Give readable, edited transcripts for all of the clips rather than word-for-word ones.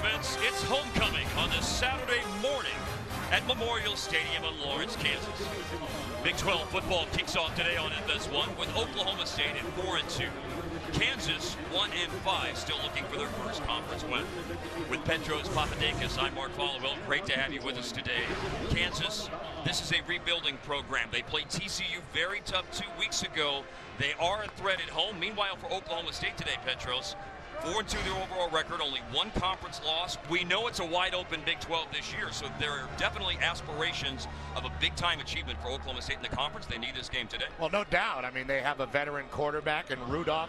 offense. It's homecoming on this Saturday morning at Memorial Stadium in Lawrence, Kansas. Big 12 football kicks off today on FS1 with Oklahoma State at 4-2. Kansas 1-5, still looking for their first conference win. With Petros Papadakis, I'm Mark Followell. Great to have you with us today. Kansas, this is a rebuilding program. They played TCU very tough 2 weeks ago. They are a threat at home. Meanwhile, for Oklahoma State today, Petros, 4-2 their overall record, only one conference loss. We know it's a wide-open Big 12 this year, so there are definitely aspirations of a big-time achievement for Oklahoma State in the conference. They need this game today. Well, no doubt. I mean, they have a veteran quarterback, and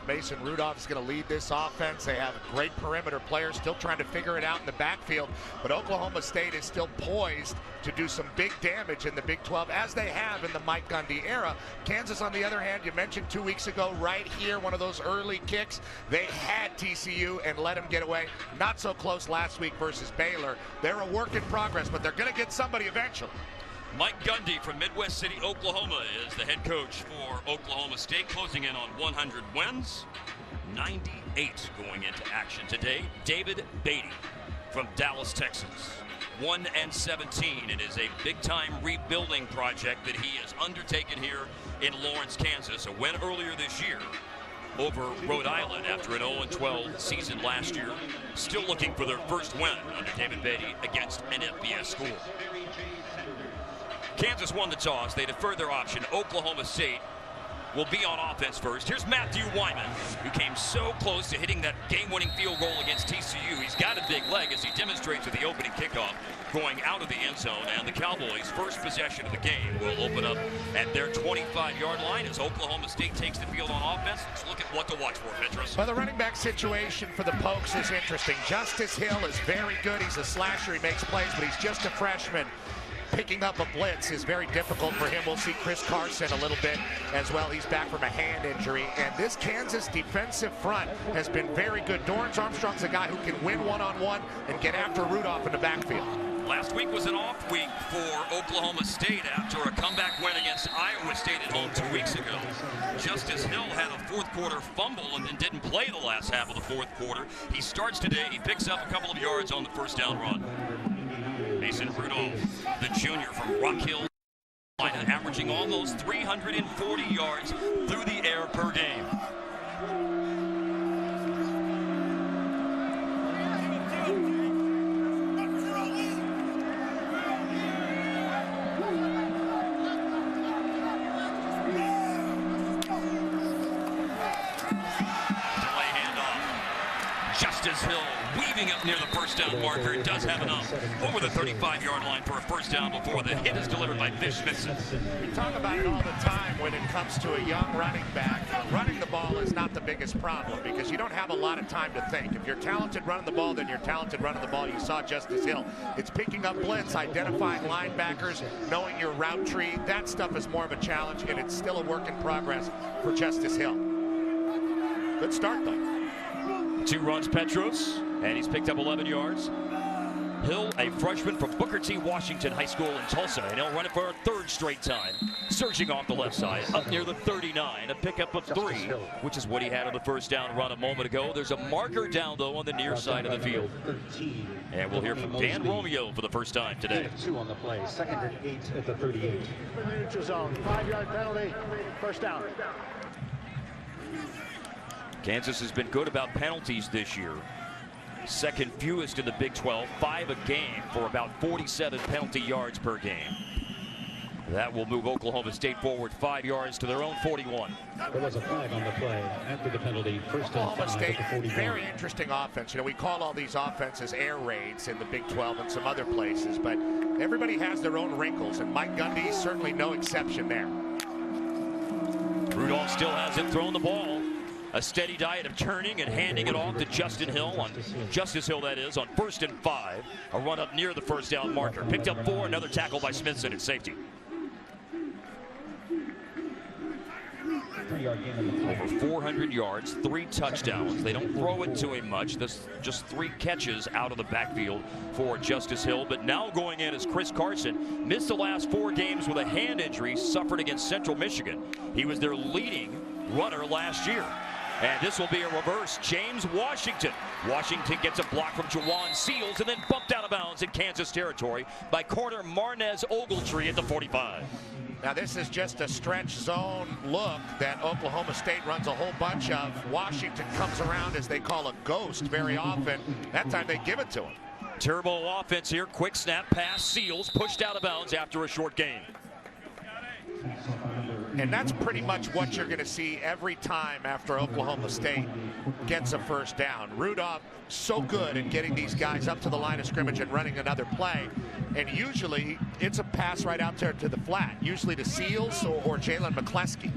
Mason Rudolph is going to lead this offense. They have great perimeter players still trying to figure it out in the backfield, but Oklahoma State is still poised to do some big damage in the Big 12, as they have in the Mike Gundy era. Kansas, on the other hand, you mentioned 2 weeks ago, right here, one of those early kicks. They had TCU and let them get away. Not so close last week versus Baylor. They're a work in progress, but they're going to get somebody eventually. Mike Gundy from Midwest City, Oklahoma, is the head coach for Oklahoma State, closing in on 100 wins, 98 going into action today. David Beatty from Dallas, Texas, 1-17. It is a big-time rebuilding project that he has undertaken here in Lawrence, Kansas. A win earlier this year over Rhode Island after an 0-12 season last year. Still looking for their first win under David Beatty against an FBS school. Kansas won the toss. They deferred their option. Oklahoma State will be on offense first. Here's Matthew Wyman, who came so close to hitting that game-winning field goal against TCU. He's got a big leg as he demonstrates with the opening kickoff going out of the end zone, and the Cowboys' first possession of the game will open up at their 25-yard line as Oklahoma State takes the field on offense. Let's look at what to watch for, Petros. Well, the running back situation for the Pokes is interesting. Justice Hill is very good. He's a slasher. He makes plays, but he's just a freshman. Picking up a blitz is very difficult for him. We'll see Chris Carson a little bit as well. He's back from a hand injury. And this Kansas defensive front has been very good. Dorrance Armstrong's a guy who can win one-on-one and get after Rudolph in the backfield. Last week was an off week for Oklahoma State after a comeback win against Iowa State at home 2 weeks ago. Justice Hill had a fourth quarter fumble and then didn't play the last half of the fourth quarter. He starts today. He picks up a couple of yards on the first down run. Mason Rudolph, the junior from Rock Hill, averaging almost 340 yards through the air per game. Delay handoff. Justice Hill weaving up near the first down marker. It does have enough over the 35-yard line for a first down before the hit is delivered by Fish Smithson. We talk about it all the time when it comes to a young running back. Running the ball is not the biggest problem because you don't have a lot of time to think. If you're talented running the ball, then you're talented running the ball. You saw Justice Hill. It's picking up blitz, identifying linebackers, knowing your route tree. That stuff is more of a challenge, and it's still a work in progress for Justice Hill. Good start, though. 2 runs, Petros, and he's picked up 11 yards. Hill, a freshman from Booker T. Washington High School in Tulsa, and he'll run it for a third straight time. Surging off the left side, up near the 39, a pickup of 3, which is what he had on the first down run a moment ago. There's a marker down, though, on the near side of the field. And we'll hear from Dan Romeo for the first time today. 2 on the play, 2nd and 8 at the 38. Neutral zone, 5-yard penalty, first down. Kansas has been good about penalties this year. Second fewest in the Big 12, 5 a game for about 47 penalty yards per game. That will move Oklahoma State forward 5 yards to their own 41. There was a flag on the play after the penalty. First and Oklahoma 5 State, at the 41. very interesting offense. You know, we call all these offenses air raids in the Big 12 and some other places, but everybody has their own wrinkles, and Mike Gundy is certainly no exception there. Rudolph still hasn't thrown the ball. A steady diet of turning and handing it off to Justice Hill, that is, on 1st and 5. A run up near the first down marker. Picked up 4, another tackle by Smithson at safety. Over 400 yards, 3 touchdowns. They don't throw it to him much. Just 3 catches out of the backfield for Justice Hill. But now going in is Chris Carson. Missed the last 4 games with a hand injury suffered against Central Michigan. He was their leading runner last year. And this will be a reverse. James Washington. Washington gets a block from Jawan Seals and then bumped out of bounds in Kansas territory by corner Marnez Ogletree at the 45. Now this is just a stretch zone look that Oklahoma State runs a whole bunch of. Washington comes around, as they call, a ghost very often. That time they give it to him. Turbo offense here. Quick snap pass. Seals pushed out of bounds after a short gain. And that's pretty much what you're going to see every time after Oklahoma State gets a first down. Rudolph so good at getting these guys up to the line of scrimmage and running another play. And usually it's a pass right out there to the flat, usually to Seals or Jalen McCleskey.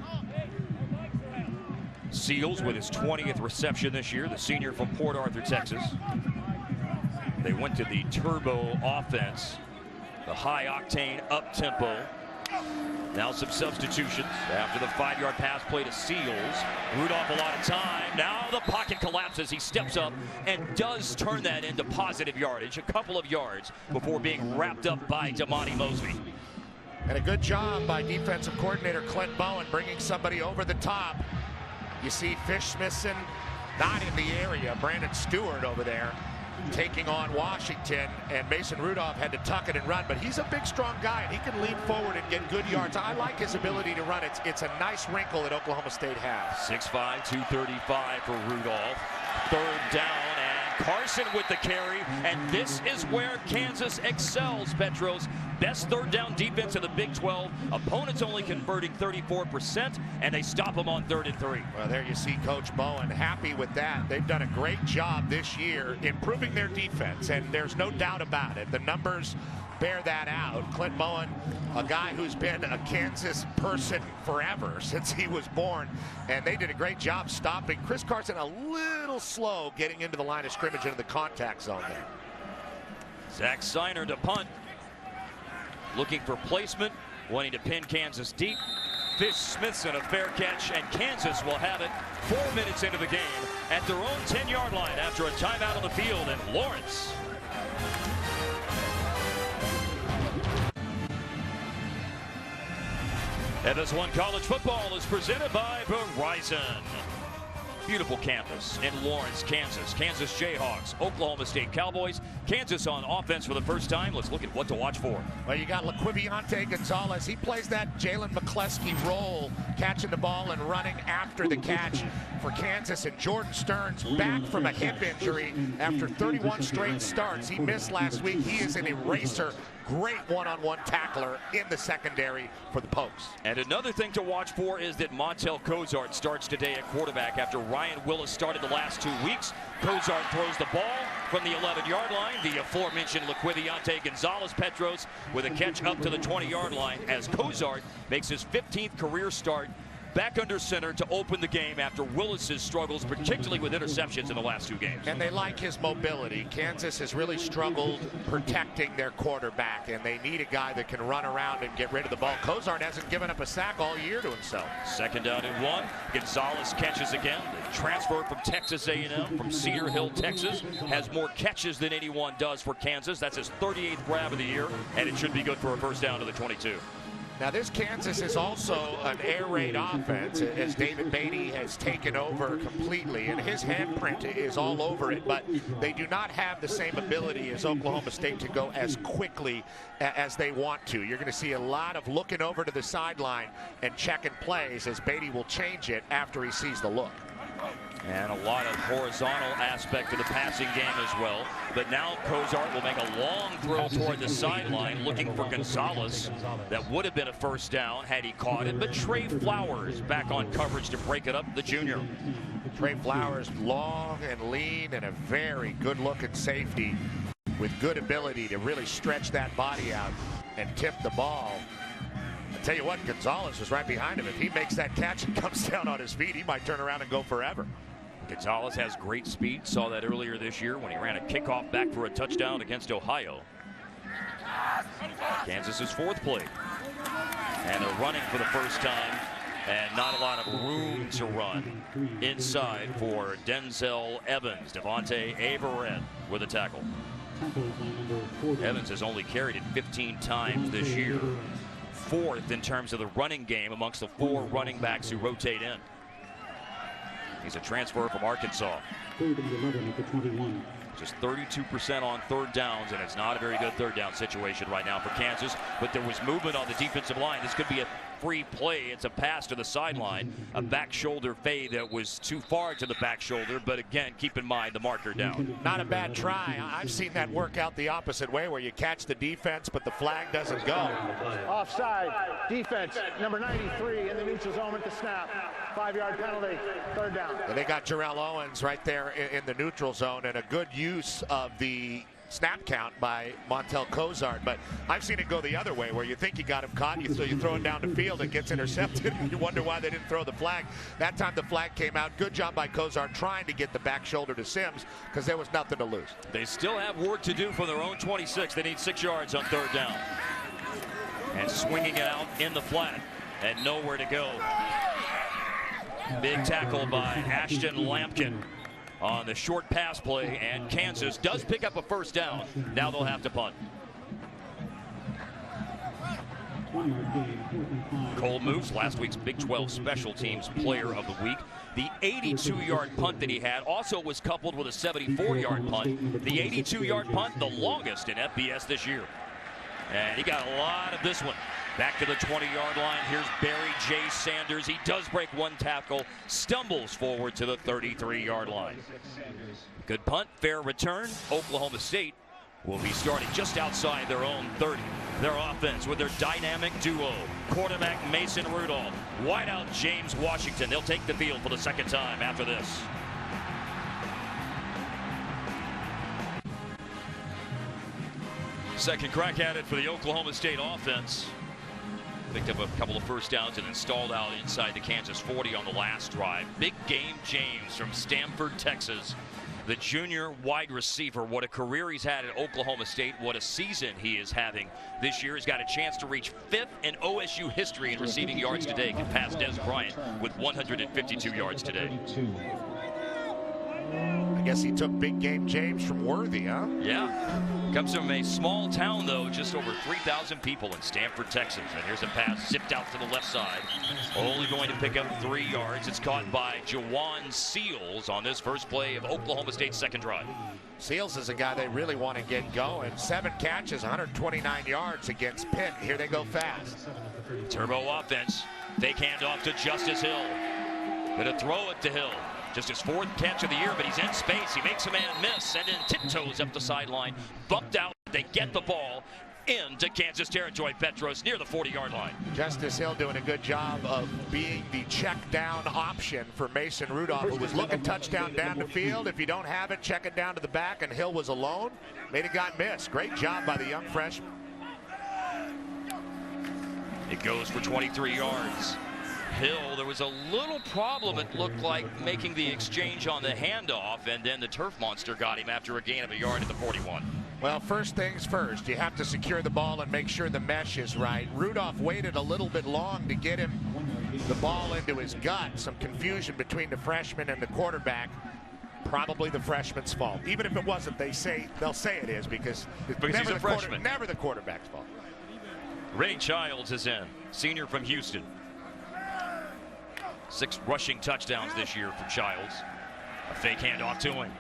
Seals with his 20th reception this year, the senior from Port Arthur, Texas. They went to the turbo offense, the high-octane up-tempo. Now some substitutions after the 5-yard pass play to Seals. Rudolph a lot of time. Now the pocket collapses. He steps up and does turn that into positive yardage. A couple of yards before being wrapped up by Damani Mosby. And a good job by defensive coordinator Clint Bowen bringing somebody over the top. You see Fish-Smithson not in the area. Brandon Stewart over there taking on Washington, and Mason Rudolph had to tuck it and run, but he's a big, strong guy, and he can lean forward and get good yards. I like his ability to run. It's a nice wrinkle that Oklahoma State has. 6'5", 235 for Rudolph. Third down, and Carson with the carry, and this is where Kansas excels. Petros, best third down defense in the Big 12. Opponents only converting 34%, and they stop them on 3rd and 3. Well, there you see Coach Bowen happy with that. They've done a great job this year improving their defense, and there's no doubt about it. The numbers bear that out. Clint Bowen, a guy who's been a Kansas person forever since he was born, and they did a great job stopping Chris Carson. A little slow getting into the line of scrimmage into the contact zone there. Zach Steiner to punt. Looking for placement, wanting to pin Kansas deep. Fish-Smithson a fair catch, and Kansas will have it 4 minutes into the game at their own 10-yard line after a timeout on the field. And Lawrence. FS1 College Football is presented by Verizon. Beautiful campus in Lawrence, Kansas. Kansas Jayhawks, Oklahoma State Cowboys. Kansas on offense for the first time. Let's look at what to watch for. Well, you got Laquiviante Gonzalez. He plays that Jalen McCleskey role, catching the ball and running after the catch for Kansas. And Jordan Stearns back from a hip injury after 31 straight starts. He missed last week. He is an eraser. Great one-on-one tackler in the secondary for the Pokes. And another thing to watch for is that Montel Cozart starts today at quarterback after Ryan Willis started the last 2 weeks. Cozart throws the ball from the 11-yard line. The aforementioned Laquiviante Gonzalez Petros with a catch up to the 20-yard line as Cozart makes his 15th career start back under center to open the game after Willis's struggles, particularly with interceptions in the last 2 games. And they like his mobility. Kansas has really struggled protecting their quarterback, and they need a guy that can run around and get rid of the ball. Cozart hasn't given up a sack all year to himself. 2nd down and 1. Gonzalez catches again. The transfer from Texas A&M, from Cedar Hill, Texas, has more catches than anyone does for Kansas. That's his 38th grab of the year, and it should be good for a first down to the 22. Now this Kansas is also an air raid offense, as David Beatty has taken over completely, and his handprint is all over it, but they do not have the same ability as Oklahoma State to go as quickly as they want to. You're going to see a lot of looking over to the sideline and checking plays as Beatty will change it after he sees the look. And a lot of horizontal aspect of the passing game as well. But now Cozart will make a long throw toward the sideline, looking for Gonzalez. That would have been a first down had he caught it. But Trey Flowers back on coverage to break it up, the junior. Trey Flowers, long and lean and a very good-looking safety with good ability to really stretch that body out and tip the ball. I tell you what, Gonzalez was right behind him. If he makes that catch and comes down on his feet, he might turn around and go forever. Gonzalez has great speed. Saw that earlier this year when he ran a kickoff back for a touchdown against Ohio. Kansas's 4th play. And they're running for the first time. And not a lot of room to run inside for Denzel Evans. Devontae Averett with a tackle. Evans has only carried it 15 times this year. 4th in terms of the running game amongst the 4 running backs who rotate in. He's a transfer from Arkansas. 3rd and 11 at the 21. Just 32% on third downs, and it's not a very good third down situation right now for Kansas. But there was movement on the defensive line. This could be a free play. It's a pass to the sideline, a back shoulder fade that was too far to the back shoulder. But again, keep in mind the marker down. Not a bad try. I've seen that work out the opposite way, where you catch the defense, but the flag doesn't go. Offside. Defense. Number 93 in the neutral zone at the snap. 5-yard penalty. 3rd down. And they got Jarrell Owens right there in the neutral zone, and a good use of the snap count by Montel Cozart. But I've seen it go the other way, where you think you got him caught, so you throw it down the field, it gets intercepted, and you wonder why they didn't throw the flag. That time the flag came out. Good job by Cozart trying to get the back shoulder to Sims, because there was nothing to lose. They still have work to do for their own 26. They need 6 yards on 3rd down. And swinging it out in the flat, and nowhere to go. Big tackle by Ashton Lampkin on the short pass play, and Kansas does pick up a 1st down. Now they'll have to punt. Cole moves, last week's Big 12 Special Teams Player of the Week. The 82-yard punt that he had also was coupled with a 74-yard punt. The 82-yard punt, the longest in FBS this year. And he got a lot of this one. Back to the 20-yard line. Here's Barry J. Sanders. He does break one tackle, stumbles forward to the 33-yard line. Good punt, fair return. Oklahoma State will be starting just outside their own 30. Their offense with their dynamic duo, quarterback Mason Rudolph, wideout James Washington. They'll take the field for the 2nd time after this. Second crack at it for the Oklahoma State offense. Picked up a couple of 1st downs and then stalled out inside the Kansas 40 on the last drive. Big Game James from Stamford, Texas. The junior wide receiver. What a career he's had at Oklahoma State. What a season he is having this year. He's got a chance to reach 5th in OSU history in receiving yards today. Can pass Des Bryant with 152 yards today. I guess he took Big Game James from Worthy, huh? Yeah. Comes from a small town, though, just over 3,000 people in Stamford, Texas. And here's a pass zipped out to the left side. Only going to pick up 3 yards. It's caught by Jawan Seals on this first play of Oklahoma State's 2nd drive. Seals is a guy they really want to get going. 7 catches, 129 yards against Pitt. Here they go fast. Turbo offense. Fake handoff to Justice Hill. Gonna throw it to Hill. Just his 4th catch of the year, but he's in space. He makes a man miss and then tiptoes up the sideline. Bumped out. They get the ball into Kansas territory. Petros near the 40-yard line. Justice Hill doing a good job of being the check down option for Mason Rudolph, who was looking touchdown down the field. If you don't have it, check it down to the back, and Hill was alone. Made a guy miss. Great job by the young freshman. It goes for 23 yards. Hill, there was a little problem, it looked like, making the exchange on the handoff, and then the turf monster got him after a gain of a yard at the 41. Well, first things first, you have to secure the ball and make sure the mesh is right. Rudolph waited a little bit long to get him the ball into his gut. Some confusion between the freshman and the quarterback. Probably the freshman's fault. Even if it wasn't, they'll say it is, because he's a freshman. Never the quarterback's fault. Ray Childs is in, senior from Houston. 6 rushing touchdowns this year for Childs. A fake handoff to him.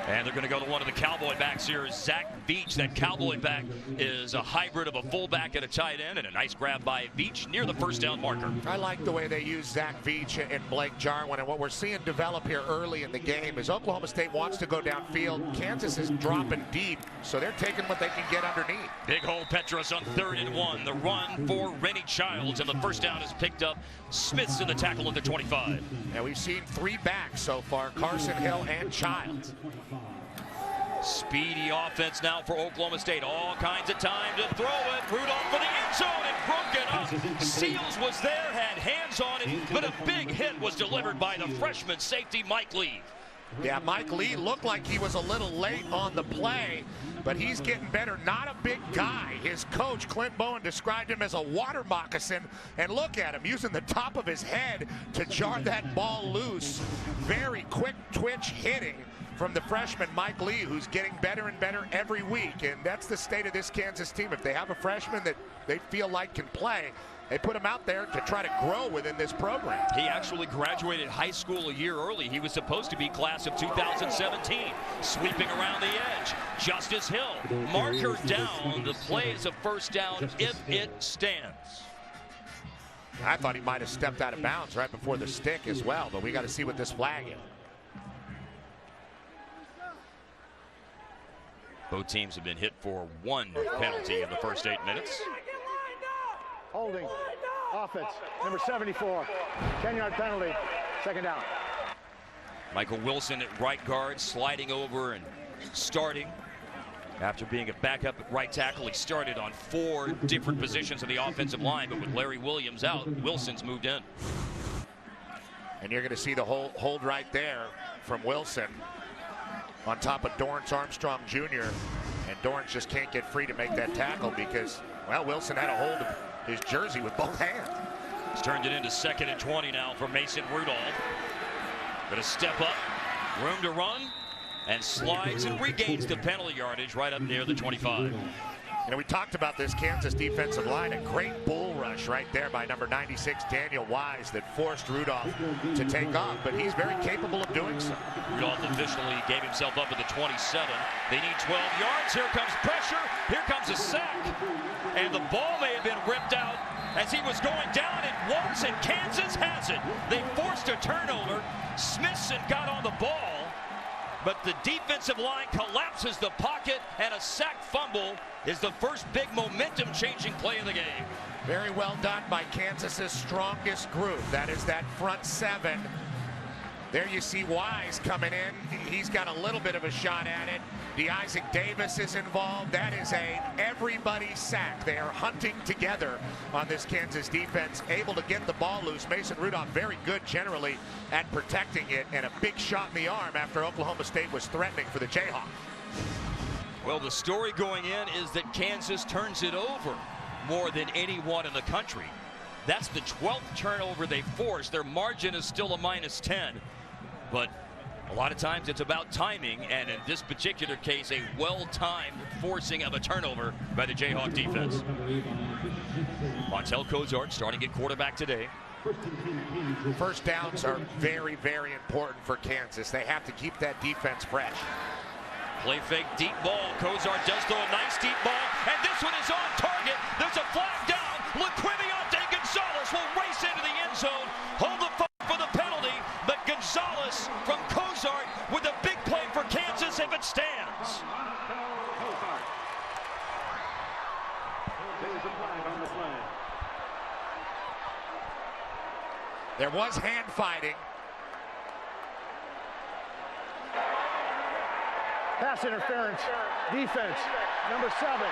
And they're going to go to one of the Cowboy backs here, Zach Veach. That Cowboy back is a hybrid of a fullback and a tight end, and a nice grab by Veach near the 1st down marker. I like the way they use Zach Veach and Blake Jarwin, and what we're seeing develop here early in the game is Oklahoma State wants to go downfield. Kansas is dropping deep, so they're taking what they can get underneath. Big hole Petros on 3rd and 1. The run for Rennie Childs, and the 1st down is picked up. Smith's in the tackle at the 25. And we've seen 3 backs so far, Carson Hill and Childs. Speedy offense now for Oklahoma State. All kinds of time to throw it. Rudolph for the end zone and broken up. Seals was there, had hands on it, but a big hit was delivered by the freshman safety, Mike Lee. Yeah, Mike Lee looked like he was a little late on the play, but he's getting better. Not a big guy. His coach, Clint Bowen, described him as a water moccasin, and look at him using the top of his head to jar that ball loose. Very quick twitch hitting from the freshman Mike Lee, who's getting better and better every week. And that's the state of this Kansas team. If they have a freshman that they feel like can play, They put him out there to try to grow within this program. He actually graduated high school a year early. He was supposed to be class of 2017. Sweeping around the edge. Justice Hill. Marker down. The play is a first down if it stands. I thought he might have stepped out of bounds right before the stick as well, but we got to see what this flag is. Both teams have been hit for one penalty in the first 8 minutes. Holding. Offense. Number 74. 10-yard penalty. Second down. Michael Wilson at right guard, sliding over and starting. After being a backup at right tackle, he started on 4 different positions of the offensive line, but with Larry Williams out, Wilson's moved in. And you're going to see the hold right there from Wilson on top of Dorrance Armstrong Jr. And Dorrance just can't get free to make that tackle because, well, Wilson had a hold of his jersey with both hands. He's turned it into 2nd and 20 now for Mason Rudolph. Going to step up, room to run, and slides and regains the penalty yardage right up near the 25. You know, we talked about this Kansas defensive line, a great bull rush right there by number 96, Daniel Wise, that forced Rudolph to take off, but he's very capable of doing so. Rudolph officially gave himself up at the 27. They need 12 yards. Here comes pressure. Here comes a sack. And the ball may have been ripped out as he was going down. It was, and Kansas has it. They forced a turnover. Smithson got on the ball, but the defensive line collapses the pocket, and a sack fumble is the first big momentum-changing play of the game. Very well done by Kansas's strongest group. That is that front 7. There you see Wise coming in. He's got a little bit of a shot at it. Isaac Davis is involved. That is a everybody sack. They are hunting together on this Kansas defense, able to get the ball loose. Mason Rudolph very good generally at protecting it, and a big shot in the arm after Oklahoma State was threatening for the Jayhawks. Well, the story going in is that Kansas turns it over more than anyone in the country. That's the 12th turnover they forced. Their margin is still a -10. But a lot of times it's about timing, and in this particular case, a well-timed forcing of a turnover by the Jayhawk defense. Montel Cozart starting at quarterback today. First downs are very, very important for Kansas. They have to keep that defense fresh. Play fake, deep ball. Cozart does throw a nice deep ball, and this one is on target. There's a flag down. Liquiviante Gonzalez will race into the end zone, hold the phone for the penalty, but Gonzalez from Cozart with a big play for Kansas if it stands. There was hand fighting. Pass interference. Defense. Number 7.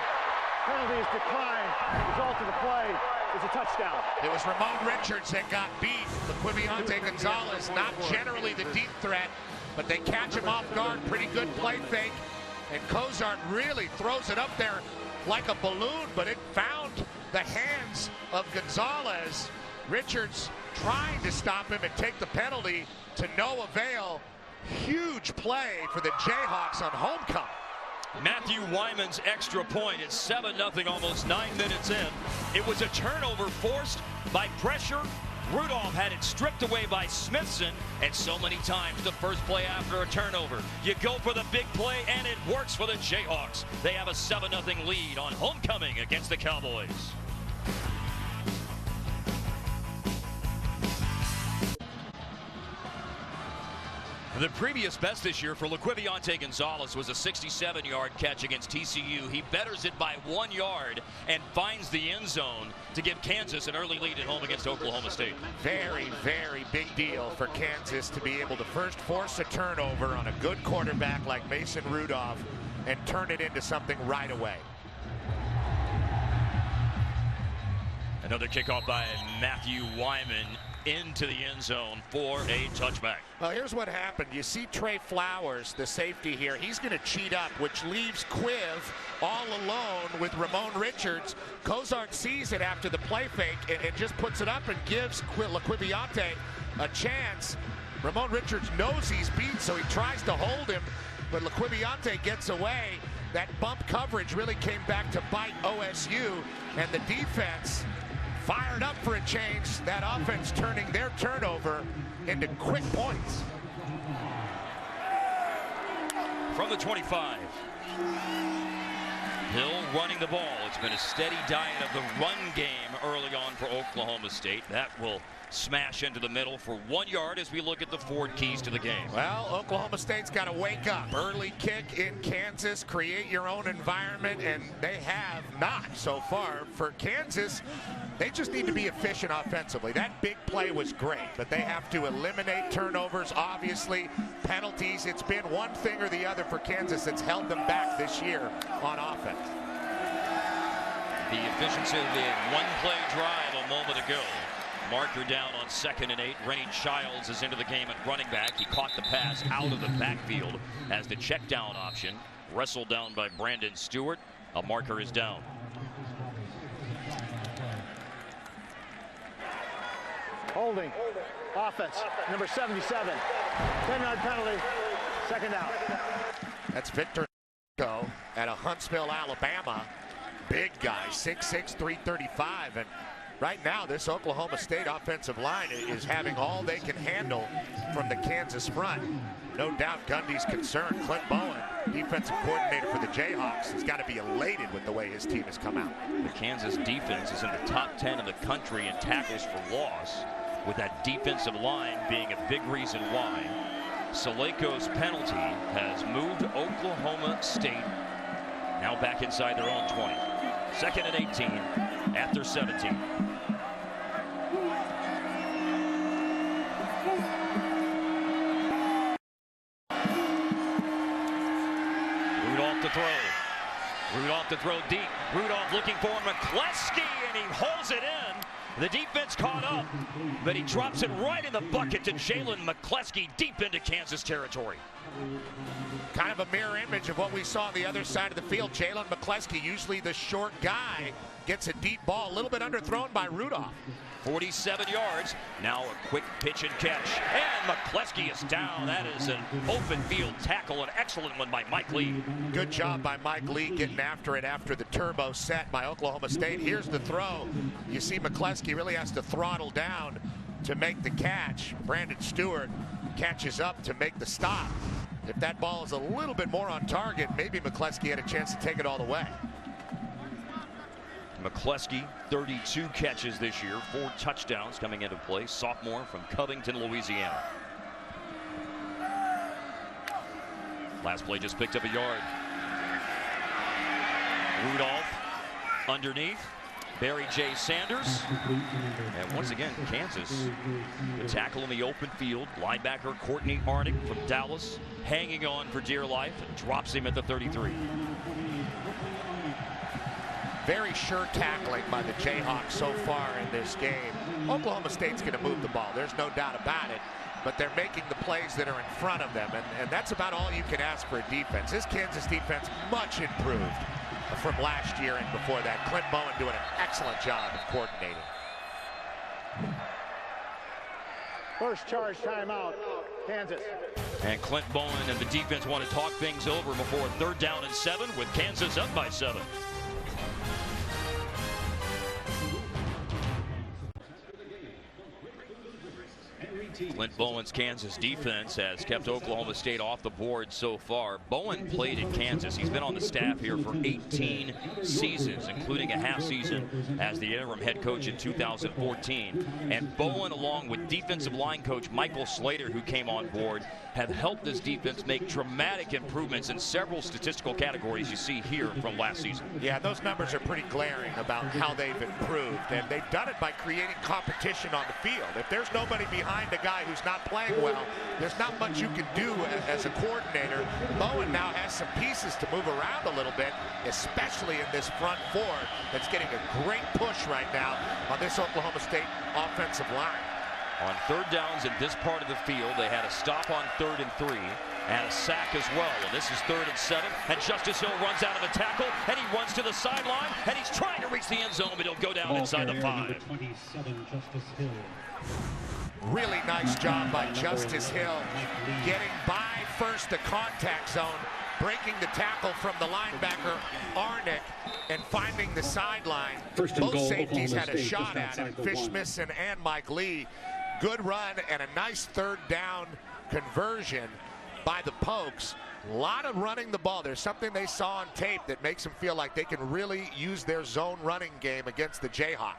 Penalty is declined. Result of the play is a touchdown. It was Ramon Richards that got beat. Liquiviante Gonzalez, not generally the deep threat, but they catch him off guard. Pretty good play fake. And Cozart really throws it up there like a balloon, but it found the hands of Gonzalez. Richards trying to stop him and take the penalty to no avail. Huge play for the Jayhawks on homecoming. Matthew Wyman's extra point. It's 7-0, almost 9 minutes in. It was a turnover forced by pressure. Rudolph had it stripped away by Smithson, and so many times the first play after a turnover. You go for the big play, and it works for the Jayhawks. They have a 7-0 lead on homecoming against the Cowboys. The previous best this year for Liquiviante Gonzalez was a 67-yard catch against TCU. He betters it by 1 yard and finds the end zone to give Kansas an early lead at home against Oklahoma State. Very, very big deal for Kansas to be able to first force a turnover on a good quarterback like Mason Rudolph and turn it into something right away. Another kickoff by Matthew Wyman into the end zone for a touchback. Well, here's what happened. You see Trey Flowers, the safety here. He's going to cheat up, which leaves Quiv all alone with Ramon Richards. Cozart sees it after the play fake and just puts it up and gives Liquiviante a chance. Ramon Richards knows he's beat, so he tries to hold him, but Liquiviante gets away. That bump coverage really came back to bite OSU, and the defense fired up for a change. That offense turning their turnover into quick points. From the 25. Hill running the ball. It's been a steady diet of the run game early on for Oklahoma State. That will smash into the middle for 1 yard as we look at the forward keys to the game. Well, Oklahoma State's got to wake up. Early kick in Kansas, create your own environment, and they have not so far. For Kansas, they just need to be efficient offensively. That big play was great, but they have to eliminate turnovers, obviously, penalties. It's been one thing or the other for Kansas that's held them back this year on offense. The efficiency of the one-play drive a moment ago. Marker down on 2nd and 8. Rennie Childs is into the game at running back. He caught the pass out of the backfield as the check down option. Wrestled down by Brandon Stewart. A marker is down. Holding. Offense. Number 77. 10-yard penalty. 2nd down. That's Victor at Huntsville, Alabama. Big guy, 6'6", 335. And right now, this Oklahoma State offensive line is having all they can handle from the Kansas front. No doubt Gundy's concerned. Clint Bowen, defensive coordinator for the Jayhawks, has got to be elated with the way his team has come out. The Kansas defense is in the top 10 in the country in tackles for loss, with that defensive line being a big reason why. Saleko's penalty has moved Oklahoma State now back inside their own 20. 2nd and 18 after 17. Rudolph to throw. Rudolph to throw deep. Rudolph looking for McCleskey, and he holds it in. The defense caught up, but he drops it right in the bucket to Jalen McCleskey deep into Kansas territory. Kind of a mirror image of what we saw on the other side of the field. Jalen McCleskey, usually the short guy, gets a deep ball, a little bit underthrown by Rudolph. 47 yards. Now a quick pitch and catch. And McCleskey is down. That is an open field tackle. An excellent one by Mike Lee. Good job by Mike Lee getting after it after the turbo set by Oklahoma State. Here's the throw. You see McCleskey really has to throttle down to make the catch. Brandon Stewart catches up to make the stop. If that ball is a little bit more on target, maybe McCleskey had a chance to take it all the way. McCleskey, 32 catches this year, 4 touchdowns coming into play. Sophomore from Covington, Louisiana. Last play just picked up a yard. Rudolph underneath. Barry J. Sanders. And once again, Kansas, the tackle in the open field. Linebacker Courtney Arnick from Dallas, hanging on for dear life, and drops him at the 33. Very sure tackling by the Jayhawks so far in this game. Oklahoma State's going to move the ball. There's no doubt about it. But they're making the plays that are in front of them. And that's about all you can ask for a defense. This Kansas defense much improved from last year and before that. Clint Bowen doing an excellent job of coordinating. First charge timeout, Kansas. And Clint Bowen and the defense want to talk things over before 3rd down and 7 with Kansas up by 7. Clint Bowen's Kansas defense has kept Oklahoma State off the board so far. Bowen played at Kansas. He's been on the staff here for 18 seasons, including a half season as the interim head coach in 2014. And Bowen, along with defensive line coach Michael Slater, who came on board, have helped this defense make dramatic improvements in several statistical categories you see here from last season. Yeah, those numbers are pretty glaring about how they've improved, and they've done it by creating competition on the field. If there's nobody behind a guy who's not playing well, there's not much you can do as a coordinator. Bowen now has some pieces to move around a little bit, especially in this front four that's getting a great push right now on this Oklahoma State offensive line. On 3rd downs in this part of the field, they had a stop on 3rd and 3 and a sack as well. And this is 3rd and 7, and Justice Hill runs out of the tackle, and he runs to the sideline, and he's trying to reach the end zone, but he'll go down inside the 5. 27, Justice Hill. Really nice job by Justice Hill getting by first the contact zone breaking the tackle from the linebacker, Arnick, and finding the sideline. First and Both goal, safeties Oklahoma had a State, shot just at it, outside the Fish one. Smithson and Mike Lee. Good run and a nice third down conversion by the Pokes. A lot of running the ball. There's something they saw on tape that makes them feel like they can really use their zone running game against the Jayhawks.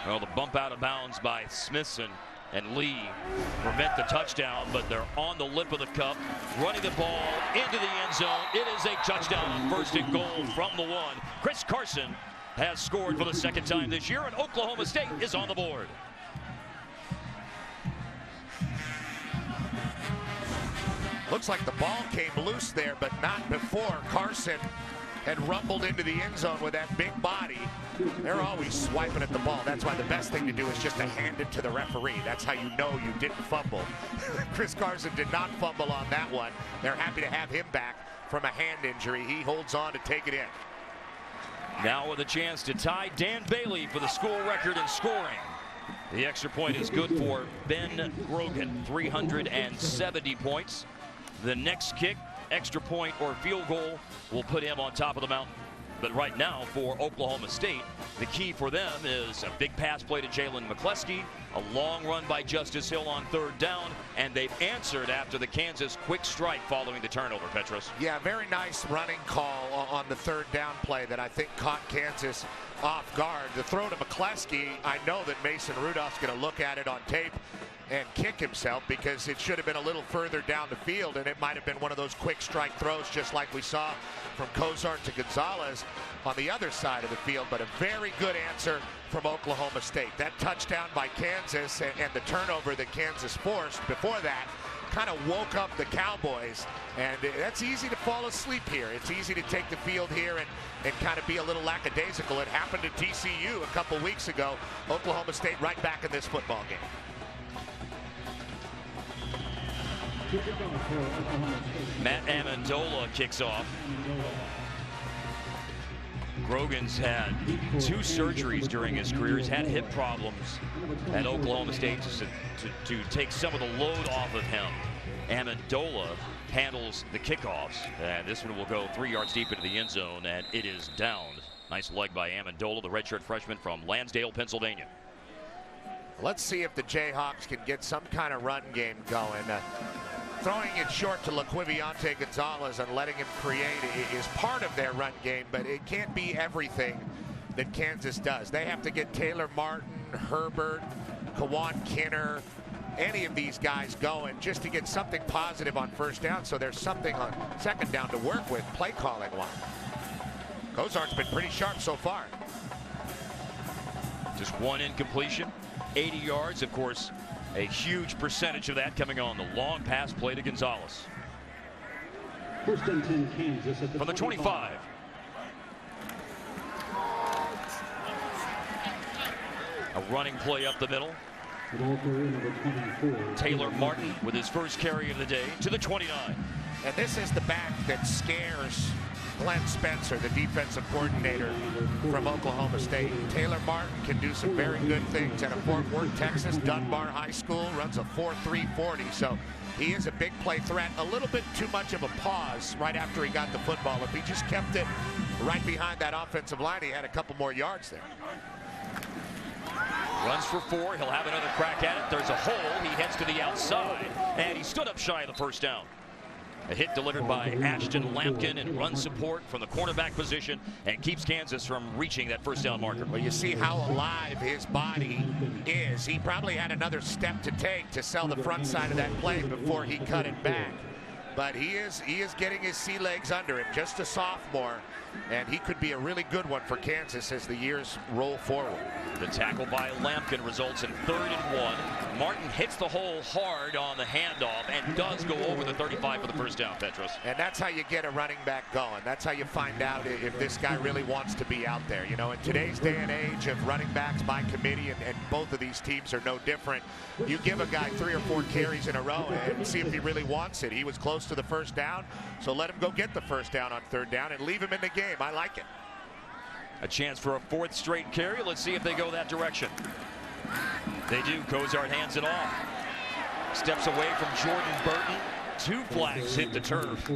Well, the bump out of bounds by Smithson and Lee prevent the touchdown, but they're on the lip of the cup, running the ball into the end zone. It is a touchdown, first and goal from the one. Chris Carson has scored for the second time this year, and Oklahoma State is on the board. Looks like the ball came loose there, but not before Carson had rumbled into the end zone with that big body. They're always swiping at the ball. That's why the best thing to do is just to hand it to the referee. That's how you know you didn't fumble. Chris Carson did not fumble on that one. They're happy to have him back from a hand injury. He holds on to take it in. Now with a chance to tie Dan Bailey for the school record in scoring. The extra point is good for Ben Grogan, 370 points. The next kick, extra point or field goal, will put him on top of the mountain. But right now for Oklahoma State, the key for them is a big pass play to Jalen McCleskey, a long run by Justice Hill on third down, and they've answered after the Kansas quick strike following the turnover, Petros. Yeah, very nice running call on the third down play that I think caught Kansas off guard. The throw to McCleskey, I know that Mason Rudolph's going to look at it on tape and kick himself because it should have been a little further down the field, and it might have been one of those quick strike throws just like we saw from Cozart to Gonzalez on the other side of the field. But a very good answer from Oklahoma State. That touchdown by Kansas and the turnover that Kansas forced before that kind of woke up the Cowboys, and that's easy to fall asleep here. It's easy to take the field here and kind of be a little lackadaisical. It happened to TCU a couple weeks ago. Oklahoma State right back in this football game. Matt Amendola kicks off. Grogan's had 2 surgeries during his career. He's had hip problems at Oklahoma State to take some of the load off of him. Amendola handles the kickoffs, and this one will go 3 yards deep into the end zone, and it is down. Nice leg by Amendola, the redshirt freshman from Lansdale, Pennsylvania. Let's see if the Jayhawks can get some kind of run game going. Throwing it short to LaQuiviante Gonzalez and letting him create is part of their run game, but it can't be everything that Kansas does. They have to get Taylor Martin, Herbert, Kawan Kinner, any of these guys going just to get something positive on first down, so there's something on second down to work with play calling wise. Cozart's been pretty sharp so far. Just 1 incompletion, 80 yards, of course. A huge percentage of that coming on the long pass play to Gonzalez. First and 10 Kansas at the From the 25. A running play up the middle. Number 24. Taylor Martin with his first carry of the day to the 29. And this is the back that scares Glenn Spencer, the defensive coordinator from Oklahoma State. Taylor Martin can do some very good things at a Fort Worth, Texas, Dunbar High School, runs a 4.3 40. So he is a big play threat. A little bit too much of a pause right after he got the football. If he just kept it right behind that offensive line, he had a couple more yards there. Runs for 4. He'll have another crack at it. There's a hole. He heads to the outside, and he stood up shy of the first down. A hit delivered by Ashton Lampkin and run support from the cornerback position and keeps Kansas from reaching that first down marker. Well, you see how alive his body is. He probably had another step to take to sell the front side of that play before he cut it back. But he is getting his sea legs under him, just a sophomore, and he could be a really good one for Kansas as the years roll forward. The tackle by Lampkin results in 3rd and 1. Martin hits the hole hard on the handoff and does go over the 35 for the first down, Petros. And that's how you get a running back going. That's how you find out if this guy really wants to be out there. You know, in today's day and age of running backs by committee, and both of these teams are no different, you give a guy 3 or 4 carries in a row and see if he really wants it. He was close to the first down, so let him go get the first down on 3rd down and leave him in the game. I like it. A chance for a 4th straight carry. Let's see if they go that direction. They do. Cozart hands it off. Steps away from Jordan Burton. 2 flags hit the turf.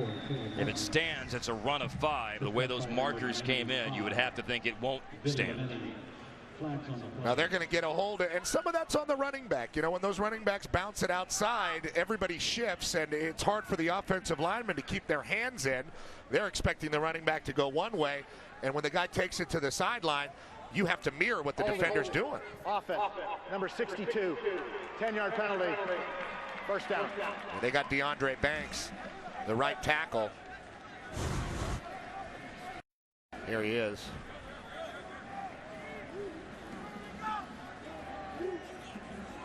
If it stands, it's a run of 5. The way those markers came in, you would have to think it won't stand. Now they're going to get a hold of it, and some of that's on the running back. You know, when those running backs bounce it outside, everybody shifts, and it's hard for the offensive linemen to keep their hands in. They're expecting the running back to go one way, and when the guy takes it to the sideline, you have to mirror what the defender's doing. Offense, number 62, 10-yard penalty, first down. And they got DeAndre Banks, the right tackle. Here he is.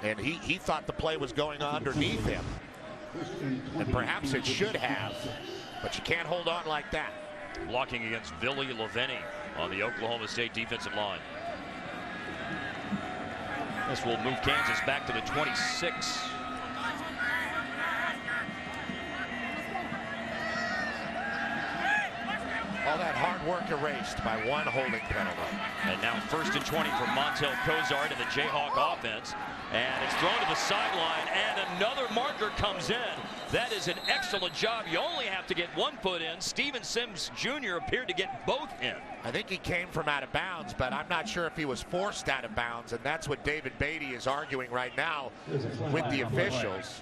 And he thought the play was going underneath him. And perhaps it should have, but you can't hold on like that. Blocking against Billy Leveni on the Oklahoma State defensive line. This will move Kansas back to the 26. All that hard work erased by one holding penalty. And now 1st and 20 for Montel Cozart and the Jayhawk offense. And it's thrown to the sideline, and another marker comes in. That is an excellent job. You only have to get 1 foot in. Steven Sims Jr. appeared to get both in. I think he came from out of bounds, but I'm not sure if he was forced out of bounds, and that's what David Beatty is arguing right now with the officials.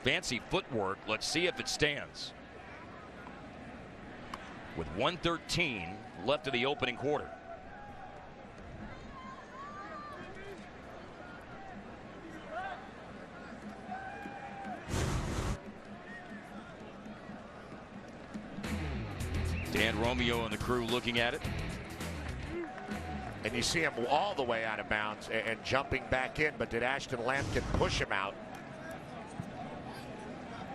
Fancy footwork. Let's see if it stands. With 1:13 left of the opening quarter. Dan Romeo and the crew looking at it. And you see him all the way out of bounds and jumping back in, but did Ashton Lampkin push him out?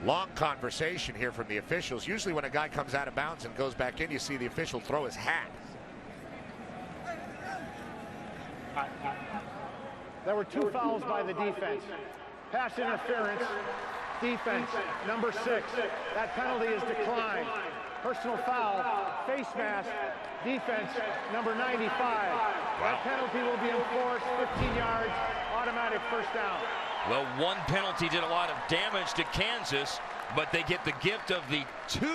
Long conversation here from the officials. Usually when a guy comes out of bounds and goes back in, you see the official throw his hat. There were 2 fouls by the defense. Pass interference, defense, number 6. That penalty is declined. Personal foul, face mask, defense, number 95. That penalty will be enforced, 15 yards, automatic first down. Well, 1 penalty did a lot of damage to Kansas, but they get the gift of the 2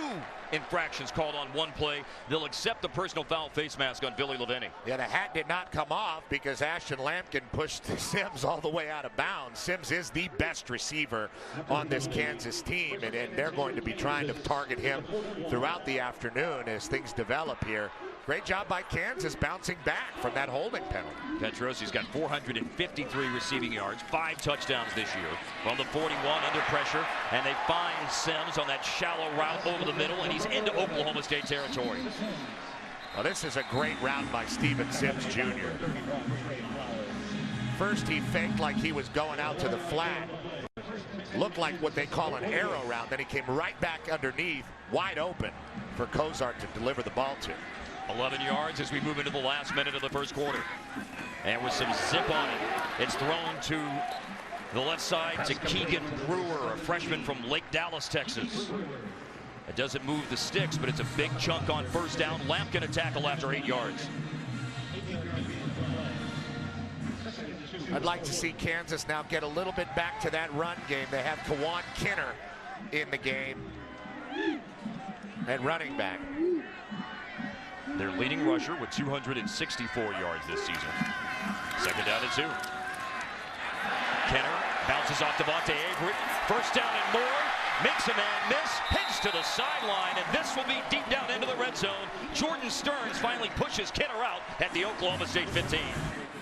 infractions called on 1 play. They'll accept the personal foul face mask on Billy Leveni. Yeah, the hat did not come off because Ashton Lampkin pushed Sims all the way out of bounds. Sims is the best receiver on this Kansas team, and they're going to be trying to target him throughout the afternoon as things develop here. Great job by Kansas bouncing back from that holding penalty. Petrosi's got 453 receiving yards, 5 touchdowns this year. From the 41 under pressure, and they find Sims on that shallow route over the middle, and he's into Oklahoma State territory. Well, this is a great route by Steven Sims Jr. First, he faked like he was going out to the flat. Looked like what they call an arrow route. Then he came right back underneath, wide open for Cozart to deliver the ball to. 11 yards as we move into the last minute of the first quarter. And with some zip on it, it's thrown to the left side to Keegan Brewer, a freshman from Lake Dallas, Texas. It doesn't move the sticks, but it's a big chunk on first down. Lampkin a tackle after 8 yards. I'd like to see Kansas now get a little bit back to that run game. They have Kawan Kinner in the game at running back. Their leading rusher with 264 yards this season. 2nd down and 2. Kenner bounces off Devontae Avery. First down and more. Makes a man miss. Heads to the sideline, and this will be deep down into the red zone. Jordan Stearns finally pushes Kenner out at the Oklahoma State 15.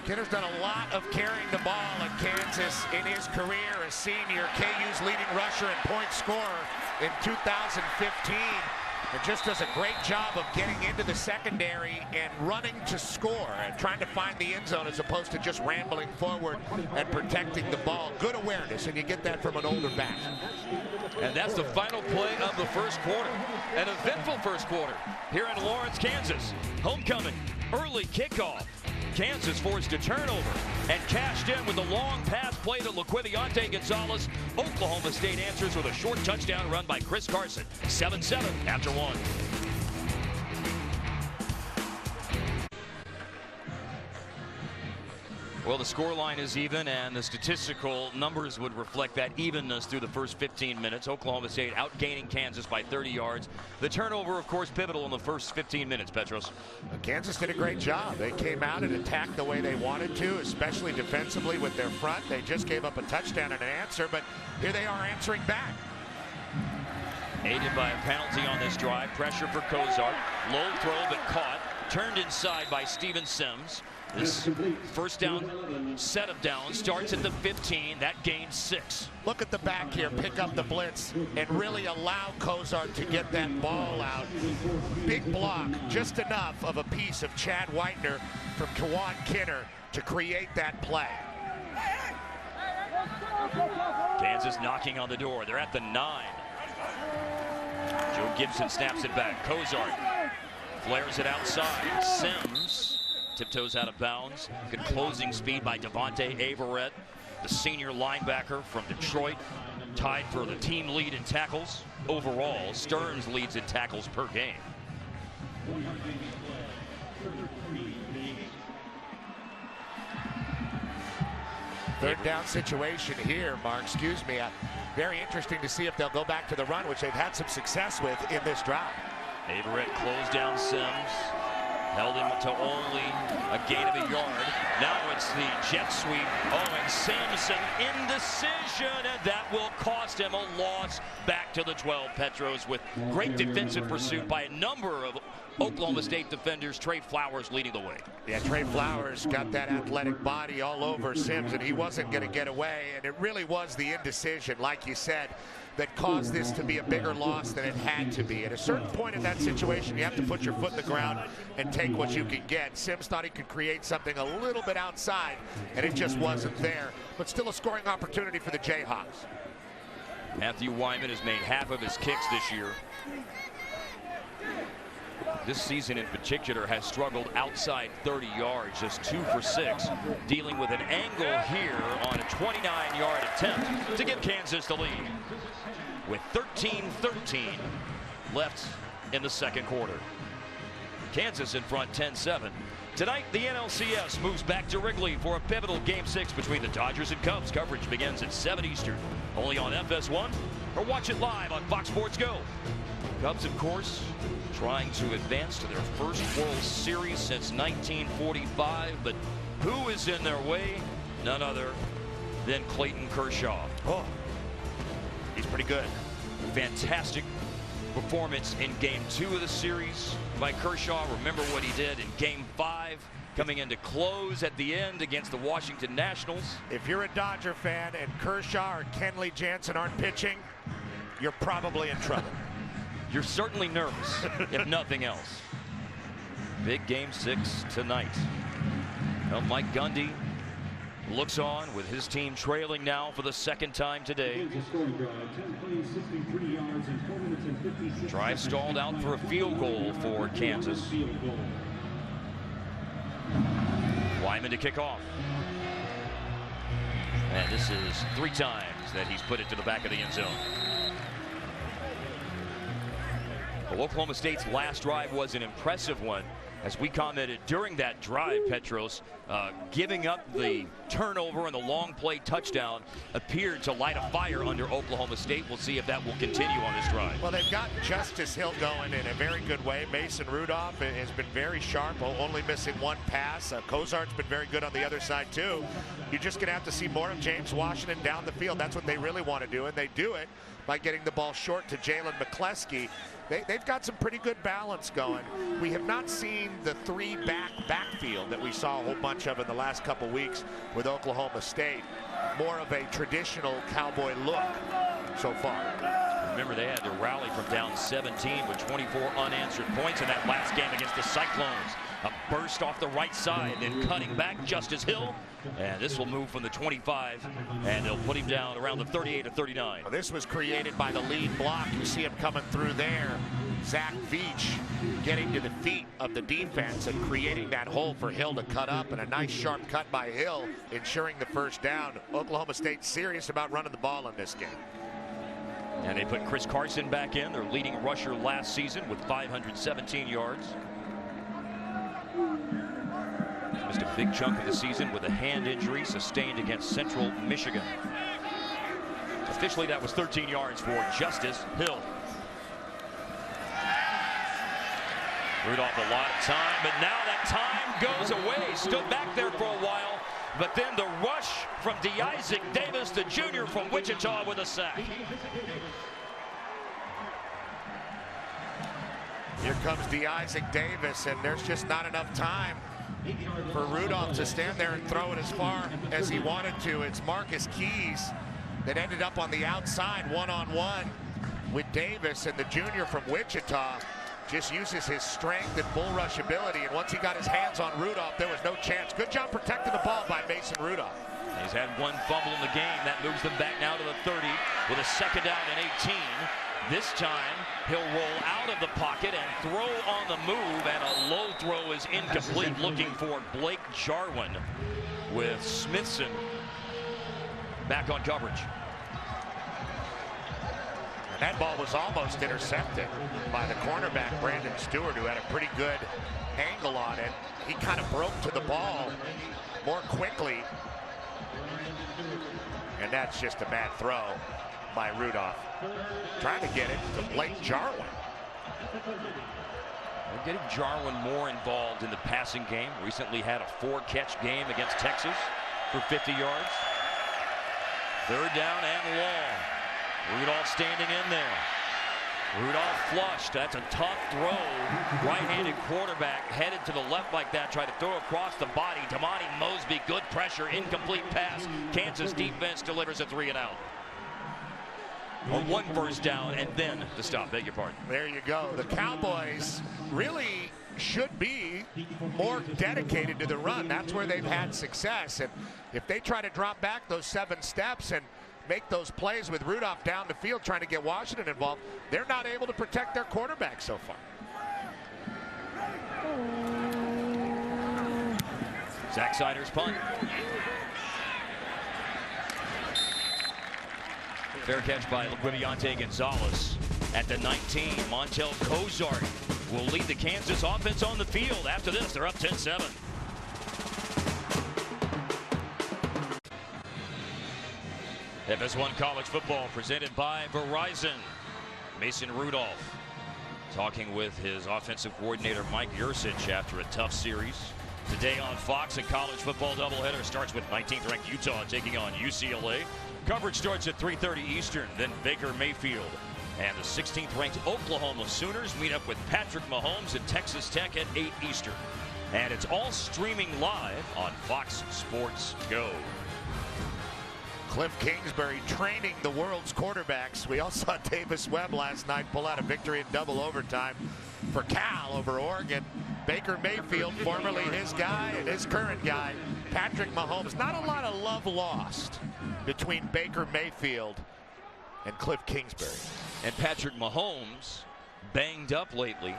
Kenner's done a lot of carrying the ball at Kansas in his career as senior. KU's leading rusher and point scorer in 2015. And just does a great job of getting into the secondary and running to score and trying to find the end zone as opposed to just rambling forward and protecting the ball. Good awareness, and you get that from an older back. And that's the final play of the first quarter. An eventful first quarter here in Lawrence, Kansas. Homecoming, early kickoff. Kansas forced a turnover and cashed in with a long pass play to Laquivionte Gonzalez. Oklahoma State answers with a short touchdown run by Chris Carson. 7-7 after 1. Well, the scoreline is even, and the statistical numbers would reflect that evenness through the first 15 minutes. Oklahoma State outgaining Kansas by 30 yards. The turnover, of course, pivotal in the first 15 minutes, Petros. Kansas did a great job. They came out and attacked the way they wanted to, especially defensively with their front. They just gave up a touchdown and an answer, but here they are answering back. Aided by a penalty on this drive. Pressure for Kozart. Low throw, but caught. Turned inside by Steven Sims. This first down set of downs starts at the 15. That gains 6. Look at the back here. Pick up the blitz and really allow Kozart to get that ball out. Big block. Just enough of a piece of Chad Whitener from Kawan Kinner to create that play. Kansas knocking on the door. They're at the 9. Joe Gibson snaps it back. Kozart flares it outside. Sims tiptoes out of bounds. Good closing speed by Devontae Averett, the senior linebacker from Detroit, tied for the team lead in tackles. Overall, Stearns leads in tackles per game. Third down situation here, Mark. Excuse me. Very interesting to see if they'll go back to the run, which they've had some success with in this drive. Averett closed down Sims. Held him to only a gain of a yard. Now it's the jet sweep. Oh, and Samson indecision, and that will cost him a loss back to the 12. Petros with great defensive pursuit by a number of Oklahoma State defenders. Trey Flowers leading the way. Yeah, Trey Flowers got that athletic body all over Sims, and he wasn't going to get away. And it really was the indecision, like you said, that caused this to be a bigger loss than it had to be. At a certain point in that situation, you have to put your foot in the ground and take what you can get. Sims thought he could create something a little bit outside, and it just wasn't there. But still a scoring opportunity for the Jayhawks. Matthew Wyman has made half of his kicks this year. This season in particular has struggled outside 30 yards, just 2 for 6, dealing with an angle here on a 29-yard attempt to give Kansas the lead with 13-13 left in the second quarter. Kansas in front 10-7. Tonight, the NLCS moves back to Wrigley for a pivotal Game 6 between the Dodgers and Cubs. Coverage begins at 7 Eastern, only on FS1, or watch it live on Fox Sports Go. Cubs, of course, trying to advance to their first World Series since 1945, but who is in their way? None other than Clayton Kershaw. Oh, he's pretty good. Fantastic performance in Game 2 of the series by Kershaw. Remember what he did in Game 5, coming into close at the end against the Washington Nationals. If you're a Dodger fan and Kershaw or Kenley Jansen aren't pitching, you're probably in trouble. You're certainly nervous, if nothing else. Big Game 6 tonight. Well, Mike Gundy looks on with his team trailing now for the second time today. Drive stalled out for a field goal for Kansas. Wyman to kick off. And this is 3 times that he's put it to the back of the end zone. Well, Oklahoma State's last drive was an impressive one. As we commented during that drive, Petros, giving up the turnover and the long play touchdown appeared to light a fire under Oklahoma State. We'll see if that will continue on this drive. Well, they've got Justice Hill going in a very good way. Mason Rudolph has been very sharp, only missing 1 pass. Kozart's been very good on the other side, too. You're just going to have to see more of James Washington down the field. That's what they really want to do, and they do it by getting the ball short to Jalen McCleskey. They've got some pretty good balance going. We have not seen the 3-back backfield that we saw a whole bunch of in the last couple weeks with Oklahoma State. More of a traditional Cowboy look so far. Remember, they had to rally from down 17 with 24 unanswered points in that last game against the Cyclones. A burst off the right side, then cutting back Justice Hill. And this will move from the 25, and they'll put him down around the 38 or 39. Well, this was created by the lead block. You see him coming through there. Zach Veach getting to the feet of the defense and creating that hole for Hill to cut up, and a nice sharp cut by Hill, ensuring the first down. Oklahoma State serious about running the ball in this game. And they put Chris Carson back in, their leading rusher last season with 517 yards. Mr. a big chunk of the season with a hand injury sustained against Central Michigan. Officially, that was 13 yards for Justice Hill. Rudolph a lot of time, but now that time goes away. Stood back there for a while, but then the rush from Isaac Davis, the junior from Wichita, with a sack. Here comes Isaac Davis, and there's just not enough time for Rudolph to stand there and throw it as far as he wanted to. It's Marcus Keys that ended up on the outside one-on-one with Davis, and the junior from Wichita just uses his strength and bull rush ability, and once he got his hands on Rudolph, there was no chance. Good job protecting the ball by Mason Rudolph. He's had one fumble in the game. That moves them back now to the 30 with a second down and 18. This time, he'll roll out of the pocket and throw on the move, and a low throw is incomplete, looking for Blake Jarwin with Smithson back on coverage. And that ball was almost intercepted by the cornerback, Brandon Stewart, who had a pretty good angle on it. He kind of broke to the ball more quickly, and that's just a bad throw by Rudolph. Trying to get it to Blake Jarwin. We're getting Jarwin more involved in the passing game. Recently had a 4-catch game against Texas for 50 yards. Third down and long. Rudolph standing in there. Rudolph flushed. That's a tough throw. Right-handed quarterback headed to the left like that. Tried to throw across the body. Damani Mosby, good pressure. Incomplete pass. Kansas defense delivers a 3-and-out. Or one first down and then the stop. Beg your pardon. There you go. The Cowboys really should be more dedicated to the run. That's where they've had success. And if they try to drop back those 7 steps and make those plays with Rudolph down the field trying to get Washington involved, they're not able to protect their quarterback so far. Zach Seider's punt. Fair catch by Laquiviante Gonzalez at the 19. Montel Cozart will lead the Kansas offense on the field. After this, they're up 10-7. FS1 College Football presented by Verizon. Mason Rudolph talking with his offensive coordinator Mike Yursich after a tough series. Today on Fox, a college football doubleheader starts with 19th ranked Utah taking on UCLA. Coverage starts at 3:30 Eastern, then Baker Mayfield and the 16th ranked Oklahoma Sooners meet up with Patrick Mahomes and Texas Tech at 8 Eastern. And it's all streaming live on Fox Sports Go. Cliff Kingsbury training the world's quarterbacks. We all saw Davis Webb last night pull out a victory in double overtime for Cal over Oregon. Baker Mayfield, formerly his guy, and his current guy, Patrick Mahomes. Not a lot of love lost between Baker Mayfield and Cliff Kingsbury. And Patrick Mahomes banged up lately.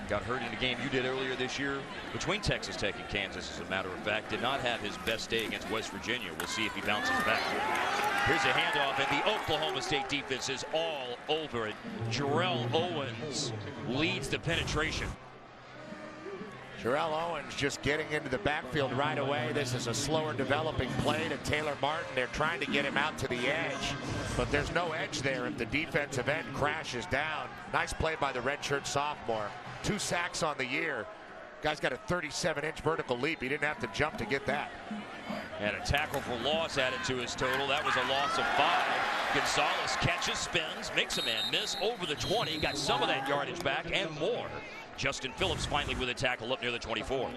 Got hurt in a game you did earlier this year between Texas Tech and Kansas, as a matter of fact. Did not have his best day against West Virginia. We'll see if he bounces back. Here's a handoff, and the Oklahoma State defense is all over it. Jarrell Owens leads the penetration. Jarrell Owens just getting into the backfield right away. This is a slower developing play to Taylor Martin. They're trying to get him out to the edge, but there's no edge there if the defensive end crashes down. Nice play by the redshirt sophomore. 2 sacks on the year. Guy's got a 37-inch vertical leap. He didn't have to jump to get that. And a tackle for loss added to his total. That was a loss of 5. Gonzalez catches, spins, makes a man miss over the 20. Got some of that yardage back and more. Justin Phillips finally with a tackle up near the 24.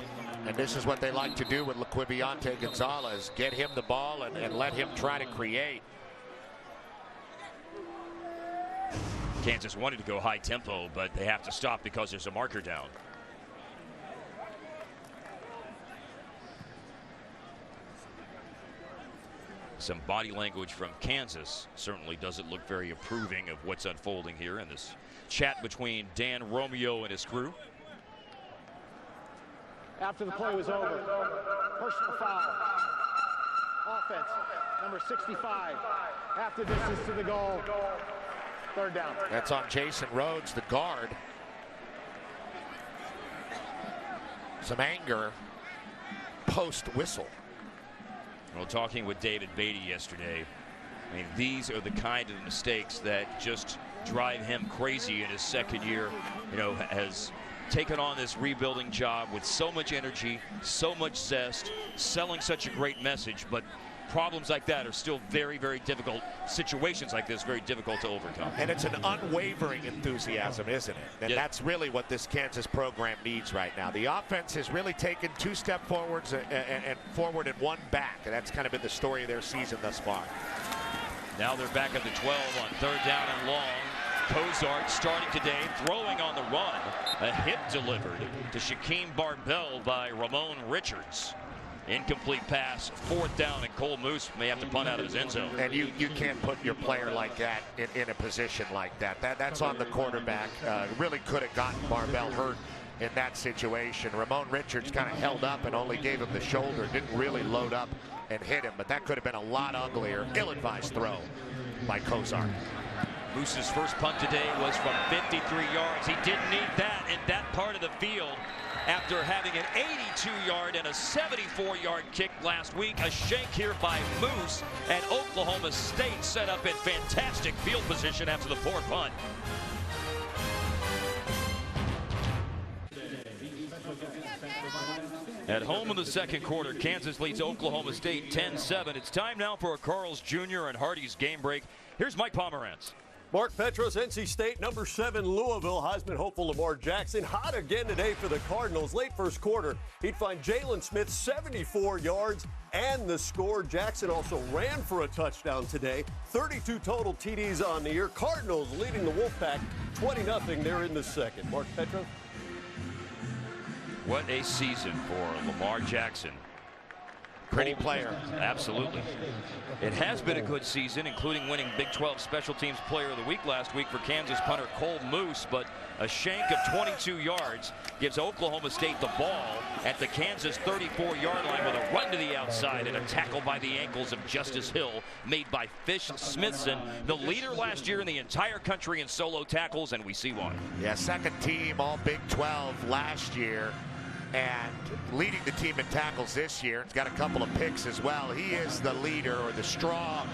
And this is what they like to do with Laquiviante Gonzalez. Get him the ball and let him try to create. Kansas wanted to go high tempo, but they have to stop because there's a marker down. Some body language from Kansas certainly doesn't look very approving of what's unfolding here in this chat between Dan Romeo and his crew. After the play was over, personal foul. Offense, number 65. Half the distance to the goal. Third down. That's on Jason Rhodes, the guard. Some anger post-whistle. Well, talking with David Beatty yesterday, I mean, these are the kind of mistakes that just drive him crazy in his second year. You know, has taken on this rebuilding job with so much energy, so much zest, selling such a great message, but problems like that are still very, very difficult. Situations like this, very difficult to overcome. And it's an unwavering enthusiasm, isn't it? And that's really what this Kansas program needs right now. The offense has really taken 2 steps forwards and forward and 1 back. And that's kind of been the story of their season thus far. Now they're back at the 12 on 3rd down and long. Cozart starting today, throwing on the run. A hit delivered to Shaquem Barbell by Ramon Richards. Incomplete pass, 4th down, and Cole Moose may have to punt out of his end zone. And you can't put your player like that in a position like that. That's on the quarterback. Really could have gotten Barbell hurt in that situation. Ramon Richards kind of held up and only gave him the shoulder, didn't really load up and hit him, but that could have been a lot uglier. Ill-advised throw by Cozart. Moose's first punt today was from 53 yards. He didn't need that in that part of the field after having an 82-yard and a 74-yard kick last week. A shank here by Moose, and Oklahoma State set up in fantastic field position after the 4th punt. At home in the second quarter, Kansas leads Oklahoma State 10-7. It's time now for a Carl's Jr. and Hardy's game break. Here's Mike Pomerantz. Mark Petros, NC State, number 7, Louisville. Heisman hopeful Lamar Jackson. Hot again today for the Cardinals. Late first quarter, he'd find Jalen Smith 74 yards and the score. Jackson also ran for a touchdown today. 32 total TDs on the year. Cardinals leading the Wolfpack 20-0. They're in the second. Mark Petros. What a season for Lamar Jackson. Pretty player. Absolutely. It has been a good season, including winning Big 12 Special Teams Player of the Week last week for Kansas punter Cole Moose, but a shank of 22 yards gives Oklahoma State the ball at the Kansas 34-yard line with a run to the outside and a tackle by the ankles of Justice Hill made by Fish Smithson, the leader last year in the entire country in solo tackles, and we see why. Yeah, second team all Big 12 last year, and leading the team in tackles this year. He's got a couple of picks as well. He is the leader, or the straw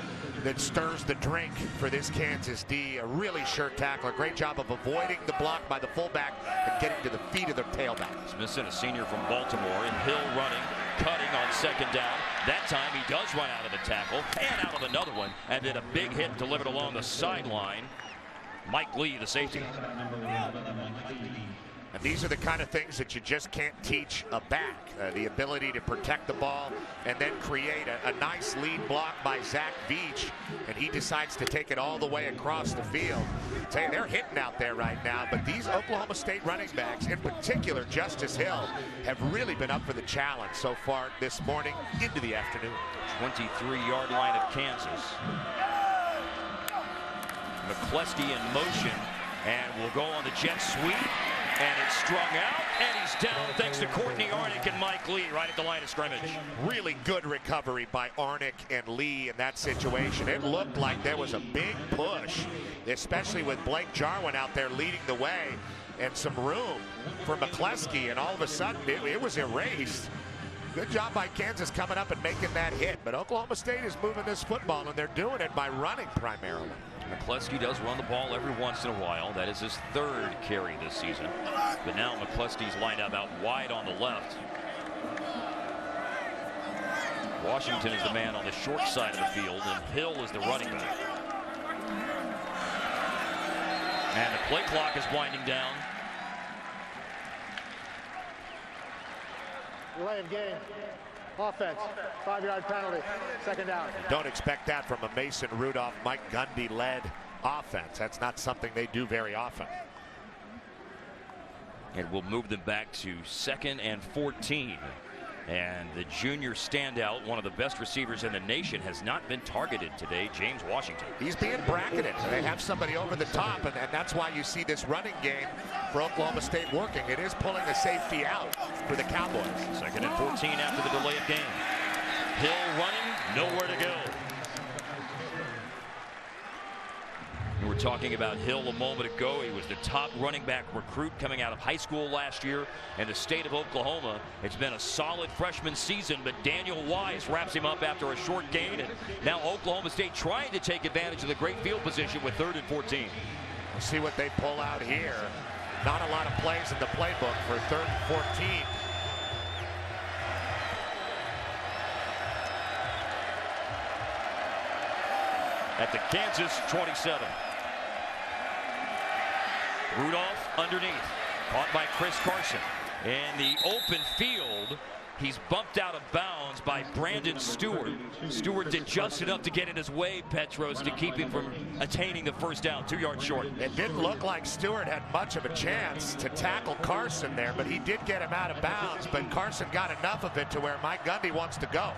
that stirs the drink for this Kansas D. A really sure tackler. Great job of avoiding the block by the fullback and getting to the feet of the tailback. Smithson, a senior from Baltimore, and Hill running, cutting on 2nd down. That time he does run out of the tackle and out of another one, and then a big hit delivered along the sideline. Mike Lee, the safety. And these are the kind of things that you just can't teach a back. The ability to protect the ball and then create a nice lead block by Zach Veach. And he decides to take it all the way across the field. Say they're hitting out there right now, but these Oklahoma State running backs, in particular Justice Hill, have really been up for the challenge so far this morning into the afternoon. 23-yard line of Kansas. McCleskey in motion, and will go on the jet sweep. And it's strung out, and he's down thanks to Courtney Arnick and Mike Lee right at the line of scrimmage. Really good recovery by Arnick and Lee in that situation. It looked like there was a big push, especially with Blake Jarwin out there leading the way and some room for McCleskey, and all of a sudden it was erased. Good job by Kansas coming up and making that hit, but Oklahoma State is moving this football, and they're doing it by running primarily. McCleskey does run the ball every once in a while. That is his 3rd carry this season. But now McCleskey's lined up out wide on the left. Washington is the man on the short side of the field, and Hill is the running back. And the play clock is winding down. Delay of game. Offense. 5-yard penalty. 2nd down. Don't expect that from a Mason Rudolph, Mike Gundy-led offense. That's not something they do very often. And we'll move them back to 2nd and 14. And the junior standout, one of the best receivers in the nation, has not been targeted today, James Washington. He's being bracketed. They have somebody over the top, and that's why you see this running game for Oklahoma State working. It is pulling a safety out for the Cowboys. 2nd and 14 after the delay of game. Hill running, nowhere to go. We're talking about Hill a moment ago. He was the top running back recruit coming out of high school last year in the state of Oklahoma. It's been a solid freshman season, but Daniel Wise wraps him up after a short gain. And now Oklahoma State trying to take advantage of the great field position with 3rd and 14. We'll see what they pull out here. Not a lot of plays in the playbook for 3rd and 14. At the Kansas 27. Rudolph underneath. Caught by Chris Carson. In the open field, he's bumped out of bounds by Brandon Stewart. Stewart did just enough to get in his way, Petros, to keep him from attaining the first down, 2 yards short. It didn't look like Stewart had much of a chance to tackle Carson there, but he did get him out of bounds, but Carson got enough of it to where Mike Gundy wants to go.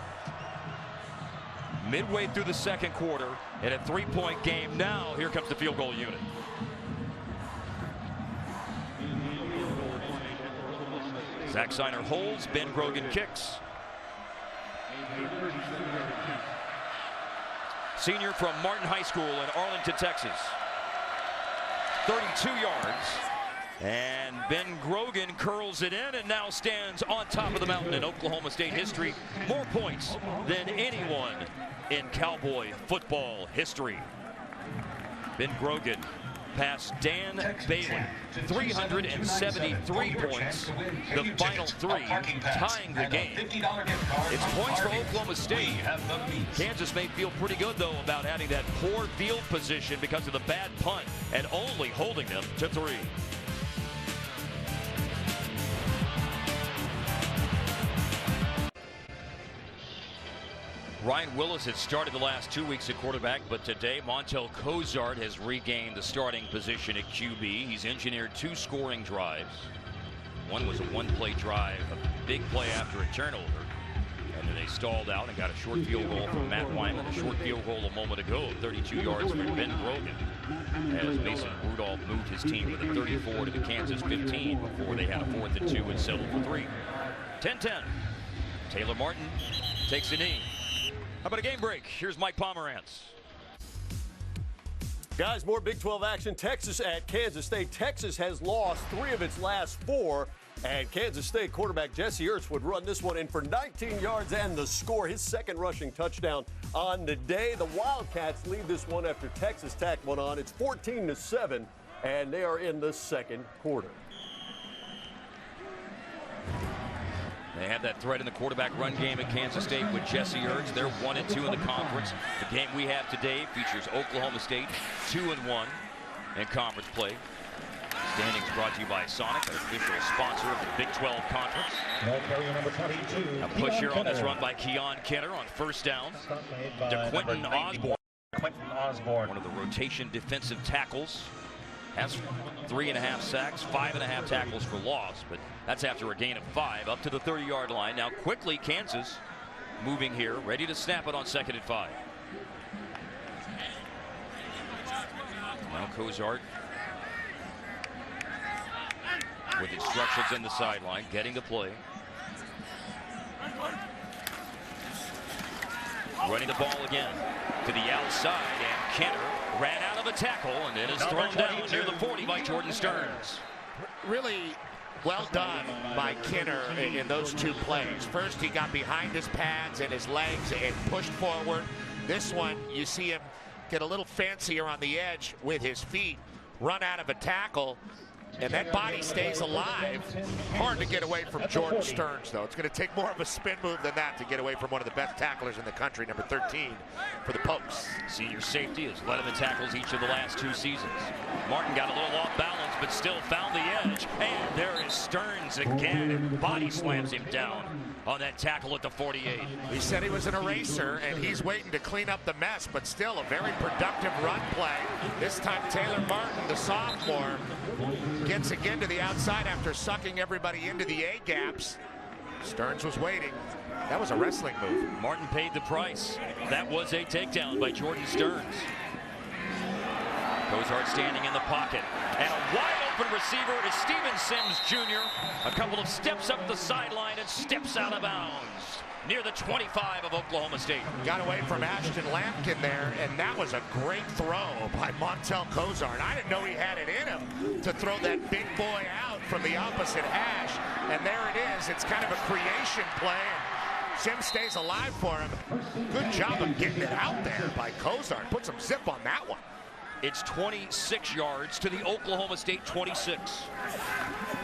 Midway through the second quarter, in a 3-point game. Now, here comes the field goal unit. Zach Seiner holds, Ben Grogan kicks. Senior from Martin High School in Arlington, Texas. 32 yards. And Ben Grogan curls it in and now stands on top of the mountain in Oklahoma State history. More points than anyone in Cowboy football history. Ben Grogan past Dan Bailey. 373 points. The final 3 tying the game. It's points for Oklahoma State. Kansas may feel pretty good, though, about having that poor field position because of the bad punt and only holding them to 3. Ryan Willis had started the last 2 weeks at quarterback, but today Montel Cozart has regained the starting position at QB. He's engineered 2 scoring drives. One was a 1-play drive, a big play after a turnover. And then they stalled out and got a short field goal from Matt Wyman. A short field goal a moment ago, 32 yards from Ben Grogan. As Mason Rudolph moved his team with a 34 to the Kansas 15 before they had a 4th and 2 and settled for 3. 10-10. Taylor Martin takes a knee. How about a game break? Here's Mike Pomerantz. Guys, more Big 12 action. Texas at Kansas State. Texas has lost 3 of its last 4. And Kansas State quarterback Jesse Ertz would run this one in for 19 yards and the score. His 2nd rushing touchdown on the day. The Wildcats lead this one after Texas tacked one on. It's 14-7, and they are in the 2nd quarter. They have that threat in the quarterback run game at Kansas State with Jesse Ertz. They're 1-2 in the conference. The game we have today features Oklahoma State 2-1 in conference play. Standings brought to you by Sonic, an official sponsor of the Big 12 Conference. A push here on this run by Keon Kenner on 1st down. DeQuinton Osborne, one of the rotation defensive tackles. Has 3.5 sacks, 5.5 tackles for loss, but that's after a gain of 5 up to the 30-yard line. Now quickly Kansas moving here, ready to snap it on 2nd and 5. Now Cozart with instructions in the sideline, getting the play. Running the ball again to the outside, and Kenner ran out of a tackle and it is thrown down near the 40 by Jordan Stearns. Really well done by Kenner in those 2 plays. First, he got behind his pads and his legs and pushed forward. This one, you see him get a little fancier on the edge with his feet, run out of a tackle, and that body stays alive. Hard to get away from Jordan Stearns, though. It's going to take more of a spin move than that to get away from one of the best tacklers in the country, number 13 for the Pokes. Senior safety has led him in tackles each of the last 2 seasons. Martin got a little off balance, but still found the edge. And there is Stearns again, and body slams him down on that tackle at the 48. He said he was an eraser, and he's waiting to clean up the mess, but still a very productive run play. This time Taylor Martin, the sophomore, gets again to the outside after sucking everybody into the A-gaps. Stearns was waiting. That was a wrestling move. Martin paid the price. That was a takedown by Jordan Stearns. Cozart standing in the pocket. And a wide open receiver is Steven Sims Jr. A couple of steps up the sideline and steps out of bounds. near the 25 of Oklahoma State. Got away from Ashton Lampkin there, and that was a great throw by Montel Cozart. I didn't know he had it in him to throw that big boy out from the opposite hash, and there it is. It's kind of a creation play. Sim stays alive for him. Good job of getting it out there by Cozart. Put some zip on that one. It's 26 yards to the Oklahoma State 26.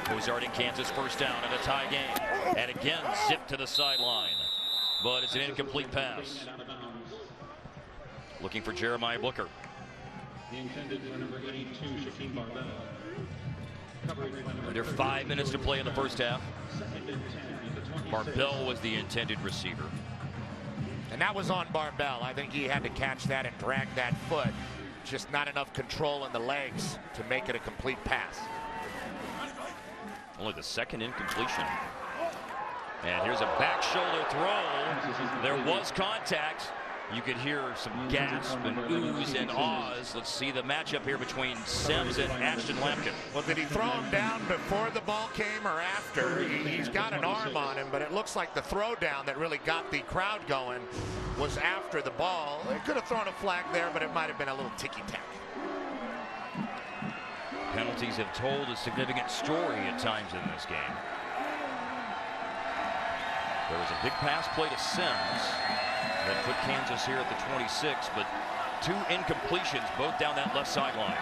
Cozart in Kansas, first down in a tie game. And again, zip to the sideline. But it's an incomplete pass. Looking for Jeremiah Booker. The intended for number 82, Shaquem Barbell. Under 5 minutes to play in the first half. Barbell was the intended receiver. And that was on Barbell. I think he had to catch that and drag that foot. Just not enough control in the legs to make it a complete pass. Only the second incompletion. And here's a back shoulder throw. There was contact. You could hear some gasp and oohs and ahs. Let's see the matchup here between Sims and Ashton Lampkin. Well, did he throw him down before the ball came or after? He's got an arm on him, but it looks like the throw down that really got the crowd going was after the ball. They could have thrown a flag there, but it might have been a little ticky-tack. Penalties have told a significant story at times in this game. There was a big pass play to Sims that put Kansas here at the 26, but two incompletions, both down that left sideline.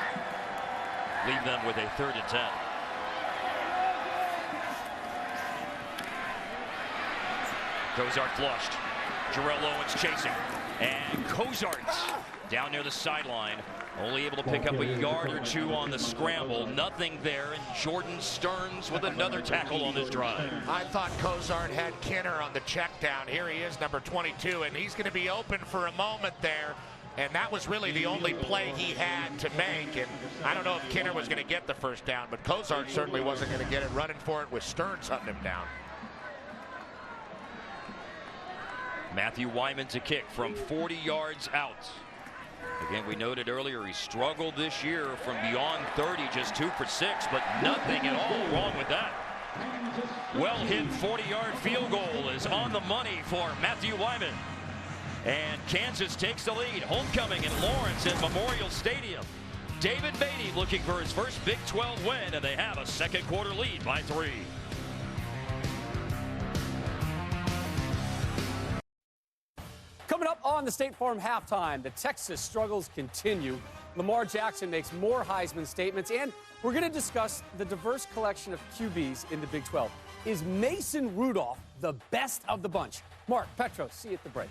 Leave them with a 3rd and 10. Cozart flushed. Jarrell Owens chasing. And Cozart down near the sideline. Only able to pick up a yard or two on the scramble. Nothing there. And Jordan Stearns with another tackle on this drive. I thought Cozart had Kinner on the check down. Here he is, number 22, and he's going to be open for a moment there. And that was really the only play he had to make. And I don't know if Kinner was going to get the first down, but Cozart certainly wasn't going to get it running for it with Stearns hunting him down. Matthew Wyman to kick from 40 yards out. Again, we noted earlier he struggled this year from beyond 30, just 2 for 6, but nothing at all wrong with that. Well hit 40-yard field goal is on the money for Matthew Wyman. And Kansas takes the lead. Homecoming in Lawrence at Memorial Stadium. David Beatty looking for his first Big 12 win, and they have a second quarter lead by 3. Coming up on the State Farm halftime, the Texas struggles continue. Lamar Jackson makes more Heisman statements, and we're going to discuss the diverse collection of QBs in the Big 12. Is Mason Rudolph the best of the bunch? Mark, Petros, see you at the break.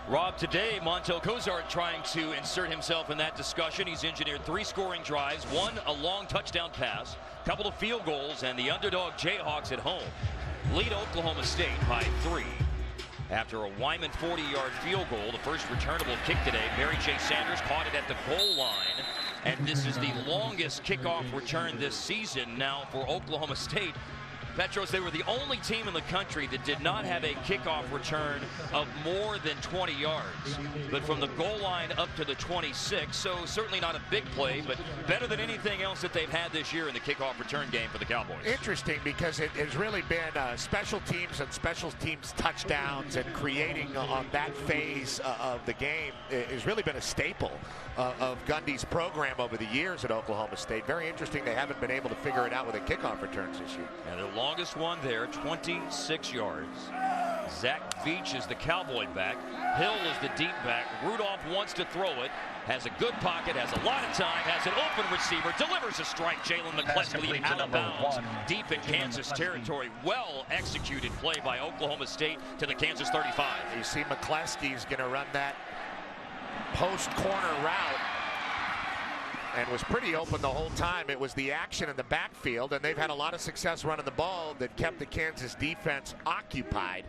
Rob, today Montel Cozart trying to insert himself in that discussion. He's engineered 3 scoring drives, 1 a long touchdown pass, a couple of field goals, and the underdog Jayhawks at home lead Oklahoma State by 3. After a Wyman 40-yard field goal, the first returnable kick today, Mary J. Sanders caught it at the goal line. And this is the longest kickoff return this season now for Oklahoma State. Petros, they were the only team in the country that did not have a kickoff return of more than 20 yards. But from the goal line up to the 26, so certainly not a big play, but better than anything else that they've had this year in the kickoff return game for the Cowboys. Interesting, because it has really been special teams and special teams touchdowns, and creating on that phase of the game has really been a staple of Gundy's program over the years at Oklahoma State. Very interesting they haven't been able to figure it out with the kickoff returns this year. And the longest one there, 26 yards. Zach Veach is the Cowboy back. Hill is the deep back. Rudolph wants to throw it. Has a good pocket, has a lot of time, has an open receiver, delivers a strike. Jalen McCleskey out of bounds deep in Kansas territory. Well executed play by Oklahoma State to the Kansas 35. You see McCleskey's going to run that post corner route and was pretty open the whole time. It was the action in the backfield, and they've had a lot of success running the ball that kept the Kansas defense occupied.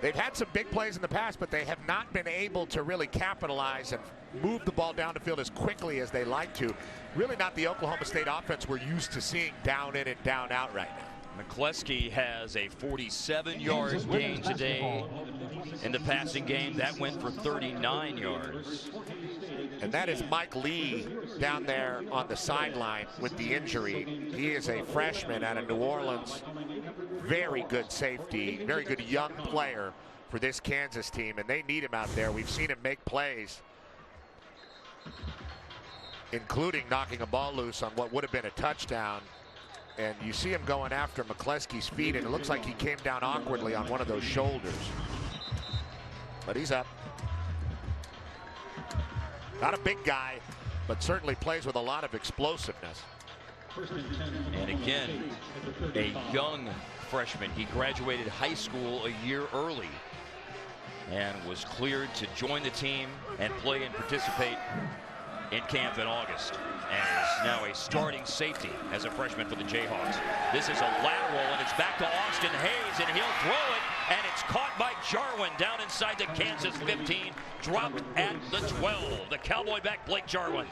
They've had some big plays in the past, but they have not been able to really capitalize and move the ball down the field as quickly as they like to. Really not the Oklahoma State offense we're used to seeing down in and down out right now. McCleskey has a 47-yard gain today in the passing game. That went for 39 yards. And that is Mike Lee down there on the sideline with the injury. He is a freshman out of New Orleans. very good safety, very good young player for this Kansas team, and they need him out there. We've seen him make plays, including knocking a ball loose on what would have been a touchdown. And you see him going after McCleskey's feet, and it looks like he came down awkwardly on one of those shoulders. But he's up. Not a big guy, but certainly plays with a lot of explosiveness. And again, a young freshman. He graduated high school a year early and was cleared to join the team and play and participate in camp in August, and is now a starting safety as a freshman for the Jayhawks. This is a lateral, and it's back to Austin Hayes, and he'll throw it, and it's caught by Jarwin down inside the Kansas 15, dropped at the 12. The Cowboy back, Blake Jarwin.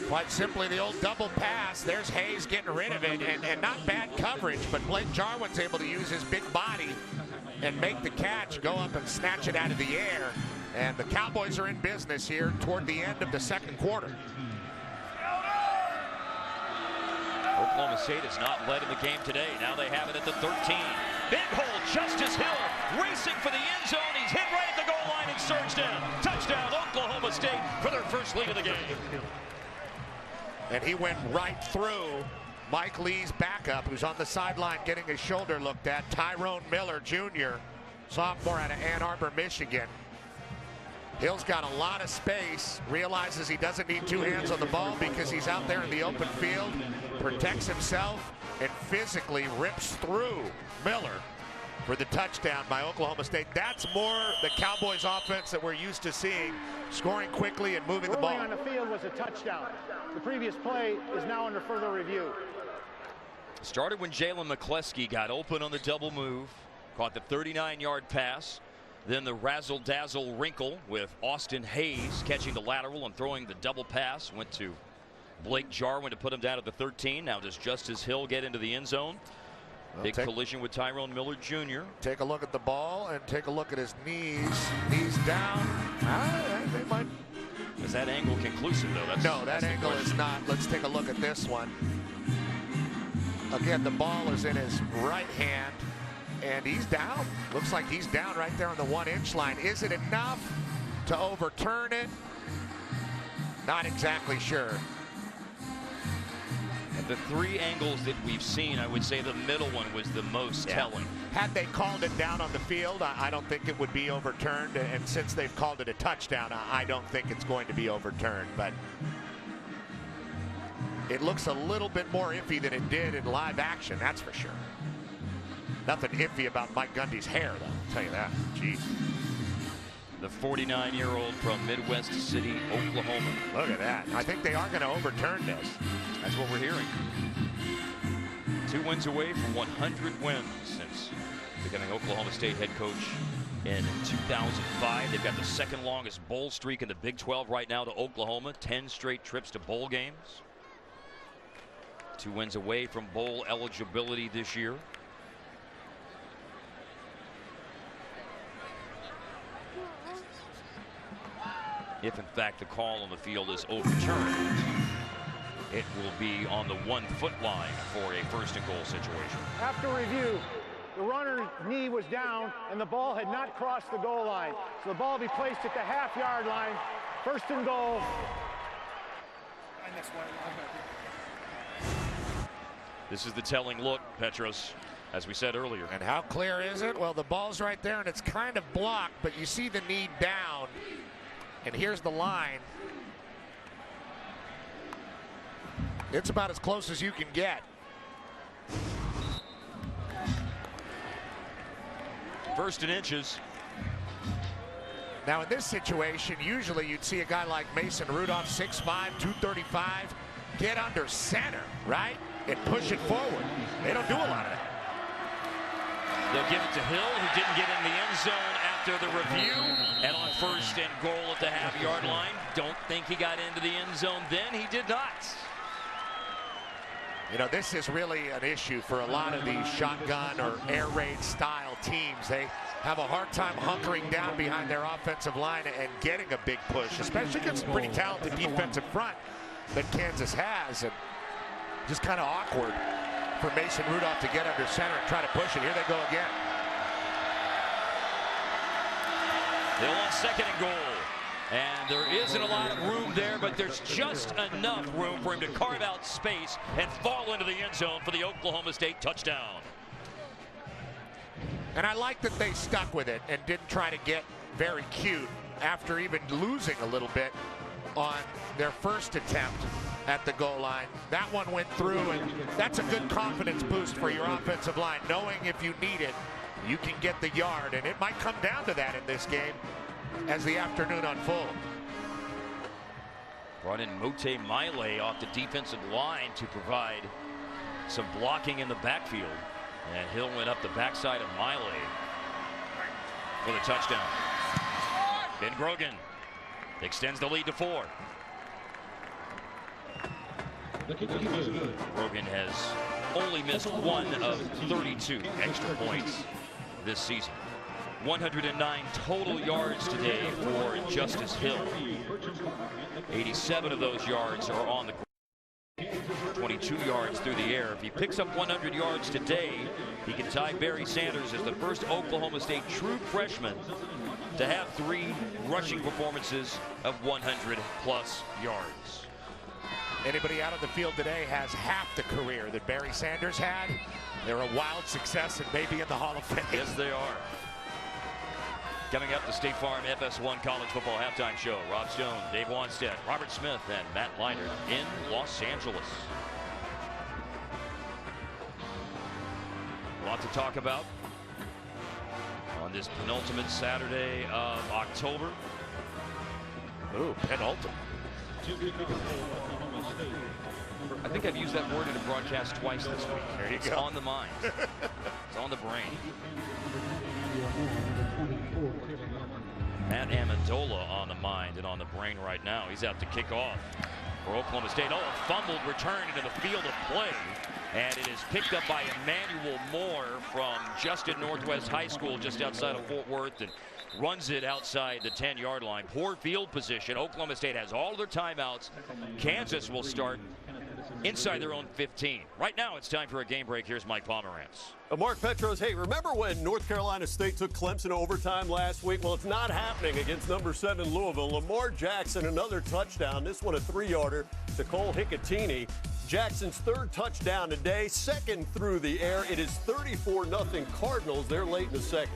Quite simply, the old double pass. There's Hayes getting rid of it, and not bad coverage, but Blake Jarwin's able to use his big body and make the catch, go up and snatch it out of the air. And the Cowboys are in business here toward the end of the second quarter. Oklahoma State has not led in the game today. Now they have it at the 13. Big hole, Justice Hill racing for the end zone. He's hit right at the goal line and surged down. Touchdown, Oklahoma State for their first lead of the game. And he went right through Mike Lee's backup, who's on the sideline getting his shoulder looked at, Tyrone Miller Jr., sophomore out of Ann Arbor, Michigan. Hill's got a lot of space, realizes he doesn't need two hands on the ball because he's out there in the open field, protects himself, and physically rips through Miller for the touchdown by Oklahoma State. That's more the Cowboys offense that we're used to seeing, scoring quickly and moving the ball. Ruling on the field was a touchdown. The previous play is now under further review. Started when Jalen McCleskey got open on the double move, caught the 39-yard pass. Then the razzle-dazzle wrinkle with Austin Hayes catching the lateral and throwing the double pass. Went to Blake Jarwin to put him down at the 13. Now does Justice Hill get into the end zone? Big collision with Tyrone Miller Jr. Take a look at the ball and take a look at his knees. Knees down. They might. Is that angle conclusive, though? No, that angle is not. Let's take a look at this one. Again, the ball is in his right hand. And he's down. Looks like he's down right there on the 1-inch line. Is it enough to overturn it? Not exactly sure. Of the three angles that we've seen, I would say the middle one was the most telling. Had they called it down on the field, I don't think it would be overturned. And since they've called it a touchdown, I don't think it's going to be overturned. But it looks a little bit more iffy than it did in live action, that's for sure. Nothing iffy about Mike Gundy's hair, though. I'll tell you that. Jeez. The 49-year-old from Midwest City, Oklahoma. Look at that. I think they are going to overturn this. That's what we're hearing. 2 wins away from 100 wins since becoming Oklahoma State head coach in 2005. They've got the second longest bowl streak in the Big 12 right now to Oklahoma. 10 straight trips to bowl games. 2 wins away from bowl eligibility this year. If, in fact, the call on the field is overturned, it will be on the 1-foot line for a first-and-goal situation. After review, the runner's knee was down, and the ball had not crossed the goal line. So the ball will be placed at the half-yard line. First and goal. This is the telling look, Petros, as we said earlier. And how clear is it? Well, the ball's right there, and it's kind of blocked, but you see the knee down. And here's the line. It's about as close as you can get. First and inches. Now, in this situation, usually you'd see a guy like Mason Rudolph, 6'5", 235, get under center, right? And push it forward. They don't do a lot of that. They'll give it to Hill, who didn't get in the end zone after the review. And on first and goal at the half-yard line, don't think he got into the end zone then. He did not. You know, this is really an issue for a lot of these shotgun or air raid style teams. They have a hard time hunkering down behind their offensive line and getting a big push, especially against a pretty talented defensive front that Kansas has. And just kind of awkward for Mason Rudolph to get under center and try to push it. Here they go again. They'll on second and goal. And there isn't a lot of room there, but there's just enough room for him to carve out space and fall into the end zone for the Oklahoma State touchdown. And I like that they stuck with it and didn't try to get very cute after even losing a little bit on their first attempt at the goal line. That one went through, and that's a good confidence boost for your offensive line, knowing if you need it, you can get the yard, and it might come down to that in this game as the afternoon unfolds. Brought in Mote Miley off the defensive line to provide some blocking in the backfield. And Hill went up the backside of Miley for the touchdown. Ben Grogan extends the lead to 4. Grogan has only missed 1 of 32 extra points this season. 109 total yards today for Justice Hill. 87 of those yards are on the ground. 22 yards through the air. If he picks up 100 yards today, he can tie Barry Sanders as the first Oklahoma State true freshman to have 3 rushing performances of 100+ yards. Anybody out of the field today has half the career that Barry Sanders had. They're a wild success and maybe in the Hall of Fame. Yes, they are. Coming up, the State Farm FS1 College Football Halftime Show. Rob Stone, Dave Wanstead, Robert Smith, and Matt Leinart in Los Angeles. A lot to talk about on this penultimate Saturday of October. Ooh, penultimate. I think I've used that word in a broadcast twice this week. There you it's go. On the mind. It's on the brain. Matt Amendola on the mind and on the brain right now. He's out to kick off for Oklahoma State. Oh, a fumbled return into the field of play. And it is picked up by Emmanuel Moore from Justin Northwest High School just outside of Fort Worth and runs it outside the 10-yard line. Poor field position. Oklahoma State has all their timeouts. Kansas will start inside their own 15. Right now it's time for a game break. Here's Mike Pomerantz. Mark Petros, hey, remember when North Carolina State took Clemson to overtime last week? Well, it's not happening against number 7 Louisville. Lamar Jackson, another touchdown. This one a 3-yarder to Cole Hicatini. Jackson's 3rd touchdown today, 2nd through the air. It is 34-0 Cardinals. They're late in the 2nd.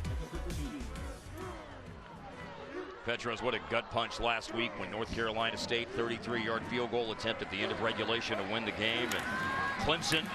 Petros, what a gut punch last week when North Carolina State 33-yard field goal attempt at the end of regulation to win the game. And Clemson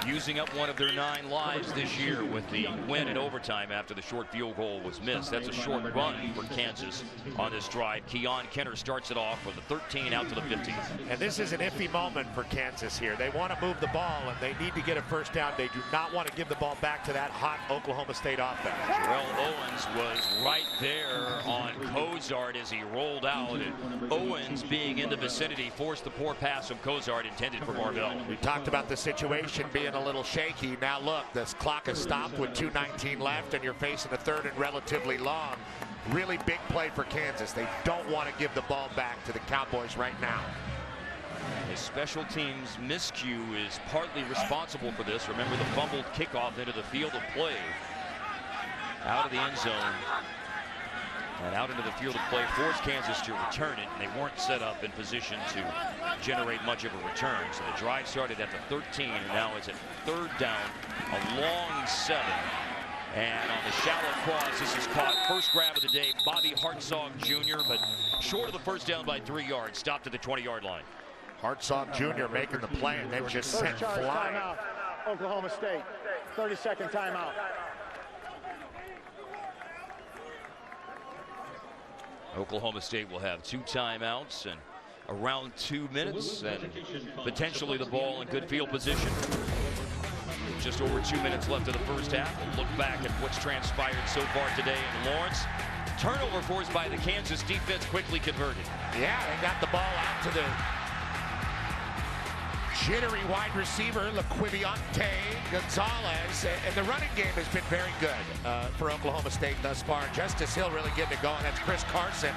using up one of their 9 lives this year with the win in overtime after the short field goal was missed. That's a short run for Kansas on this drive. Keon Kenner starts it off with the 13 out to the 15. And this is an iffy moment for Kansas here. They want to move the ball and they need to get a first down. They do not want to give the ball back to that hot Oklahoma State offense. Jarrell Owens was right there on Cozart as he rolled out, and Owens, being in the vicinity, forced the poor pass from Cozart intended for Marvell. We talked about the situation being a little shaky. Now look, this clock has stopped with 2:19 left and you're facing a 3rd and relatively long. Really big play for Kansas. They don't want to give the ball back to the Cowboys right now. A special teams miscue is partly responsible for this. Remember the fumbled kickoff into the field of play. Out of the end zone and out into the field of play forced Kansas to return it, and they weren't set up in position to generate much of a return. So the drive started at the 13, and now it's at 3rd down, a long 7. And on the shallow cross, this is caught. First grab of the day, Bobby Hartzog Jr., but short of the first down by 3 yards, stopped at the 20-yard line. Hartzog Jr. making the play, and they were just sent flying. Timeout, Oklahoma State. 30-second timeout. Oklahoma State will have 2 timeouts and around 2 minutes, and potentially the ball in good field position. Just over 2 minutes left of the first half. We'll look back at what's transpired so far today in Lawrence. Turnover forced by the Kansas defense, quickly converted. Yeah, they got the ball out to the jittery wide receiver, Laquivionte Gonzalez, and the running game has been very good for Oklahoma State thus far. Justice Hill really getting it going. That's Chris Carson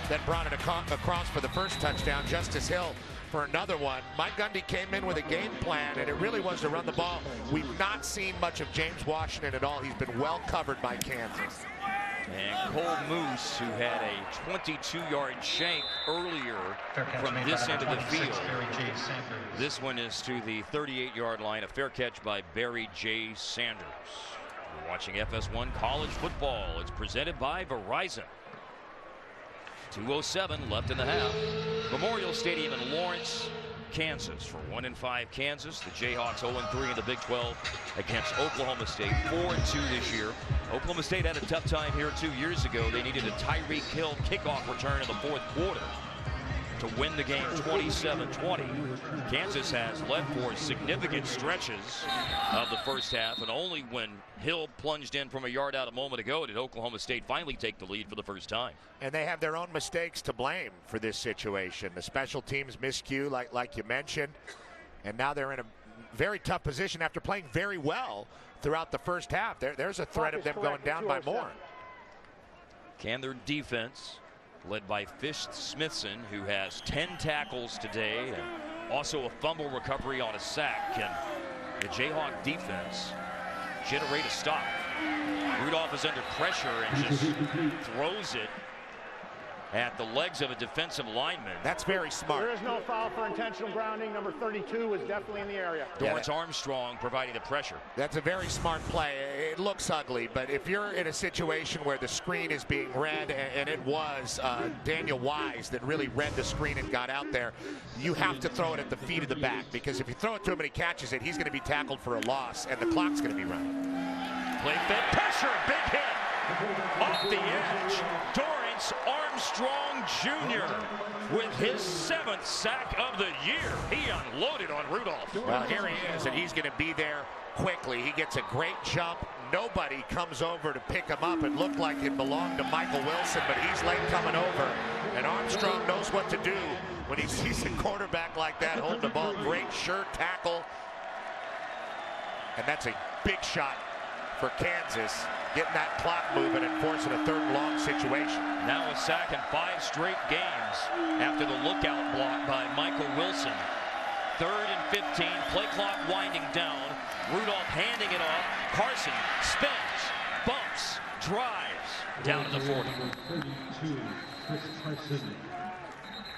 that brought it across for the first touchdown. Justice Hill for another one. Mike Gundy came in with a game plan, and it really was to run the ball. We've not seen much of James Washington at all. He's been well covered by Kansas. And Cole Moose, who had a 22-yard shank earlier from this end of the field. This one is to the 38-yard line. A fair catch by Barry J. Sanders. We're watching FS1 college football. It's presented by Verizon. 2:07 left in the half. Memorial Stadium in Lawrence, Kansas. For 1-5 Kansas, the Jayhawks 0-3 in the Big 12 against Oklahoma State. 4-2 this year. Oklahoma State had a tough time here 2 years ago. They needed a Tyreek Hill kickoff return in the fourth quarter to win the game 27-20. Kansas has led for significant stretches of the first half, and only when Hill plunged in from a yard out a moment ago did Oklahoma State finally take the lead for the first time. And they have their own mistakes to blame for this situation. The special teams miscue, like you mentioned, and now they're in a very tough position after playing very well throughout the first half. There's a threat of them going down by more. Can their defense, led by Fish Smithson, who has 10 tackles today and also a fumble recovery on a sack, can the Jayhawk defense generate a stop? Rudolph is under pressure and just throws it at the legs of a defensive lineman. That's very smart. There is no foul for intentional grounding. Number 32 is definitely in the area. Dorrance Armstrong providing the pressure. That's a very smart play. It looks ugly, but if you're in a situation where the screen is being read, and it was Daniel Wise that really read the screen and got out there, you have to throw it at the feet of the back, because if you throw it to him and he catches it, he's going to be tackled for a loss, and the clock's going to be running. Play fake pressure, big hit off the edge. Dorrance Armstrong Jr. with his 7th sack of the year. He unloaded on Rudolph. Well, here he is, and he's going to be there quickly. He gets a great jump. Nobody comes over to pick him up. It looked like it belonged to Michael Wilson, but he's late coming over. And Armstrong knows what to do when he sees a quarterback like that hold the ball. Great sure tackle. And that's a big shot for Kansas, getting that clock moving and forcing a 3rd and long situation. Now a sack in 5 straight games after the lookout block by Michael Wilson. 3rd and 15, play clock winding down. Rudolph handing it off. Carson spins, bumps, drives down to the 40.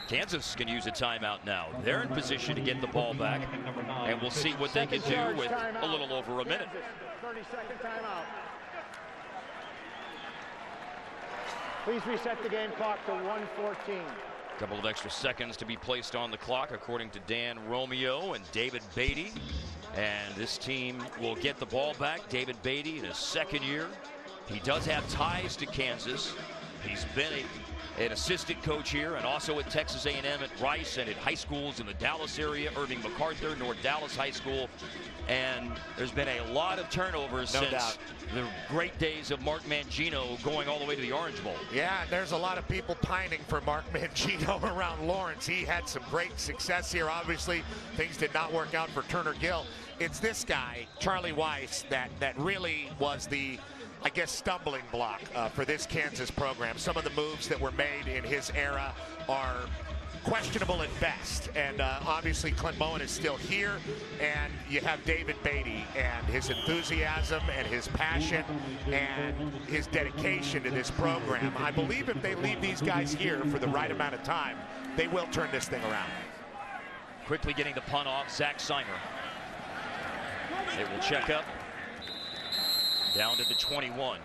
Kansas can use a timeout now. They're in position to get the ball back, and we'll see what they can do with a little over a minute. 30-second timeout. Please reset the game clock to 1:14. A couple of extra seconds to be placed on the clock, according to Dan Romeo and David Beatty. And this team will get the ball back. David Beatty in his 2nd year. He does have ties to Kansas. He's been an assistant coach here and also at Texas A&M at Rice and at high schools in the Dallas area, Irving MacArthur, North Dallas High School. And there's been a lot of turnovers since the great days of Mark Mangino going all the way to the Orange Bowl. Yeah, there's a lot of people pining for Mark Mangino around Lawrence. He had some great success here. Obviously, things did not work out for Turner Gill. It's this guy, Charlie Weiss, that really was the, I guess, stumbling block for this Kansas program. Some of the moves that were made in his era are questionable at best, and obviously Clint Bowen is still here, and you have David Beatty and his enthusiasm and his passion and his dedication to this program. I believe if they leave these guys here for the right amount of time, they will turn this thing around. Quickly getting the punt off, Zach Seimer. They will check up down to the 21.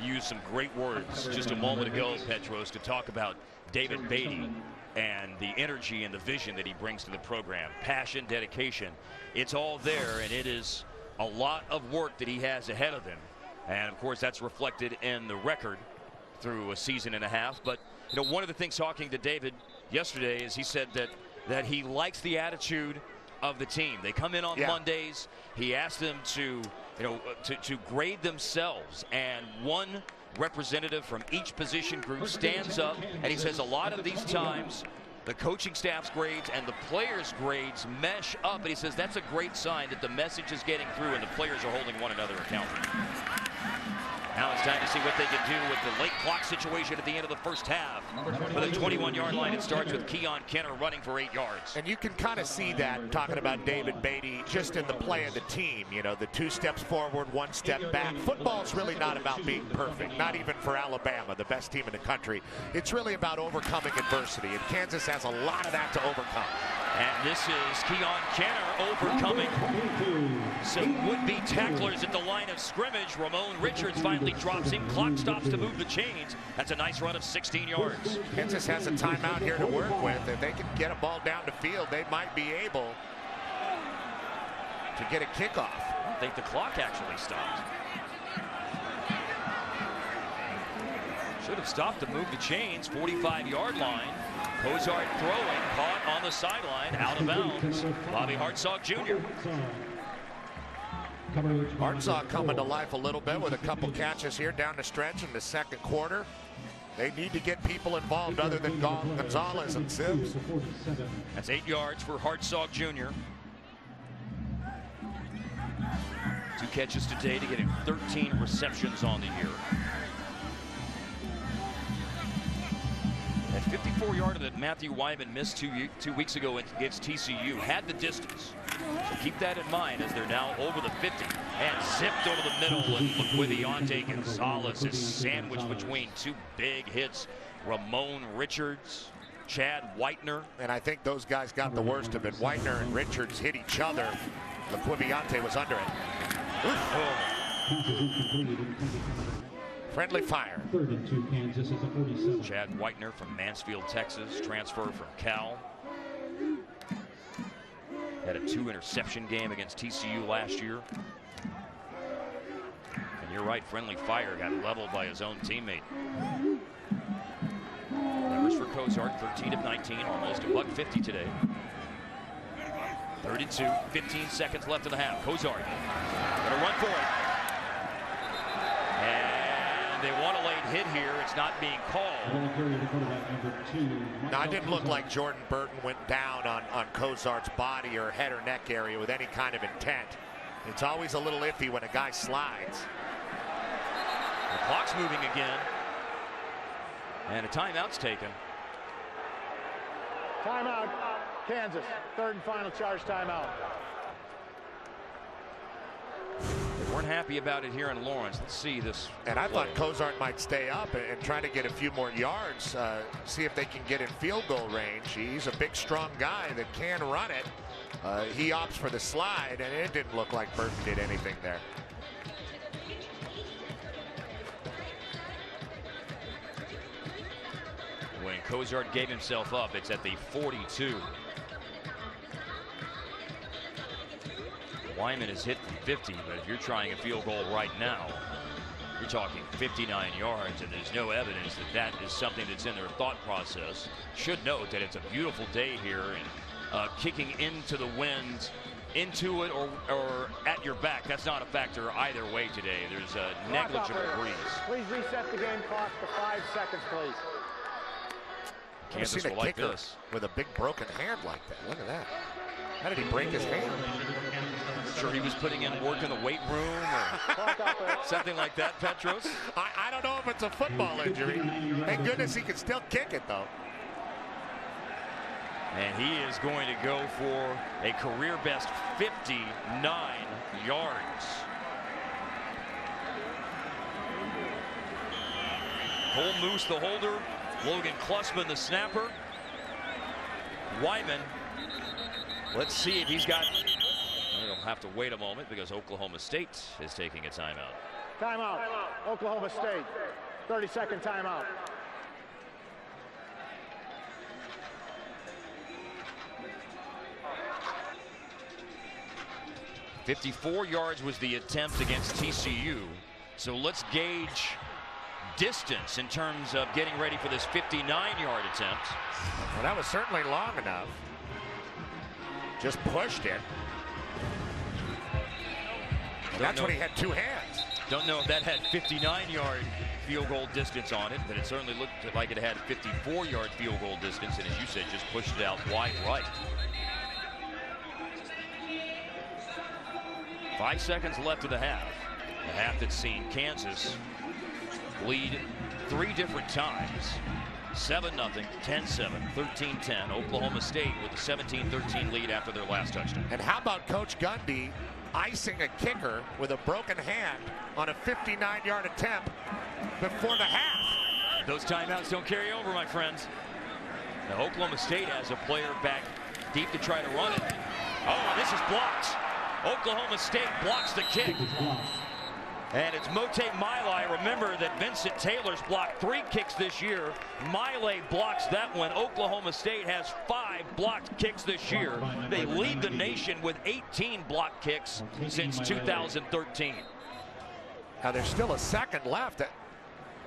Used some great words just a moment ago, Petros, to talk about David Beatty and the energy and the vision that he brings to the program. Passion, dedication, it's all there, and it is a lot of work that he has ahead of him. And of course that's reflected in the record through a season and a half. But you know, one of the things talking to David yesterday is he said that he likes the attitude of the team. They come in on Mondays. He asked them to grade themselves, and one representative from each position group stands up and he says a lot of these times the coaching staff's grades and the players' grades mesh up, and he says that's a great sign that the message is getting through and the players are holding one another accountable. Now it's time to see what they can do with the late clock situation at the end of the first half. For the 21-yard line, it starts with Keon Kenner running for 8 yards. And you can kind of see that, talking about David Beatty, just in the play of the team. You know, the 2 steps forward, 1 step back. Football's really not about being perfect, not even for Alabama, the best team in the country. It's really about overcoming adversity, and Kansas has a lot of that to overcome. And this is Keon Kenner overcoming some would-be tacklers at the line of scrimmage. Ramon Richards finally drops him. Clock stops to move the chains. That's a nice run of 16 yards. Kansas has a timeout here to work with. If they can get a ball down the field, they might be able to get a kickoff. I don't think the clock actually stopped. Should have stopped to move the chains. 45-yard line. Cozart throwing, caught on the sideline, out of bounds. Bobby Hartzog Jr. Hartzog coming to life a little bit with a couple catches here down the stretch in the second quarter. They need to get people involved other than Gonzalez and Sims. That's 8 yards for Hartzog Jr. 2 catches today to get him 13 receptions on the year. That 54-yarder that Matthew Wyman missed two weeks ago against TCU had the distance. So keep that in mind as they're now over the 50 and zipped over the middle. And Le'Quivionte Gonzalez is sandwiched between 2 big hits. Ramon Richards, Chad Whitener. And I think those guys got the worst of it. Whitener and Richards hit each other. Le'Quivionte was under it. Friendly fire. 3rd and 2, Kansas is a 47. Chad Whitener from Mansfield, Texas, transfer from Cal. Had a 2-interception game against TCU last year. And you're right, friendly fire got leveled by his own teammate. Numbers for Cozart, 13 of 19, almost $150 today. 3rd and 2, 15 seconds left in the half. Cozart gonna run for it. And they want a late hit here. It's not being called. Now, it didn't look like Jordan Burton went down on Cozart's body or head or neck area with any kind of intent. It's always a little iffy when a guy slides. The clock's moving again. And a timeout's taken. Timeout, Kansas. 3rd and final charge timeout. They weren't happy about it here in Lawrence. Let's see this. And I thought Cozart might stay up and try to get a few more yards, see if they can get in field goal range. He's a big, strong guy that can run it. He opts for the slide, and it didn't look like Burton did anything there. When Cozart gave himself up, it's at the 42. Wyman is hit from 50, but if you're trying a field goal right now, you're talking 59 yards, and there's no evidence that that is something that's in their thought process. Should note that it's a beautiful day here, and kicking into the wind, into it or at your back, that's not a factor either way today. There's a negligible breeze. Please reset the game clock to 5 seconds, please. Kansas will like this. With a big broken hand like that. Look at that. How did he break his hand? Sure, he was putting in work in the weight room or something like that, Petros. I don't know if it's a football injury. Thank goodness he can still kick it, though. And he is going to go for a career best 59 yards. Cole Moose, the holder. Logan Klussman, the snapper. Wyman. Let's see if he's got. We'll have to wait a moment because Oklahoma State is taking a timeout. Timeout. Oklahoma State. 30-second timeout. .54 yards was the attempt against TCU. So let's gauge distance in terms of getting ready for this 59-yard attempt. Well, that was certainly long enough. Just pushed it. That's when he had 2 hands. Don't know if that had 59-yard field goal distance on it, but it certainly looked like it had 54-yard field goal distance, and as you said, just pushed it out wide right. 5 seconds left of the half. A half that's seen Kansas lead 3 different times. 7-0, 10-7, 13-10. Oklahoma State with a 17-13 lead after their last touchdown. And how about Coach Gundy icing a kicker with a broken hand on a 59-yard attempt before the half? Those timeouts don't carry over, my friends. Now Oklahoma State has a player back deep to try to run it. Oh, this is blocked. Oklahoma State blocks the kick. And it's Mote Miley. Remember that Vincent Taylor's blocked 3 kicks this year. Miley blocks that one. Oklahoma State has 5 blocked kicks this year. They lead the nation with 18 blocked kicks since 2013. Now there's still a second left.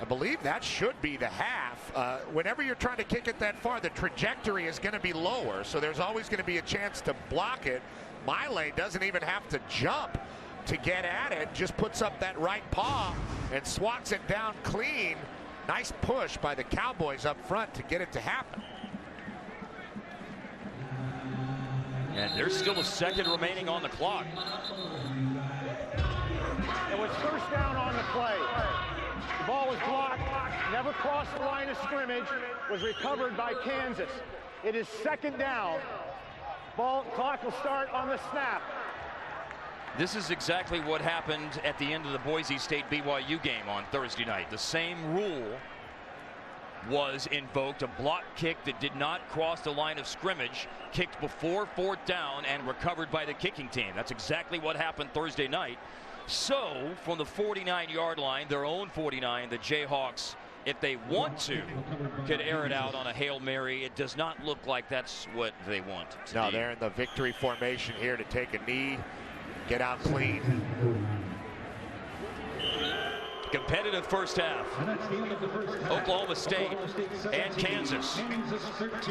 I believe that should be the half. Whenever you're trying to kick it that far, the trajectory is going to be lower, so there's always going to be a chance to block it. Miley doesn't even have to jump to get at it, just puts up that right paw and swats it down clean. Nice push by the Cowboys up front to get it to happen. And there's still a second remaining on the clock. It was first down on the play. The ball was blocked, never crossed the line of scrimmage, was recovered by Kansas. It is second down. Clock will start on the snap. This is exactly what happened at the end of the Boise State-BYU game on Thursday night. The same rule was invoked, a block kick that did not cross the line of scrimmage, kicked before 4th down and recovered by the kicking team. That's exactly what happened Thursday night. So, from the 49-yard line, their own 49, the Jayhawks, if they want to, could air it out on a Hail Mary. It does not look like that's what they want to No, do. they're in the victory formation here to take a knee, get out clean. Competitive first half. Oklahoma State and Kansas.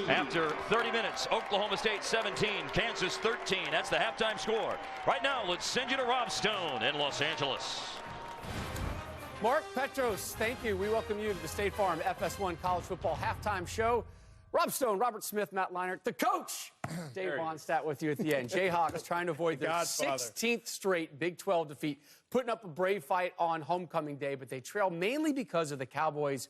After 30 minutes, Oklahoma State 17, Kansas 13. That's the halftime score. Right now, let's send you to Rob Stone in Los Angeles. Mark Petros, thank you. We welcome you to the State Farm FS1 College Football Halftime Show. Rob Stone, Robert Smith, Matt Leinart, the coach, Dave Wannstedt with you at the end. Jayhawks trying to avoid their 16th straight Big 12 defeat, putting up a brave fight on homecoming day, but they trail mainly because of the Cowboys'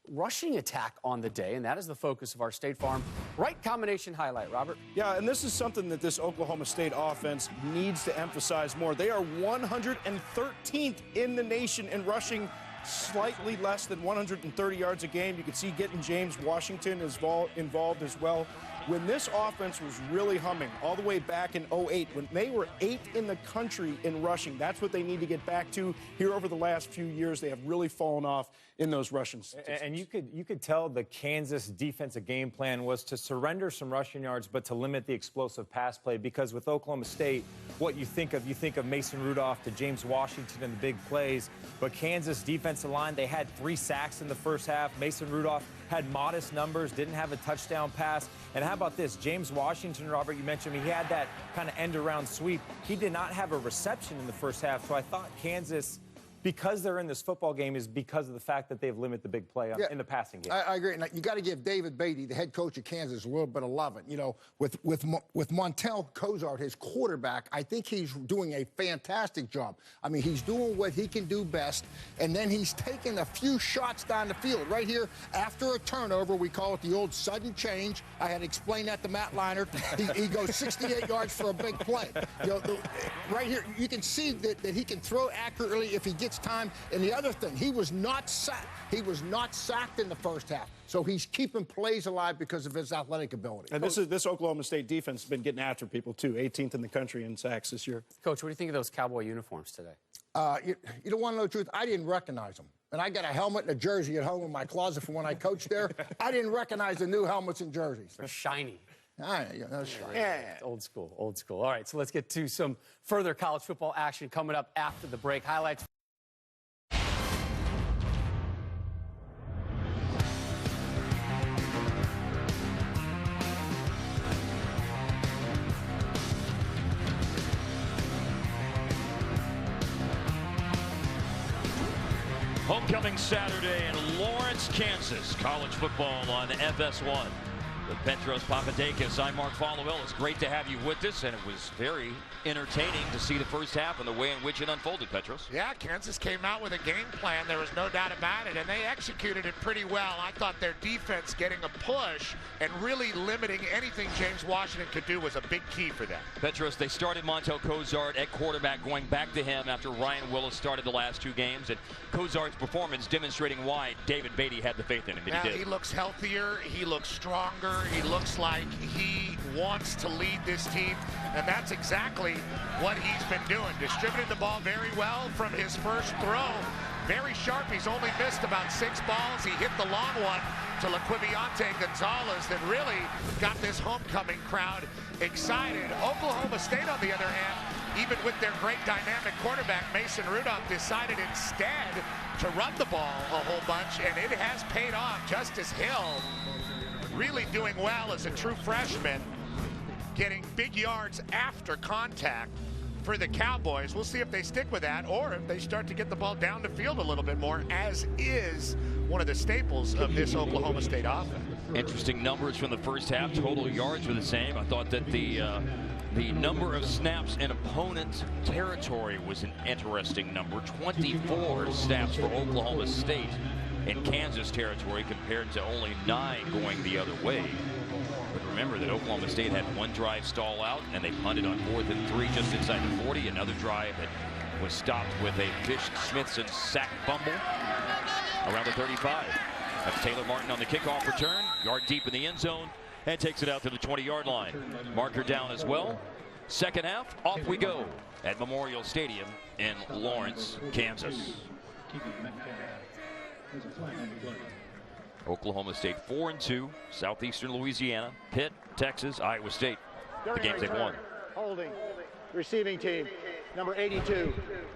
rushing attack on the day, and that is the focus of our State Farm right combination highlight. Robert? Yeah, and this is something that this Oklahoma State offense needs to emphasize more. They are 113th in the nation in rushing, slightly less than 130 yards a game. You can see getting James Washington is involved as well. When this offense was really humming all the way back in 08, when they were 8th in the country in rushing, that's what they need to get back to. Here over the last few years, they have really fallen off in those rushing statistics. And you could tell the Kansas defensive game plan was to surrender some rushing yards, but to limit the explosive pass play, because with Oklahoma State, what you think of Mason Rudolph to James Washington and the big plays, but Kansas defensive line, they had 3 sacks in the first half. Mason Rudolph had modest numbers, didn't have a touchdown pass. And how about this? James Washington, Robert, you mentioned he had that kind of end-around sweep. He did not have a reception in the first half, so I thought Kansas, because they're in this football game, is because of the fact that they've limited the big play in the passing game. I agree. And you got to give David Beatty, the head coach of Kansas, a little bit of love. You know, with Montel Cozart, his quarterback, I think he's doing a fantastic job. I mean, he's doing what he can do best, and then he's taking a few shots down the field. Right here, after a turnover, we call it the old sudden change. I had to explain that to Matt Leinart. He goes 68 yards for a big play. You know, right here, you can see that he can throw accurately if he gets time. And the other thing, he was not sacked. He was not sacked in the first half. So he's keeping plays alive because of his athletic ability. And this Oklahoma State defense has been getting after people, too. 18th in the country in sacks this year. Coach, what do you think of those Cowboy uniforms today? You don't want to know the truth? I didn't recognize them. And I got a helmet and a jersey at home in my closet from when I coached there. I didn't recognize the new helmets and jerseys. They're shiny. Yeah. Old school, old school. All right, so let's get to some further college football action coming up after the break. Highlights. Homecoming Saturday in Lawrence, Kansas. College football on FS1. With Petros Papadakis, I'm Mark Followell. It's great to have you with us, and it was very entertaining to see the first half and the way in which it unfolded, Petros. Yeah, Kansas came out with a game plan. There was no doubt about it, and they executed it pretty well. I thought their defense getting a push and really limiting anything James Washington could do was a big key for them. Petros, they started Montel Cozart at quarterback, going back to him after Ryan Willis started the last 2 games, and Cozart's performance demonstrating why David Beatty had the faith in him, and he did. He looks healthier, he looks stronger, he looks like he wants to lead this team, and that's exactly what he's been doing. Distributed the ball very well from his first throw. Very sharp. He's only missed about 6 balls. He hit the long one to Laquiviante Gonzalez that really got this homecoming crowd excited. Oklahoma State, on the other hand, even with their great dynamic quarterback, Mason Rudolph, decided instead to run the ball a whole bunch, and it has paid off. Justice Hill really doing well as a true freshman, getting big yards after contact for the Cowboys. We'll see if they stick with that or if they start to get the ball down the field a little bit more, as is one of the staples of this Oklahoma State offense. Interesting numbers from the first half. Total yards were the same. I thought that the number of snaps in opponent territory was an interesting number. 24 snaps for Oklahoma State in Kansas territory compared to only 9 going the other way. But remember that Oklahoma State had 1 drive stall out, and they punted on 4th and 3 just inside the 40. Another drive that was stopped with a Fish-Smithson sack fumble around the 35. That's Taylor Martin on the kickoff return, yard deep in the end zone, and takes it out to the 20-yard line. Marker down as well. Second half, off we go at Memorial Stadium in Lawrence, Kansas. Oklahoma State 4-2, Southeastern Louisiana, Pitt, Texas, Iowa State. The games they've won. Holding, receiving team, number 82,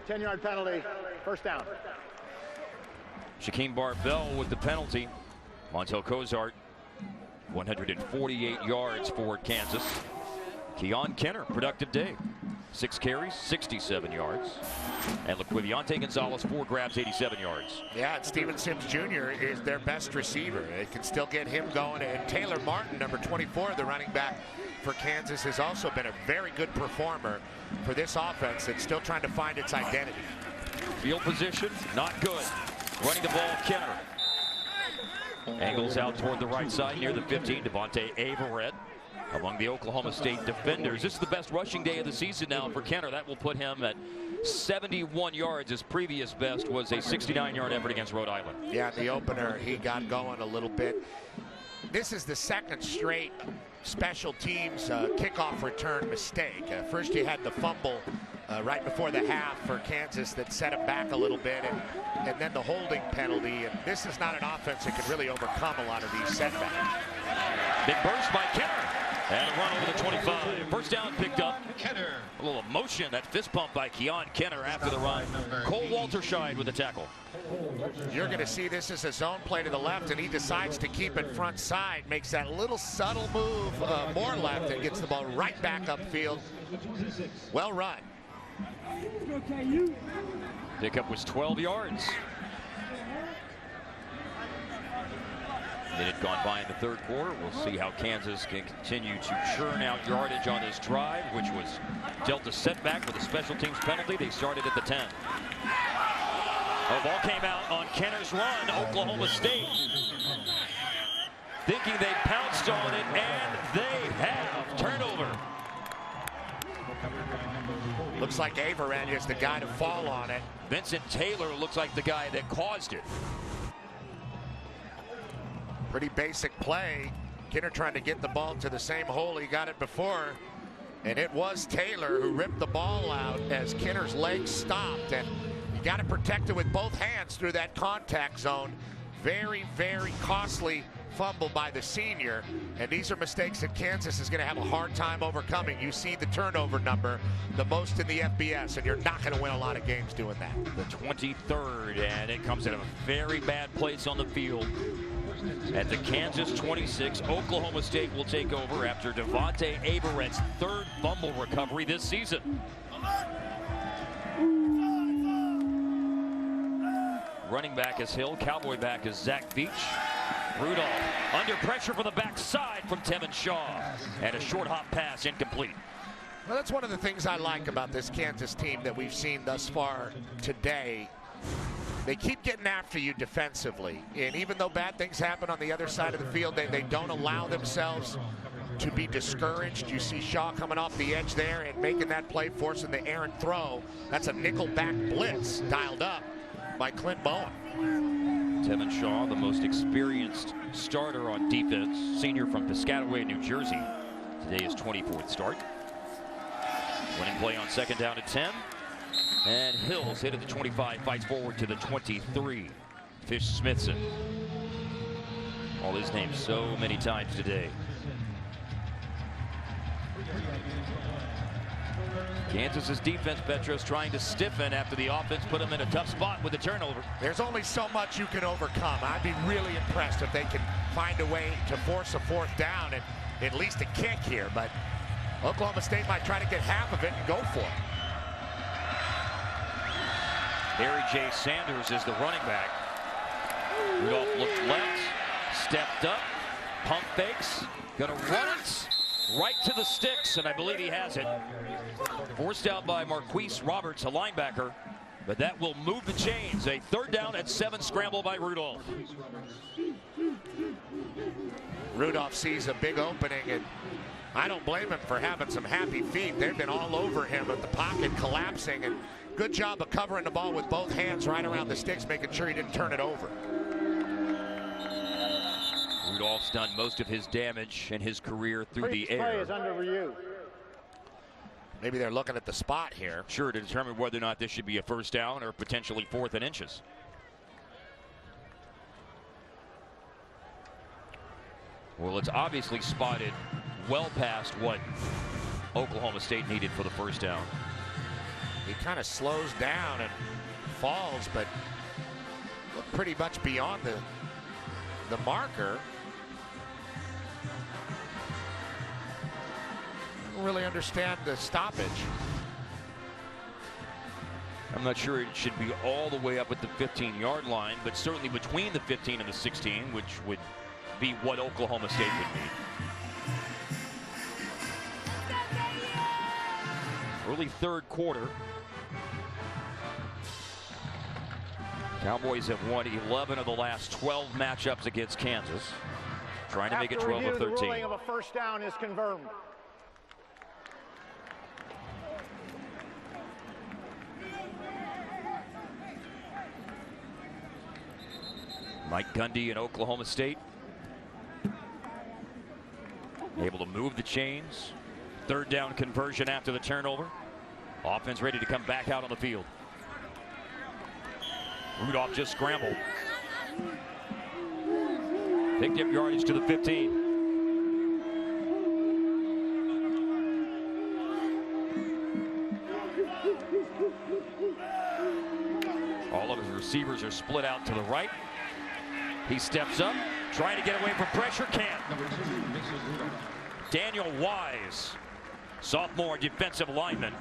10-yard penalty, first down. Shaquem Barbell with the penalty. Montel Cozart, 148 yards for Kansas. Keon Kenner, productive day. 6 carries, 67 yards. And Laquiviante Gonzalez, 4 grabs, 87 yards. Yeah, and Steven Sims Jr. is their best receiver. They can still get him going. And Taylor Martin, number 24, the running back for Kansas, has also been a very good performer for this offense that's still trying to find its identity. Field position, not good. Running the ball, Kenner. Angles out toward the right side near the 15. Devontae Averett among the Oklahoma State defenders. This is the best rushing day of the season now for Kenner. That will put him at 71 yards. His previous best was a 69-yard effort against Rhode Island. Yeah, the opener, he got going a little bit. This is the 2nd straight special teams kickoff return mistake. First you had the fumble right before the half for Kansas that set him back a little bit, and then the holding penalty. And this is not an offense that can really overcome a lot of these setbacks. Big burst by Kenner. And a run over the 25. First down picked up. A little emotion, that fist pump by Keon Kenner after the run. Cole Walterscheid with the tackle. You're going to see this as a zone play to the left, and he decides to keep it front side. Makes that little subtle move more left and gets the ball right back upfield. Well run. Pickup was 12 yards. Minute gone by in the 3rd quarter. We'll see how Kansas can continue to churn out yardage on this drive, which was dealt a setback with a special teams penalty. They started at the 10. The ball came out on Kenner's run. Oklahoma State thinking they pounced on it, and they have. Turnover. Looks like Averett is the guy to fall on it. Vincent Taylor looks like the guy that caused it. Pretty basic play. Kenner trying to get the ball to the same hole he got it before. And it was Taylor who ripped the ball out as Kenner's legs stopped. And you got to protect it with both hands through that contact zone. Very, very costly fumble by the senior. And these are mistakes that Kansas is going to have a hard time overcoming. You see the turnover number, the most in the FBS, and you're not going to win a lot of games doing that. The 23rd, and it comes at a very bad place on the field. At the Kansas 26, Oklahoma State will take over after Devontae Averett's 3rd fumble recovery this season. Running back is Hill, Cowboy back is Zach Beach. Rudolph under pressure from the backside from Tevin Shaw. And a short hop pass incomplete. Well, that's one of the things I like about this Kansas team that we've seen thus far today. They keep getting after you defensively. And even though bad things happen on the other side of the field, they don't allow themselves to be discouraged. You see Shaw coming off the edge there and making that play, forcing the errant throw. That's a nickel back blitz dialed up by Clint Bowen. Tevin Shaw, the most experienced starter on defense, senior from Piscataway, New Jersey. Today is 24th start. Winning play on second down at 10. And Hills hit at the 25, fights forward to the 23. Fish Smithson. All his names so many times today. Kansas's defense, Petros, trying to stiffen after the offense put them in a tough spot with the turnover. There's only so much you can overcome. I'd be really impressed if they can find a way to force a fourth down and at least a kick here. But Oklahoma State might try to get half of it and go for it. Barry J. Sanders is the running back. Rudolph looked left, stepped up, pump fakes, gonna run it right to the sticks, and I believe he has it. Forced out by Marquise Roberts, a linebacker, but that will move the chains. A third down at 7, scramble by Rudolph. Rudolph sees a big opening, and I don't blame him for having some happy feet. They've been all over him at the pocket, collapsing, and good job of covering the ball with both hands right around the sticks, making sure he didn't turn it over. Rudolph's done most of his damage in his career through the air. Play is under review. Maybe they're looking at the spot here. Sure, to determine whether or not this should be a first down or potentially 4th and inches. Well, it's obviously spotted well past what Oklahoma State needed for the first down. He kind of slows down and falls, but looked pretty much beyond the marker. I don't really understand the stoppage. I'm not sure it should be all the way up at the 15-yard line, but certainly between the 15 and the 16, which would be what Oklahoma State would need. Early third quarter. Cowboys have won 11 of the last 12 matchups against Kansas, trying to make it 12 of 13. The ruling of a first down is confirmed. Mike Gundy in Oklahoma State, able to move the chains. Third down conversion after the turnover. Offense ready to come back out on the field. Rudolph just scrambled. Picked up yardage to the 15. All of his receivers are split out to the right. He steps up, trying to get away from pressure, can't. Daniel Wise, sophomore defensive lineman.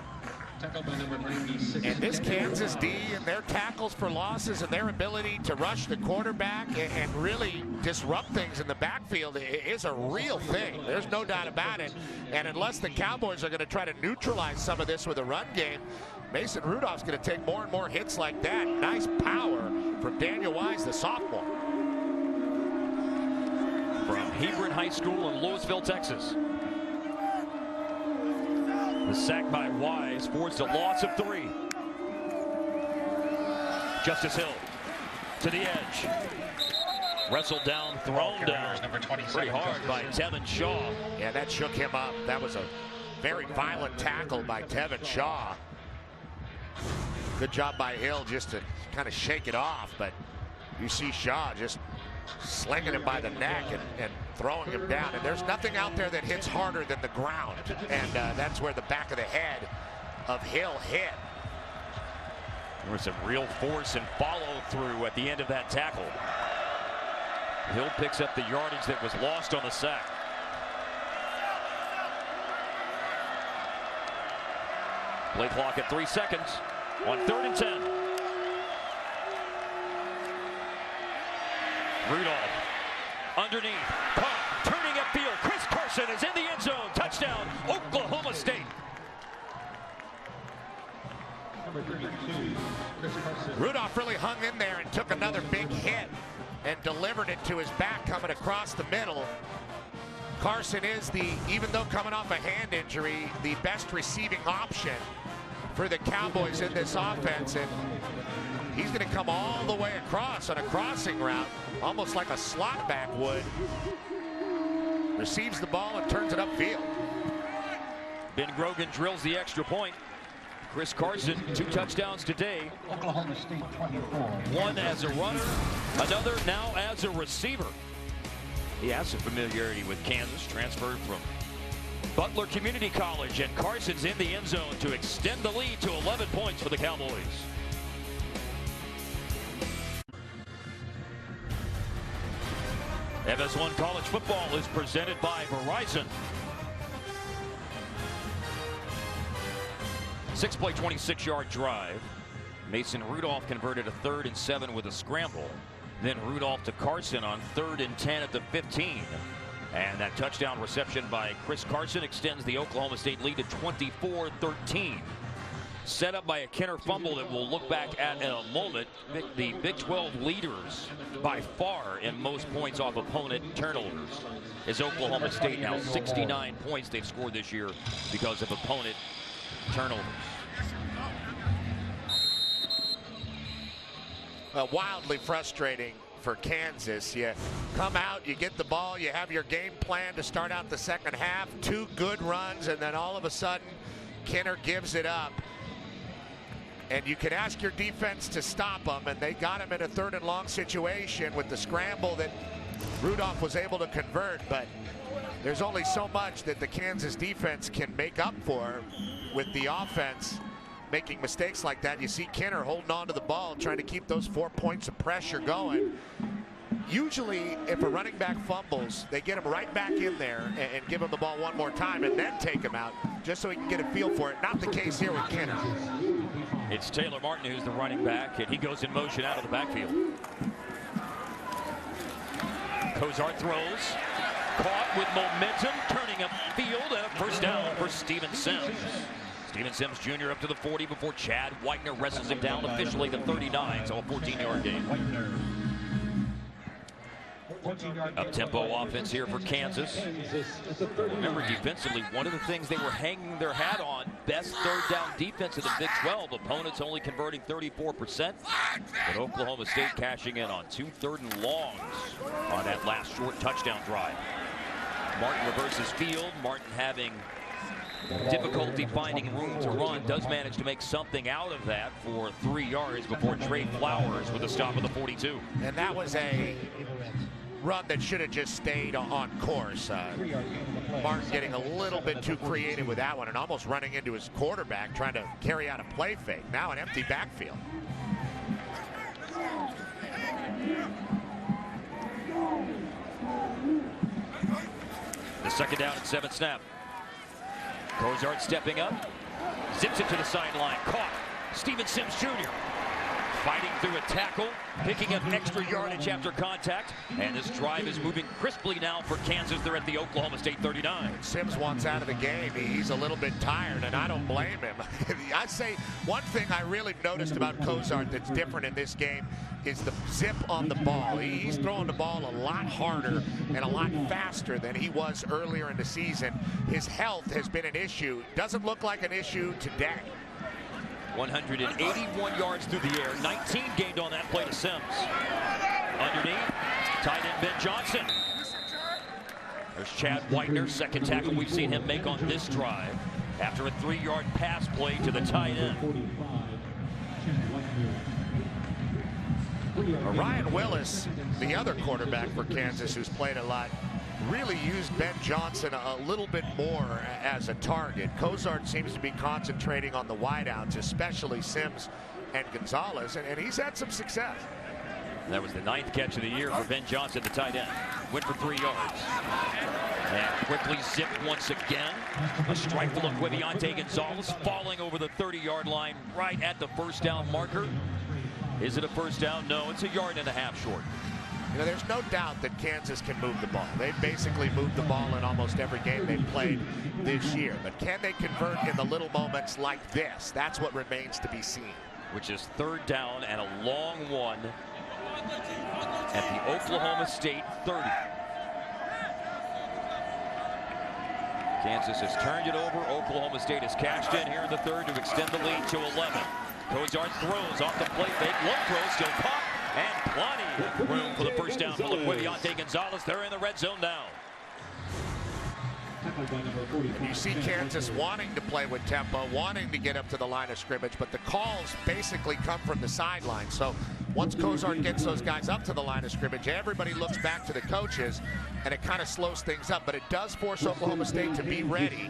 And this Kansas D and their tackles for losses and their ability to rush the quarterback and really disrupt things in the backfield is a real thing. There's no doubt about it. And unless the Cowboys are going to try to neutralize some of this with a run game, Mason Rudolph's going to take more and more hits like that. Nice power from Daniel Wise, the sophomore. From Hebron High School in Louisville, Texas. The sack by Wise forced a loss of 3. Justice Hill to the edge. Wrestled down, thrown down. Pretty hard by Tevin Shaw. Yeah, that shook him up. That was a very violent tackle by Tevin Shaw. Good job by Hill just to kind of shake it off, but you see Shaw just slinging him by the neck and throwing him down. And there's nothing out there that hits harder than the ground. And that's where the back of the head of Hill hit. There was some real force and follow through at the end of that tackle. Hill picks up the yardage that was lost on the sack. Play clock at 3 seconds on 3rd and 10. Rudolph Underneath. Caught. Turning upfield. Chris Carson is in the end zone. Touchdown, Oklahoma State. Rudolph really hung in there and took another big hit and delivered it to his back coming across the middle. Carson is even though coming off a hand injury, the best receiving option for the Cowboys in this offense. And he's going to come all the way across on a crossing route, almost like a slot back would. Receives the ball and turns it upfield. Ben Grogan drills the extra point. Chris Carson, 2 touchdowns today. Oklahoma State 24. One as a runner, another now as a receiver. He has some familiarity with Kansas, transferred from Butler Community College, and Carson's in the end zone to extend the lead to 11 points for the Cowboys. FS1 College Football is presented by Verizon. 6-play, 26-yard drive. Mason Rudolph converted a 3rd and 7 with a scramble. Then Rudolph to Carson on 3rd and 10 at the 15. And that touchdown reception by Chris Carson extends the Oklahoma State lead to 24-13. Set up by a Kenner fumble that we'll look back at in a moment. The Big 12 leaders by far in most points off opponent turnovers is Oklahoma State. Now 69 points they've scored this year because of opponent turnovers. Wildly frustrating for Kansas. You come out, you get the ball, you have your game plan to start out the second half. 2 good runs, and then all of a sudden, Kenner gives it up. And you could ask your defense to stop them, and they got him in a 3rd and long situation with the scramble that Rudolph was able to convert. But there's only so much that the Kansas defense can make up for with the offense making mistakes like that. You see Kenner holding on to the ball, trying to keep those 4 points of pressure going. Usually, if a running back fumbles, they get him right back in there and give him the ball one more time and then take him out just so he can get a feel for it. Not the case here with Kenner. It's Taylor Martin who's the running back, and he goes in motion out of the backfield. Cozart throws. Caught with momentum, turning upfield, and a first down for Steven Sims. Steven Sims Jr. up to the 40 before Chad Whitener wrestles him down officially to 39, so a 14-yard gain. Up-tempo offense here for Kansas. Remember, defensively, one of the things they were hanging their hat on, best 3rd down defense in the Big 12. Opponents only converting 34%. But Oklahoma State cashing in on 2 3rd and longs on that last short touchdown drive. Martin reverses field. Martin having difficulty finding room to run, does manage to make something out of that for 3 yards before Trey Flowers with a stop at the 42. And that was a run that should have just stayed on course. Martin getting a little bit too creative with that one and almost running into his quarterback trying to carry out a play fake. Now an empty backfield. The 2nd down and 7 snap. Cozart stepping up, zips it to the sideline, caught. Steven Sims Jr. fighting through a tackle, picking up extra yardage after contact, and this drive is moving crisply now for Kansas. They're at the Oklahoma State 39. Sims wants out of the game. He's a little bit tired, and I don't blame him. I say one thing I really noticed about Cozart that's different in this game is the zip on the ball. He's throwing the ball a lot harder and a lot faster than he was earlier in the season. His health has been an issue. Doesn't look like an issue today. 181 yards through the air, 19 gained on that play to Sims. Underneath, tight end Ben Johnson. There's Chad Whitener, 2nd tackle we've seen him make on this drive after a 3-yard pass play to the tight end. Ryan Willis, the other quarterback for Kansas who's played a lot, really used Ben Johnson a little bit more as a target. Cozart seems to be concentrating on the wideouts, especially Sims and Gonzalez, and he's had some success. That was the 9th catch of the year for Ben Johnson, the tight end. Went for 3 yards. And quickly zipped once again. A strike full of Quiviante Gonzalez falling over the 30-yard line right at the first down marker. Is it a first down? No, it's a 1.5 yards short. You know, there's no doubt that Kansas can move the ball. They've basically moved the ball in almost every game they've played this year. But can they convert in the little moments like this? That's what remains to be seen. Which is 3rd down and a long one at the Oklahoma State 30. Kansas has turned it over. Oklahoma State has cashed in here in the 3rd to extend the lead to 11. Cozart throws off the plate fake. Low throw still caught. And plenty of room for the first down for Laquaviante Gonzalez. They're in the red zone now. And you see Kansas wanting to play with tempo, wanting to get up to the line of scrimmage, but the calls basically come from the sideline. So once Cozart gets those guys up to the line of scrimmage, everybody looks back to the coaches, and it kind of slows things up. But it does force Oklahoma State to be ready.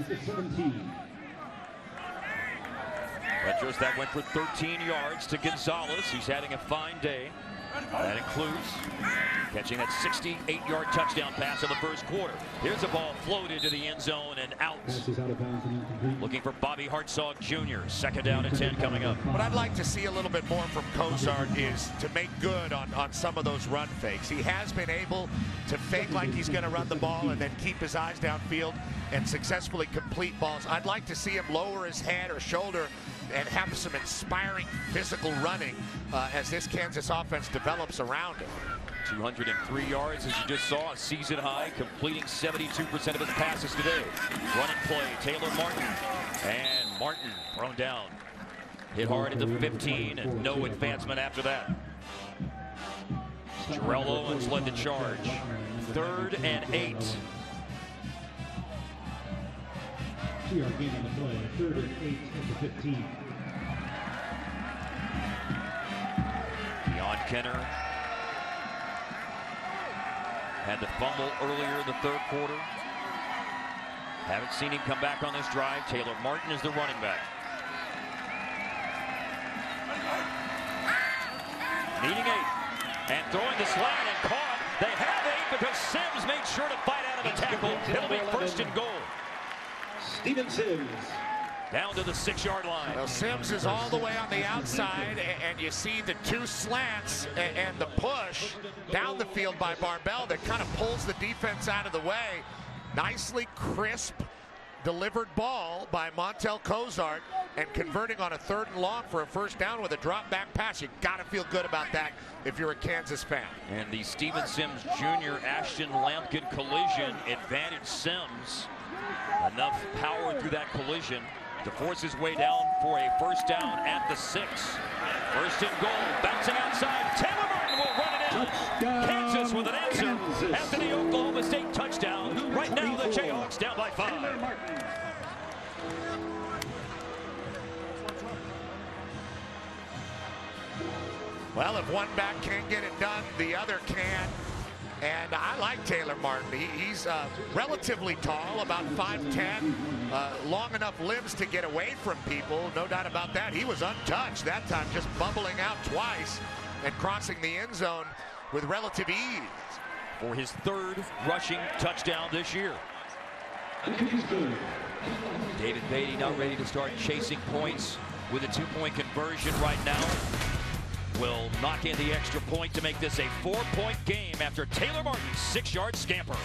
Retros that went for 13 yards to Gonzalez. He's having a fine day. That includes catching that 68-yard touchdown pass in the first quarter. Here's a ball floated to the end zone and out. Looking for Bobby Hartzog Jr. 2nd down and 10 coming up. What I'd like to see a little bit more from Cozart is to make good on some of those run fakes. He has been able to fake like he's going to run the ball and then keep his eyes downfield and successfully complete balls. I'd like to see him lower his head or shoulder and have some inspiring physical running as this Kansas offense develops around him. 203 yards, as you just saw, a season high, completing 72% of his passes today. Running play, Taylor Martin. And Martin thrown down. Hit hard at the 15, and no advancement after that. Jarrell Owens led the charge. 3rd and 8. We are gaining the play. 3rd and 8 at the 15. Deion Kenner had the fumble earlier in the 3rd quarter. Haven't seen him come back on this drive. Taylor Martin is the running back. Needing 8. And throwing the slant and caught. They have 8 because Sims made sure to fight out of the tackle. It'll be 1st and goal. Steven Sims. Down to the 6-yard line. Well, Sims is all the way on the outside, and you see the 2 slants and the push down the field by Barbell that kind of pulls the defense out of the way. Nicely crisp delivered ball by Montel Cozart, and converting on a 3rd and long for a 1st down with a drop back pass. You got to feel good about that if you're a Kansas fan. And the Steven Sims Jr. Ashton Lampkin collision advantaged Sims. Enough power through that collision to force his way down for a 1st down at the 6. 1st and goal, bouncing outside. Taylor Martin will run it in. Touchdown, Kansas with an answer Kansas. after the Oklahoma State touchdown. Right now, the Jayhawks down by 5. Well, if one back can't get it done, the other can. And I like Taylor Martin. He's relatively tall, about 5'10", long enough limbs to get away from people. No doubt about that. He was untouched that time, just bubbling out twice and crossing the end zone with relative ease. For his 3rd rushing touchdown this year. David Beatty now ready to start chasing points with a 2-point conversion right now. Will knock in the extra point to make this a 4-point game after Taylor Martin's 6-yard scamper.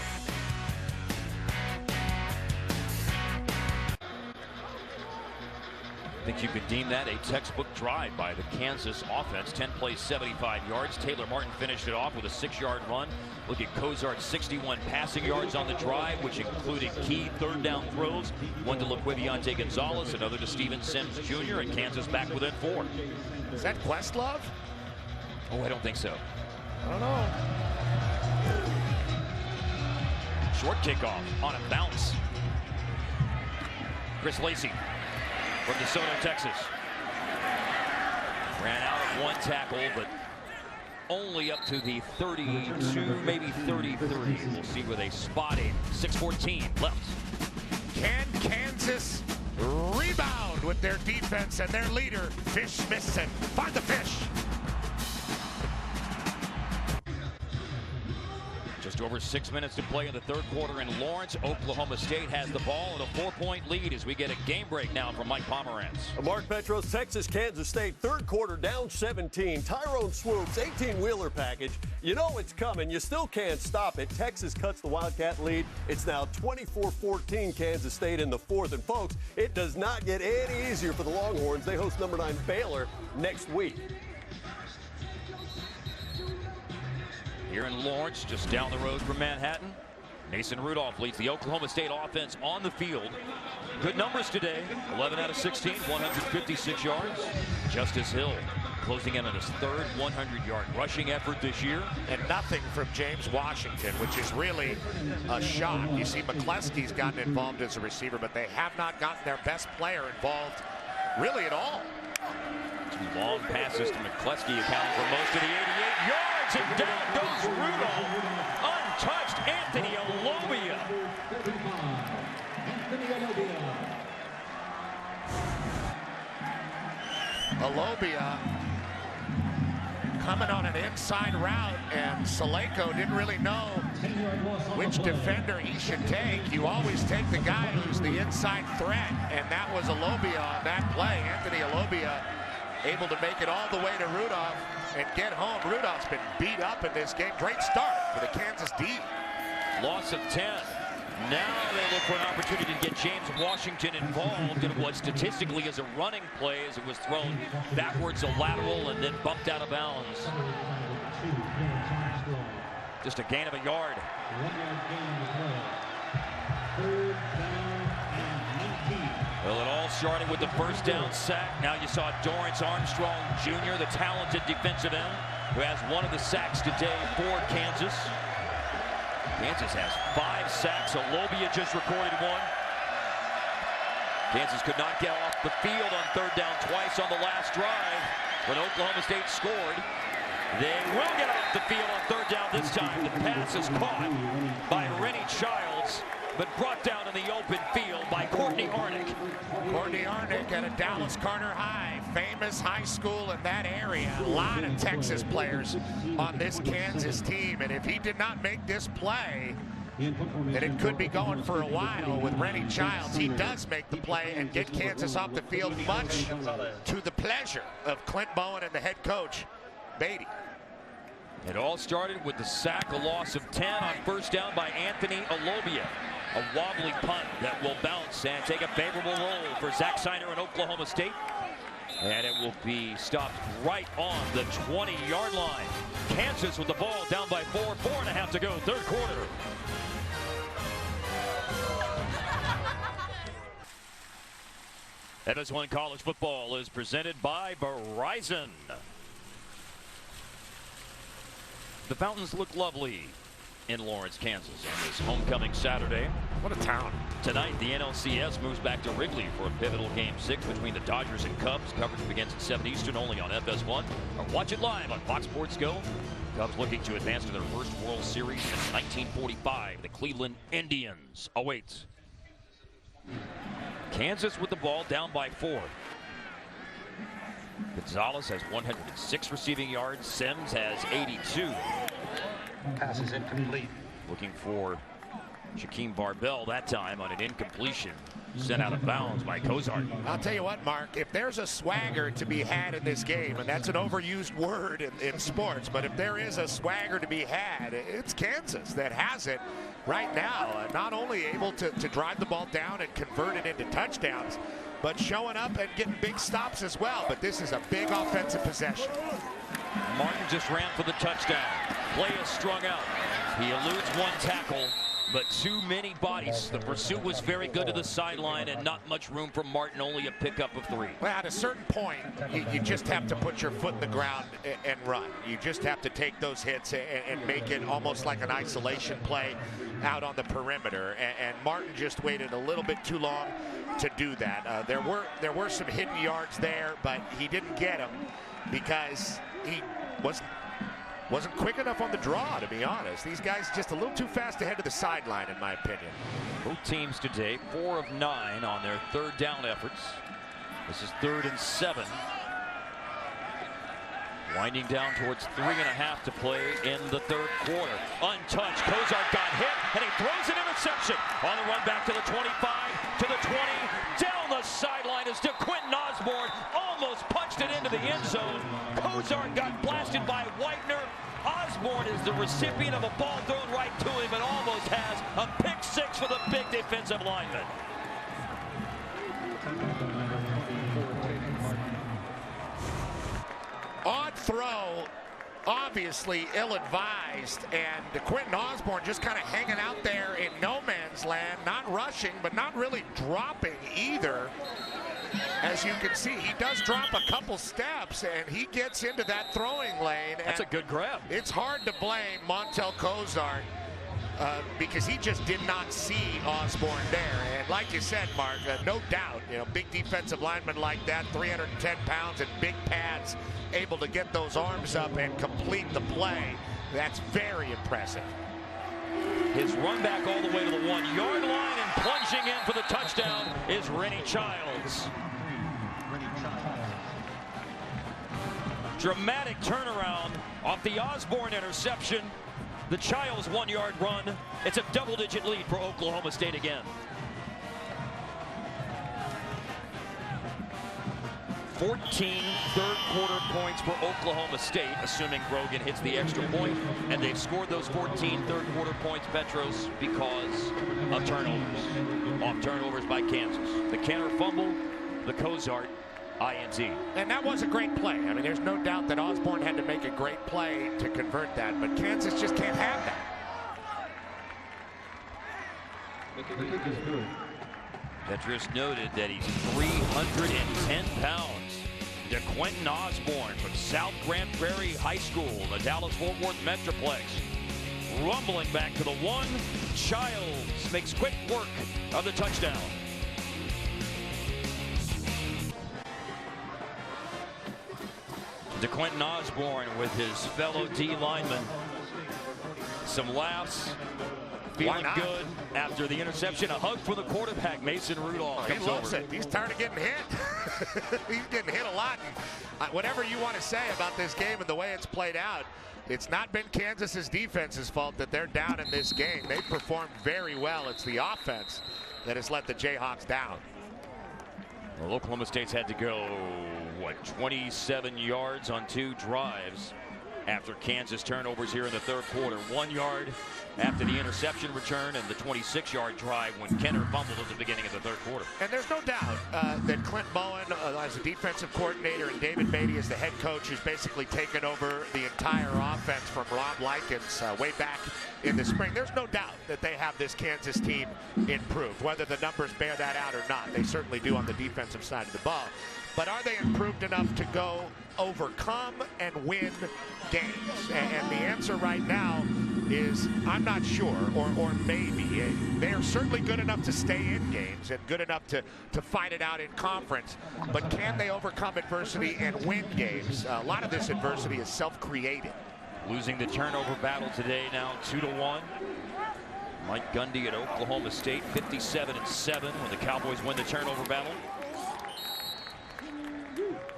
I think you could deem that a textbook drive by the Kansas offense. 10 plays, 75 yards. Taylor Martin finished it off with a 6-yard run. Look at Cozart's 61 passing yards on the drive, which included key 3rd down throws. One to Laquaviante Gonzalez, another to Steven Sims Jr., and Kansas back within 4. Is that Questlove? Oh, I don't think so. I don't know. Short kickoff on a bounce. Chris Lacey from DeSoto, Texas. Ran out of 1 tackle, but only up to the 32, maybe 33. We'll see where they spot him. 6:14 left. Can Kansas rebound with their defense and their leader, Fish Smithson? Find the fish. Just over 6 minutes to play in the third quarter in Lawrence. Oklahoma State has the ball and a 4-point lead as we get a game break now from Mike Pomerantz. Mark Petros, Texas, Kansas State, third quarter down 17. Tyrone Swoops, 18-wheeler package. You know it's coming. You still can't stop it. Texas cuts the Wildcat lead. It's now 24-14 Kansas State in the fourth. And folks, it does not get any easier for the Longhorns. They host number 9 Baylor next week. Here in Lawrence, just down the road from Manhattan, Mason Rudolph leads the Oklahoma State offense on the field. Good numbers today, 11 out of 16, 156 yards. Justice Hill closing in on his third 100-yard rushing effort this year. And nothing from James Washington, which is really a shock. You see McCleskey's gotten involved as a receiver, but they have not gotten their best player involved really at all. 2 long passes to McCleskey accounting for most of the 88 yards. And down goes Rudolph. Untouched Anthony Olobia. Olobia coming on an inside route, and Saleko didn't really know which defender he should take. You always take the guy who's the inside threat, and that was Olobia on that play. Anthony Olobia able to make it all the way to Rudolph and get home. Rudolph's been beat up in this game. Great start for the Kansas D. Loss of 10. Now they look for an opportunity to get James Washington involved in what statistically is a running play as it was thrown backwards, a lateral, and then bumped out of bounds. Just a gain of a yard. Well, it all started with the first down sack. Now you saw Dorrance Armstrong Jr., the talented defensive end, who has one of the sacks today for Kansas. Kansas has 5 sacks. Olobia just recorded 1. Kansas could not get off the field on third down twice on the last drive when Oklahoma State scored. They will get off the field on third down this time. The pass is caught by Rennie Childs, but brought down in the open field by Courtney Arnick. Courtney Arnick at a Dallas Carter High, famous high school in that area. A lot of Texas players on this Kansas team, and if he did not make this play, then it could be going for a while with Rennie Childs. He does make the play and get Kansas off the field, much to the pleasure of Clint Bowen and the head coach, Beatty. It all started with the sack, a loss of 10 on first down by Anthony Olobia. A wobbly punt that will bounce and take a favorable roll for Zach Seiner in Oklahoma State. And it will be stopped right on the 20-yard line. Kansas with the ball down by 4, 4.5 to go, third quarter. FS1 College Football is presented by Verizon. The fountains look lovely in Lawrence, Kansas on this homecoming Saturday. What a town. Tonight, the NLCS moves back to Wrigley for a pivotal Game 6 between the Dodgers and Cubs. Coverage begins at 7 Eastern only on FS1. Or watch it live on Fox Sports Go. Cubs looking to advance to their first World Series in 1945. The Cleveland Indians awaits. Kansas with the ball down by 4. Gonzalez has 106 receiving yards. Sims has 82. Pass is incomplete. Looking for Shaquem Barbell that time on an incompletion. Sent out of bounds by Cozart. I'll tell you what, Mark, if there's a swagger to be had in this game, and that's an overused word in sports, but if there is a swagger to be had, it's Kansas that has it right now. Not only able to drive the ball down and convert it into touchdowns, but showing up and getting big stops as well. But this is a big offensive possession. Martin just ran for the touchdown. Play is strung out. He eludes one tackle, but too many bodies. The pursuit was very good to the sideline and not much room for Martin, only a pickup of 3. Well, at a certain point, you just have to put your foot in the ground and run. You just have to take those hits and make it almost like an isolation play out on the perimeter. And Martin just waited a little bit too long to do that. There were some hidden yards there, but he didn't get them because he wasn't quick enough on the draw, to be honest. These guys just a little too fast ahead of the sideline, in my opinion. Both teams today 4 of 9 on their third down efforts. This is 3rd and 7. Winding down towards 3.5 to play in the third quarter. Untouched. Kozart got hit, and he throws an interception. On the run back to the 25, to the 20. Down the sideline is DeQuinton Osborne. Almost punched it into the end zone. Kozart got blasted by Whitener. Osborne is the recipient of a ball thrown right to him and almost has a pick six for the big defensive lineman. On throw, obviously ill-advised, and DeQuinton Osborne just kind of hanging out there in no man's land, not rushing, but not really dropping either. As you can see, he does drop a couple steps, and he gets into that throwing lane. That's a good grab. It's hard to blame Montel Kozart because he just did not see Osborne there. And like you said, Mark, no doubt, big defensive lineman like that, 310 pounds and big pads, able to get those arms up and complete the play. That's very impressive. His run back all the way to the 1-yard line and plunging in for the touchdown is Rennie Childs. Dramatic turnaround off the Osborne interception. The Childs 1-yard run. It's a double-digit lead for Oklahoma State again. 14 third-quarter points for Oklahoma State, assuming Grogan hits the extra point. And they've scored those 14 third-quarter points, Petros, because of turnovers. Off turnovers by Kansas. The Kenner fumble, the Kozart INT. And that was a great play. I mean, there's no doubt that Osborne had to make a great play to convert that, but Kansas just can't have that. Petros noted that he's 310 pounds. DeQuinton Osborne from South Grand Prairie High School, the Dallas-Fort Worth Metroplex. Rumbling back to the 1. Childs makes quick work of the touchdown. DeQuinton Osborne with his fellow D lineman. Some laughs. Feeling good after the interception. A hug for the quarterback, Mason Rudolph. He loves it. He's tired of getting hit. He's getting hit a lot. And whatever you want to say about this game and the way it's played out, it's not been Kansas's defense's fault that they're down in this game. They performed very well. It's the offense that has let the Jayhawks down. Well, Oklahoma State's had to go, 27 yards on 2 drives after Kansas turnovers here in the third quarter. 1 yard after the interception return and the 26-yard drive when Kenner fumbled at the beginning of the third quarter. And there's no doubt that Clint Bowen as a defensive coordinator and David Beatty as the head coach who's basically taken over the entire offense from Rob Likens way back in the spring. There's no doubt that they have this Kansas team improved. Whether the numbers bear that out or not, they certainly do on the defensive side of the ball. But are they improved enough to go overcome and win games? And the answer right now is I'm not sure, or maybe. They are certainly good enough to stay in games and good enough to fight it out in conference. But can they overcome adversity and win games? A lot of this adversity is self-created. Losing the turnover battle today now 2-1. Mike Gundy at Oklahoma State 57-7 when the Cowboys win the turnover battle.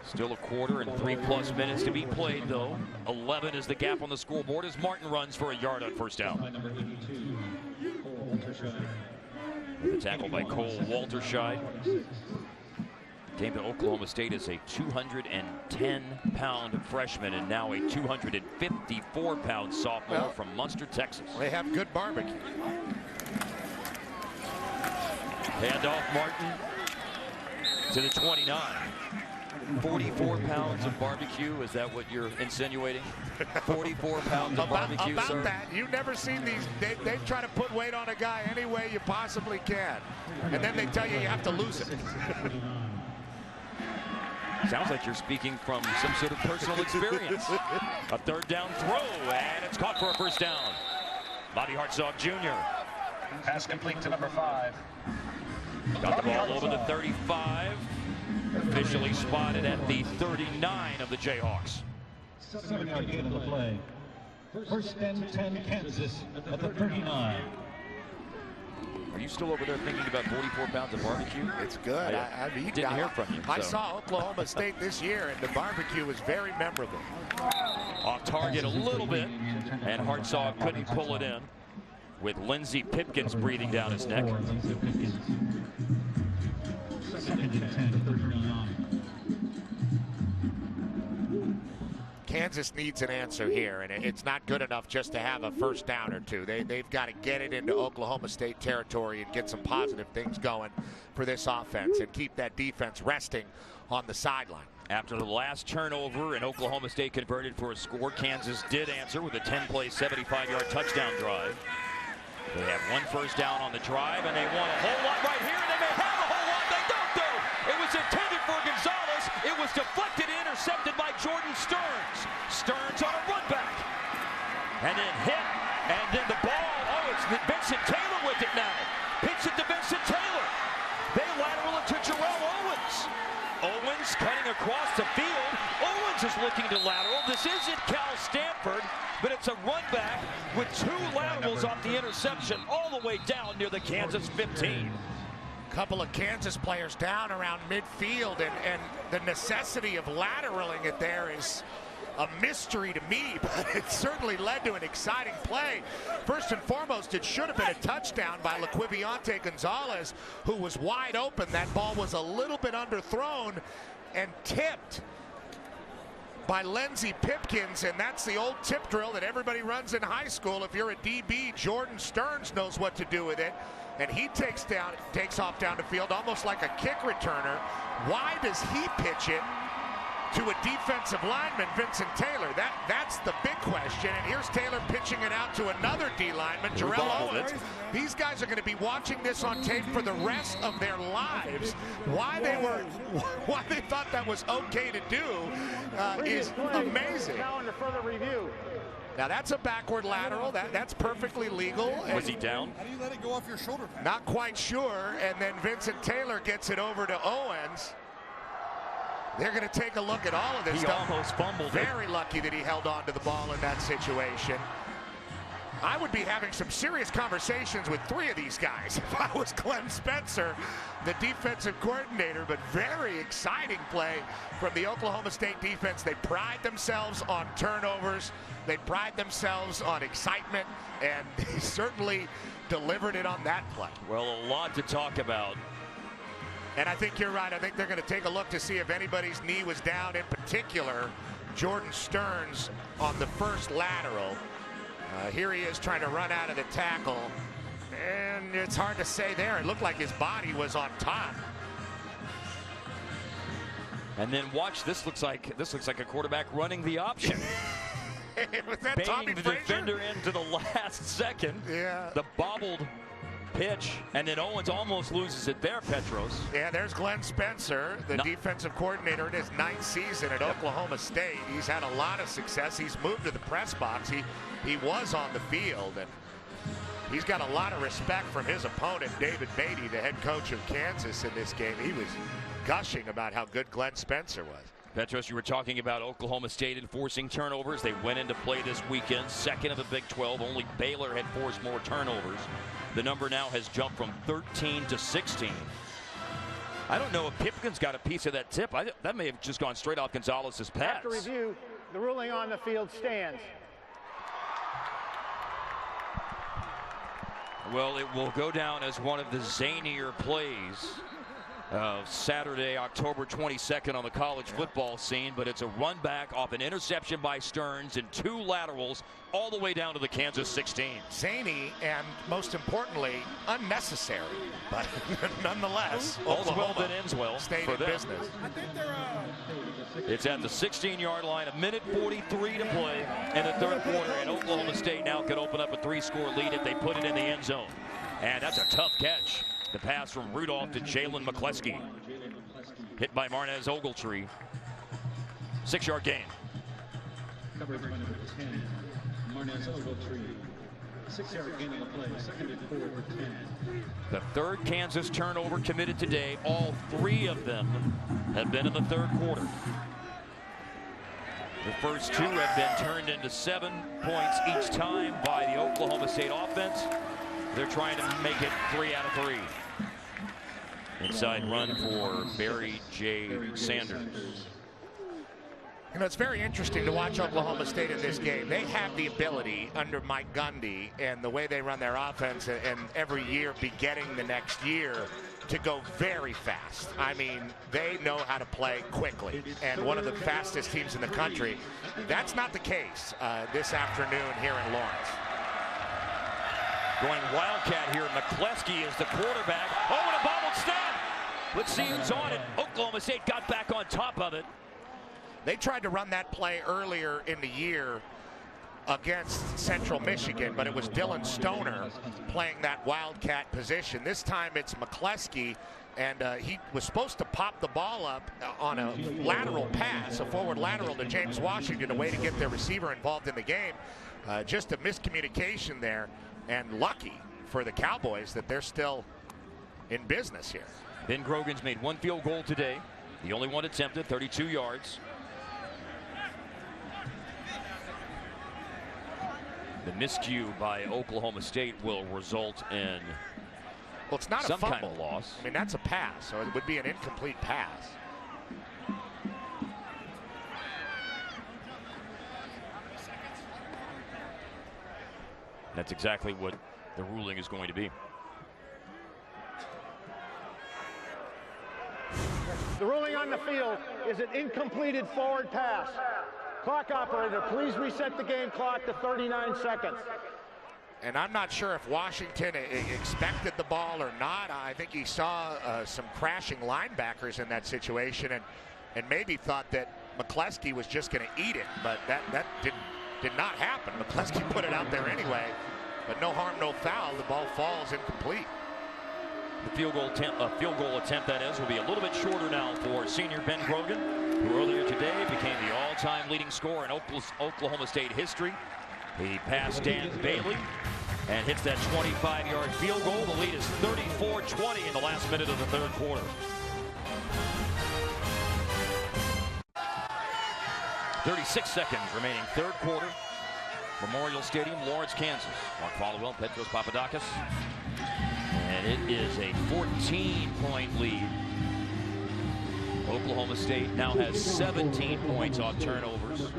Still a quarter and 3+ minutes to be played, though. 11 is the gap on the scoreboard as Martin runs for a yard on first down. With a tackle by Cole Walterscheid. Came to Oklahoma State as a 210-pound freshman and now a 254-pound sophomore from Munster, Texas. They have good barbecue. Handoff Martin to the 29. 44 pounds of barbecue, is that what you're insinuating? 44 pounds of barbecue, about sir? That. You've never seen these. They try to put weight on a guy any way you possibly can. And then they tell you have to lose it. Sounds like you're speaking from some sort of personal experience. A third down throw, and it's caught for a first down. Bobby Hartzog Jr. Pass complete to number 5. Got the ball over the 35. Officially spotted at the 39 of the Jayhawks. 7-yard gain on the play. First and 10 Kansas at the 39. Are you still over there thinking about 44 pounds of barbecue? It's good. I've eaten. Didn't hear from you. I saw Oklahoma State this year, and the barbecue was very memorable. Off target a little bit, and Hartsock couldn't pull it in, with Lindsey Pipkins breathing down his neck. Kansas needs an answer here, and it's not good enough just to have a first down or two. They've got to get it into Oklahoma State territory and get some positive things going for this offense and keep that defense resting on the sideline. After the last turnover and Oklahoma State converted for a score, Kansas did answer with a 10-play, 75-yard touchdown drive. They have one first down on the drive, and they want a whole lot right here, and they may have a whole lot. They don't, though. It was intended for Gonzalez. It was deflected and intercepted by Jordan Stearns. Stearns on a run back. And then hit, and then the ball. Oh, it's Vincent Taylor with it now. Pitch it to Vincent Taylor. They lateral it to Jarrell Owens. Owens cutting across the field. Owens is looking to lateral. This isn't Cal Stanford, but it's a run back with two laterals off the interception all the way down near the Kansas 15. Couple of Kansas players down around midfield, and the necessity of lateraling it there is a mystery to me, but it certainly led to an exciting play. First and foremost, it should have been a touchdown by Laquiviante Gonzalez, who was wide open. That ball was a little bit underthrown and tipped by Lindsey Pipkins, and that's the old tip drill that everybody runs in high school. If you're a DB, Jordan Stearns knows what to do with it, and he takes off down the field almost like a kick returner. Why does he pitch it to a defensive lineman, Vincent Taylor? That's the big question. And here's Taylor pitching it out to another D lineman, Jarrell Owens. These guys are going to be watching this on tape for the rest of their lives. Why they thought that was okay to do is amazing. Now under further review. Now that's a backward lateral. That's perfectly legal. Was he down? How do you let it go off your shoulder pad? Not quite sure. And then Vincent Taylor gets it over to Owens. They're going to take a look at all of this stuff. He almost fumbled it. Very lucky that he held on to the ball in that situation. I would be having some serious conversations with three of these guys if I was Glenn Spencer, the defensive coordinator. But very exciting play from the Oklahoma State defense. They pride themselves on turnovers. They pride themselves on excitement, and they certainly delivered it on that play. Well, a lot to talk about. And I think you're right. I think they're going to take a look to see if anybody's knee was down, in particular Jordan Stearns on the first lateral. Here he is trying to run out of the tackle, and it's hard to say there. It looked like his body was on top. And then watch, this looks like a quarterback running the option. Was that baiting Tommy the Frazier? Defender into the last second. Yeah. The bobbled pitch, and then Owens almost loses it there, Petros. Yeah, there's Glenn Spencer, the defensive coordinator in his 9th season at Oklahoma State. He's had a lot of success. He's moved to the press box. He was on the field, and he's got a lot of respect from his opponent, David Beatty, the head coach of Kansas in this game. He was gushing about how good Glenn Spencer was. Petros, you were talking about Oklahoma State enforcing turnovers. They went into play this weekend, second of the Big 12. Only Baylor had forced more turnovers. The number now has jumped from 13 to 16. I don't know if Pipkins got a piece of that tip. That may have just gone straight off Gonzalez's pass. After review, the ruling on the field stands. Well, it will go down as one of the zanier plays of Saturday, October 22nd on the college football scene, but it's a run back off an interception by Stearns and two laterals all the way down to the Kansas 16. Zany and, most importantly, unnecessary, but nonetheless, All's well that ends well stayed for in them. business. It's at the 16-yard line, a minute 43 to play in the third quarter, and Oklahoma State now could open up a 3-score lead if they put it in the end zone. And that's a tough catch. The pass from Rudolph to Jalen McCleskey. Hit by Marnez Ogletree. 6-yard gain. Covered by number 10, Marnez Ogletree. 6-yard gain on the play, second and 4 for 10. The third Kansas turnover committed today. All three of them have been in the third quarter. The first two have been turned into 7 points each time by the Oklahoma State offense. They're trying to make it 3 out of 3. Inside run for Barry J. Sanders. You know, it's very interesting to watch Oklahoma State in this game. They have the ability under Mike Gundy and the way they run their offense and every year beginning the next year to go very fast. I mean, they know how to play quickly, and one of the fastest teams in the country. That's not the case this afternoon here in Lawrence. Going Wildcat here. McCleskey is the quarterback. Oh, and a bobbled snap. Let's see who's on it. Oklahoma State got back on top of it. They tried to run that play earlier in the year against Central Michigan, but it was Dylan Stoner playing that Wildcat position. This time it's McCleskey, and he was supposed to pop the ball up on a lateral pass, a forward lateral to James Washington, a way to get their receiver involved in the game. Just a miscommunication there, and lucky for the Cowboys that they're still in business here. Ben Grogan's made 1 field goal today, the only one attempted, 32 yards. The miscue by Oklahoma State will result in well, it's not some a fumble. kind of loss. I mean, that's a pass, so it would be an incomplete pass. That's exactly what the ruling is going to be. The ruling on the field is an incompleted forward pass. Clock operator, please reset the game clock to 39 seconds. And I'm not sure if Washington expected the ball or not. I think he saw some crashing linebackers in that situation and maybe thought that McCleskey was just going to eat it, but that did not happen. McCleskey put it out there anyway, but no harm, no foul. The ball falls incomplete. The field goal attempt, that is, will be a little bit shorter now for senior Ben Grogan, who earlier today became the all-time leading scorer in Oklahoma State history. He passed Dan Bailey and hits that 25-yard field goal. The lead is 34-20 in the last minute of the third quarter. 36 seconds remaining, third quarter. Memorial Stadium, Lawrence, Kansas. Mark Followill, Petros Papadakis. And it is a 14-point lead. Oklahoma State now has 17 points off turnovers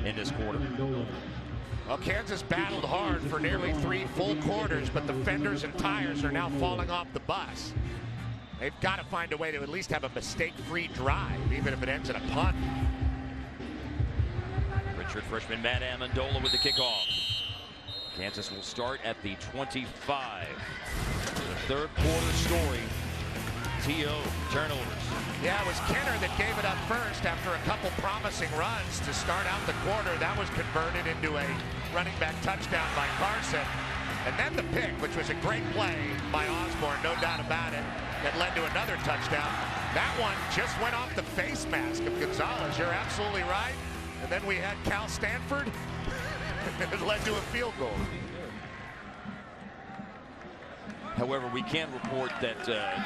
in this quarter. Well, Kansas battled hard for nearly 3 full quarters, but the fenders and tires are now falling off the bus. They've got to find a way to at least have a mistake-free drive, even if it ends in a punt. Richard freshman Matt Amendola with the kickoff. Kansas will start at the 25. The third quarter story. T.O. turnovers. Yeah, it was Kenner that gave it up first after a couple promising runs to start out the quarter. That was converted into a running back touchdown by Carson. And then the pick, which was a great play by Osborne, no doubt about it, that led to another touchdown. That one just went off the face mask of Gonzalez. You're absolutely right. And then we had Cal Stanford. It led to a field goal. However, we can report that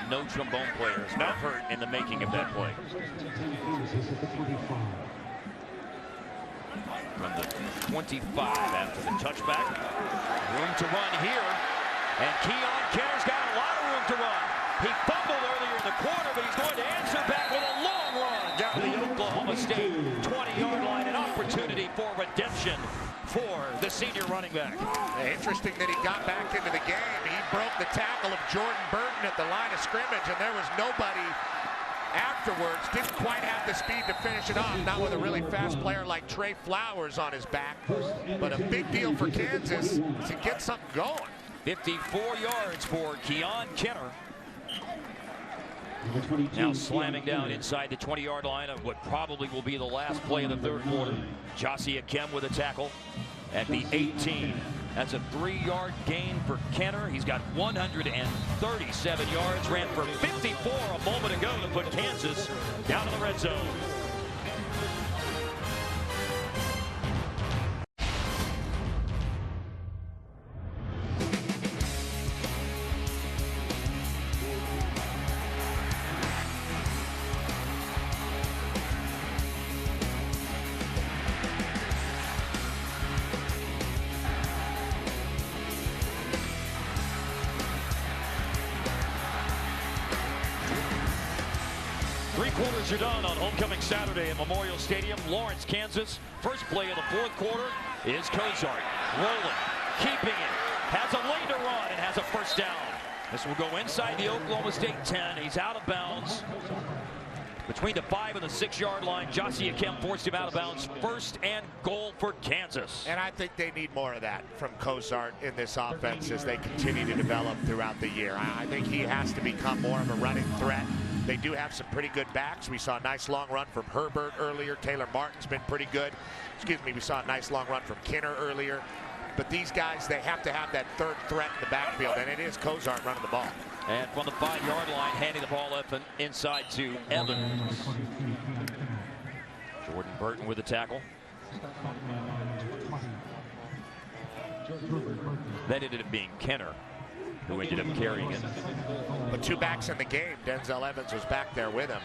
no trombone players were hurt in the making of that play. From the 25 after the touchback. Room to run here. And Keon Kenner's got a lot of room to run. He fumbled earlier in the quarter, but he's going to answer back with a long run down to the Oklahoma State 20-yard line. An opportunity for redemption for the senior running back. Interesting that he got back into the game. He broke the tackle of Jordan Burton at the line of scrimmage, and there was nobody afterwards. Didn't quite have the speed to finish it off, not with a really fast player like Trey Flowers on his back, but a big deal for Kansas to get something going. 54 yards for Keon Kenner. Now slamming down inside the 20-yard line of what probably will be the last play of the third quarter. Josie Akem with a tackle at the 18. That's a 3-yard gain for Kenner. He's got 137 yards, ran for 54 a moment ago to put Kansas down in the red zone. Quarters are done on homecoming Saturday at Memorial Stadium, Lawrence, Kansas. First play of the fourth quarter is Cozart. Rolling, keeping it, has a lane to run, and has a first down. This will go inside the Oklahoma State 10. He's out of bounds. Between the 5 and the 6 yard line, Josiah Kemp forced him out of bounds. First and goal for Kansas. And I think they need more of that from Cozart in this offense as they continue to develop throughout the year. I think he has to become more of a running threat. They do have some pretty good backs. We saw a nice long run from Herbert earlier. Taylor Martin's been pretty good. Excuse me, we saw a nice long run from Kinner earlier. But these guys, they have to have that third threat in the backfield, and it is Cozart running the ball. And from the 5 yard line, handing the ball up and inside to Evans. Jordan Burton with the tackle. That ended up being Kenner, who ended up carrying it. But 2 backs in the game. Denzel Evans was back there with him.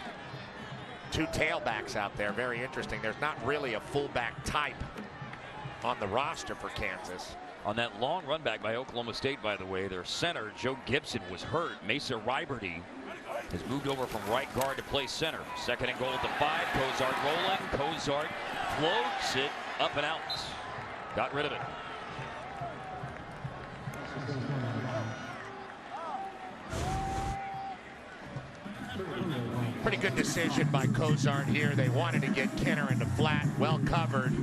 2 tailbacks out there. Very interesting. There's not really a fullback type on the roster for Kansas. On that long run back by Oklahoma State, by the way, their center, Joe Gibson, was hurt. Mesa Riberty has moved over from right guard to play center. Second and goal at the 5. Cozart rolling. Cozart floats it up and out. Got rid of it. Pretty good decision by Cozart here. They wanted to get Kenner in the flat, well covered.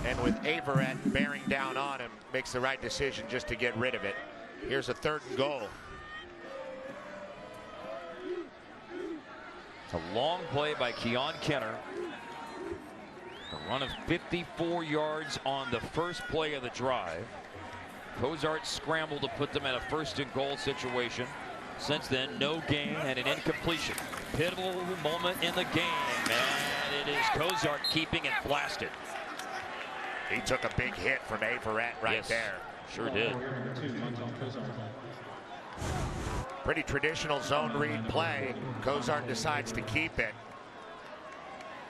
And with Averett bearing down on him, makes the right decision just to get rid of it. Here's a 3rd and goal. It's a long play by Keon Kenner. A run of 54 yards on the first play of the drive. Cozart scrambled to put them in a 1st and goal situation. Since then, no gain and an incompletion. Pivotal moment in the game, and it is Cozart keeping it blasted. He took a big hit from Averett right there. Sure did. Pretty traditional zone read play. Cozart decides to keep it.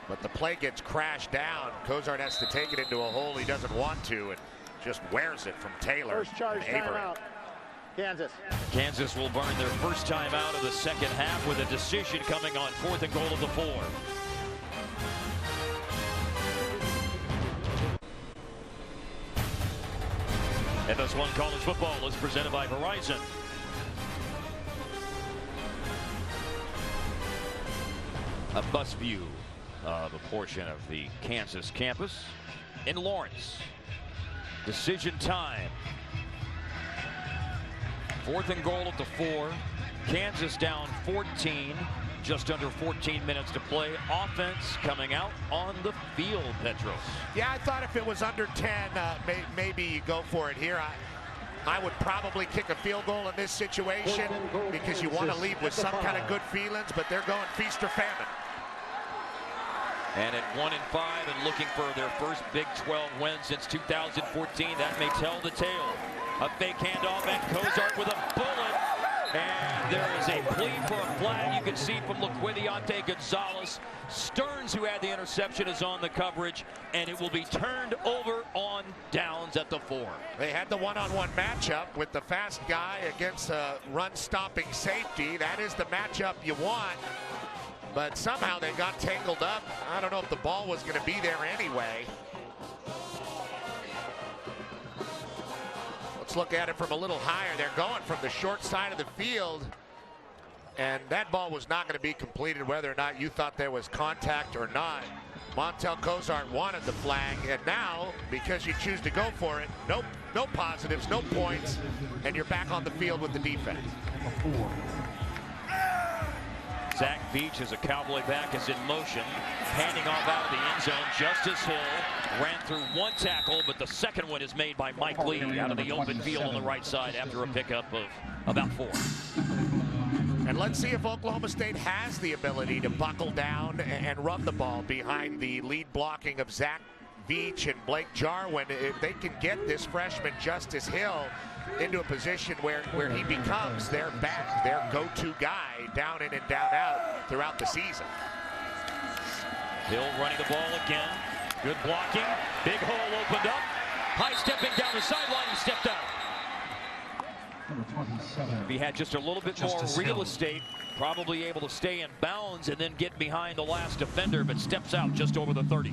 But the play gets crashed down. Cozart has to take it into a hole he doesn't want to and just wears it from Taylor. First charge timeout. Kansas. Kansas will burn their first time out of the second half with a decision coming on 4th and goal of the 4. FS1 College Football is presented by Verizon. A bus view of a portion of the Kansas campus in Lawrence. Decision time. 4th and goal at the 4. Kansas down 14. Just under 14 minutes to play. Offense coming out on the field, Petros. Yeah, I thought if it was under 10, maybe you go for it here. I would probably kick a field goal in this situation because you want to leave with some kind of good feelings, but they're going feast or famine. And at 1-5 and looking for their first Big 12 win since 2014, that may tell the tale. A fake handoff and Cozart with a bullet. And there is a plea for a flag. You can see from Laquiniante Gonzalez. Stearns, who had the interception, is on the coverage, and it will be turned over on downs at the 4. They had the one-on-one matchup with the fast guy against a run-stopping safety. That is the matchup you want. But somehow they got tangled up. I don't know if the ball was going to be there anyway. Let's look at it from a little higher. They're going from the short side of the field. And that ball was not going to be completed whether or not you thought there was contact or not. Montel Cozart wanted the flag. And now, because you choose to go for it, no positives, no points. And you're back on the field with the defense. Zach Beach, as a Cowboy back, is in motion, handing off out of the end zone. Justice Hill ran through 1 tackle, but the second one is made by Mike Lee out of the open field on the right side after a pickup of about 4. And let's see if Oklahoma State has the ability to buckle down and run the ball behind the lead blocking of Zach Beach and Blake Jarwin. If they can get this freshman Justice Hill into a position where he becomes their back, their go-to guy down in and down out throughout the season. Hill running the ball again. Good blocking. Big hole opened up. High stepping down the sideline. He stepped out. If he had just a little bit more real estate, probably able to stay in bounds and then get behind the last defender, but steps out just over the 30.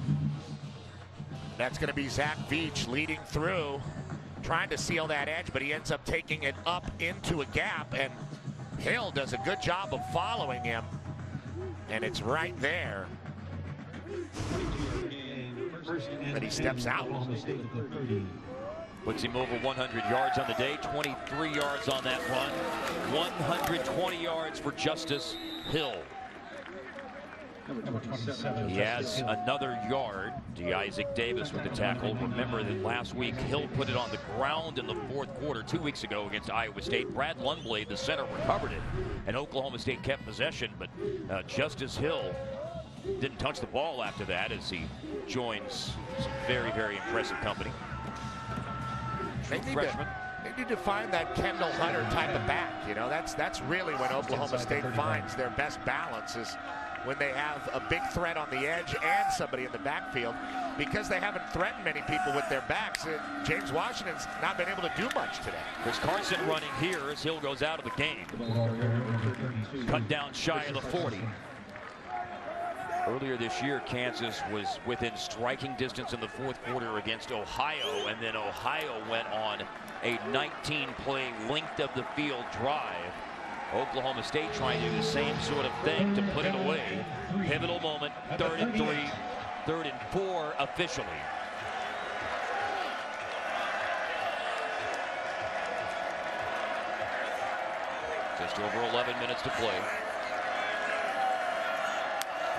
That's going to be Zach Veach leading through, trying to seal that edge, but he ends up taking it up into a gap, and Hill does a good job of following him, and it's right there. But he steps out. Puts him over 100 yards on the day, 23 yards on that run, 120 yards for Justice Hill. He has another yard. Isaac Davis with the tackle. Remember that last week Hill put it on the ground in the fourth quarter 2 weeks ago against Iowa State. Brad Lundblade, the center, recovered it, and Oklahoma State kept possession, but Justice Hill didn't touch the ball after that as he joins some very, very impressive company. They need to find that Kendall Hunter type of back. You know, that's really when Oklahoma State finds their best balance, is when they have a big threat on the edge and somebody in the backfield. Because they haven't threatened many people with their backs, James Washington's not been able to do much today. Chris Carson running here as Hill goes out of the game. Cut down shy of the 40. Earlier this year, Kansas was within striking distance in the fourth quarter against Ohio, and then Ohio went on a 19-play length of the field drive. Oklahoma State trying to do the same sort of thing to put it away. Pivotal moment, 3rd and 3, 3rd and 4 officially. Just over 11 minutes to play.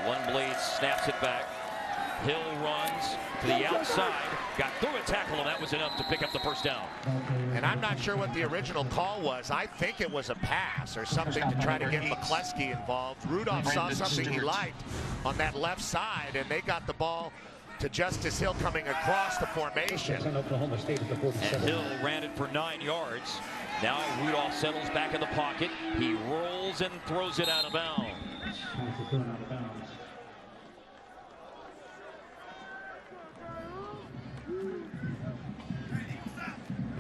Lundblade snaps it back. Hill runs to the outside, got through a tackle, and that was enough to pick up the first down. And I'm not sure what the original call was. I think it was a pass or something to try to get McCleskey involved. Rudolph saw something he liked on that left side, and they got the ball to Justice Hill coming across the formation. And Hill ran it for 9 yards. Now Rudolph settles back in the pocket. He rolls and throws it out of bounds.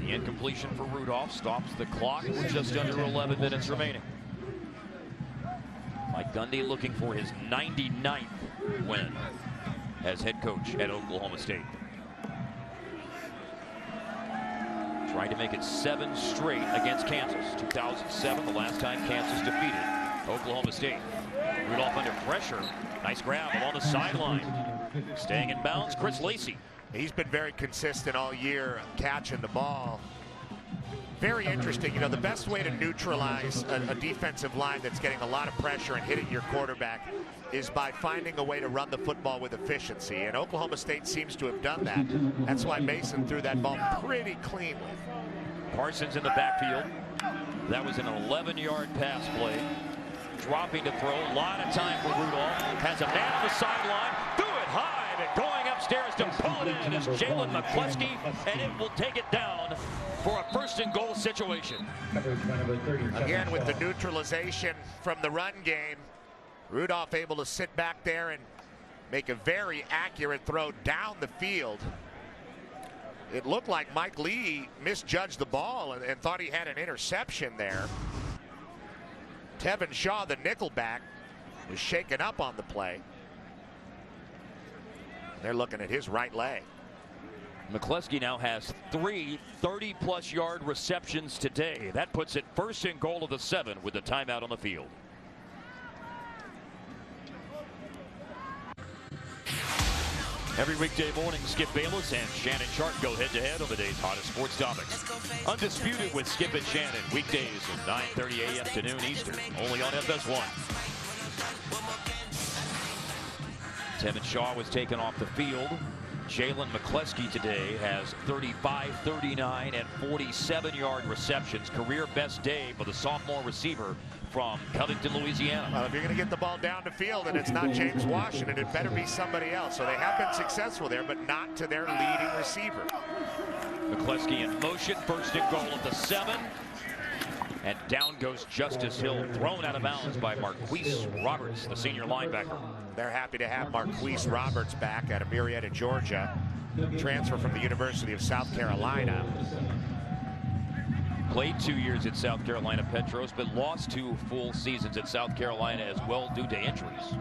The incompletion for Rudolph stops the clock with just under 11 minutes remaining. Mike Gundy looking for his 99th win as head coach at Oklahoma State. Trying to make it 7 straight against Kansas. 2007, the last time Kansas defeated Oklahoma State. Rudolph under pressure. Nice grab along the sideline. Staying in bounds, Chris Lacey. He's been very consistent all year catching the ball. Very interesting. You know, the best way to neutralize a defensive line that's getting a lot of pressure and hitting your quarterback is by finding a way to run the football with efficiency. And Oklahoma State seems to have done that. That's why Mason threw that ball pretty cleanly. Parsons in the backfield. That was an 11-yard pass play. Dropping to throw. A lot of time for Rudolph. Has a man on the sideline. Threw it high. And going upstairs to pull it in is Jalen McCleskey. And it will take it down for a 1st and goal situation. Again, with the neutralization from the run game, Rudolph able to sit back there and make a very accurate throw down the field. It looked like Mike Lee misjudged the ball and thought he had an interception there. Tevin Shaw, the nickelback, was shaken up on the play. They're looking at his right leg. McCleskey now has 3 30-plus yard receptions today. That puts it 1st and goal of the 7 with the timeout on the field. Every weekday morning, Skip Bayless and Shannon Sharp go head-to-head on the day's hottest sports topics. Undisputed with Skip and Shannon, weekdays at 9:30 a.m. to noon Eastern, only on FS1. Tevin Shaw was taken off the field. Jalen McCleskey today has 35, 39, and 47-yard receptions. Career best day for the sophomore receiver from Covington, Louisiana. Well, if you're going to get the ball down the field and it's not James Washington, it better be somebody else. So they have been successful there, but not to their leading receiver. McCleskey in motion, 1st and goal at the 7. And down goes Justice Hill, thrown out of bounds by Marquise Roberts, the senior linebacker. They're happy to have Marquise Roberts back out of Marietta, Georgia. Transfer from the University of South Carolina. Played 2 years at South Carolina Petros, but lost 2 full seasons at South Carolina as well due to injuries.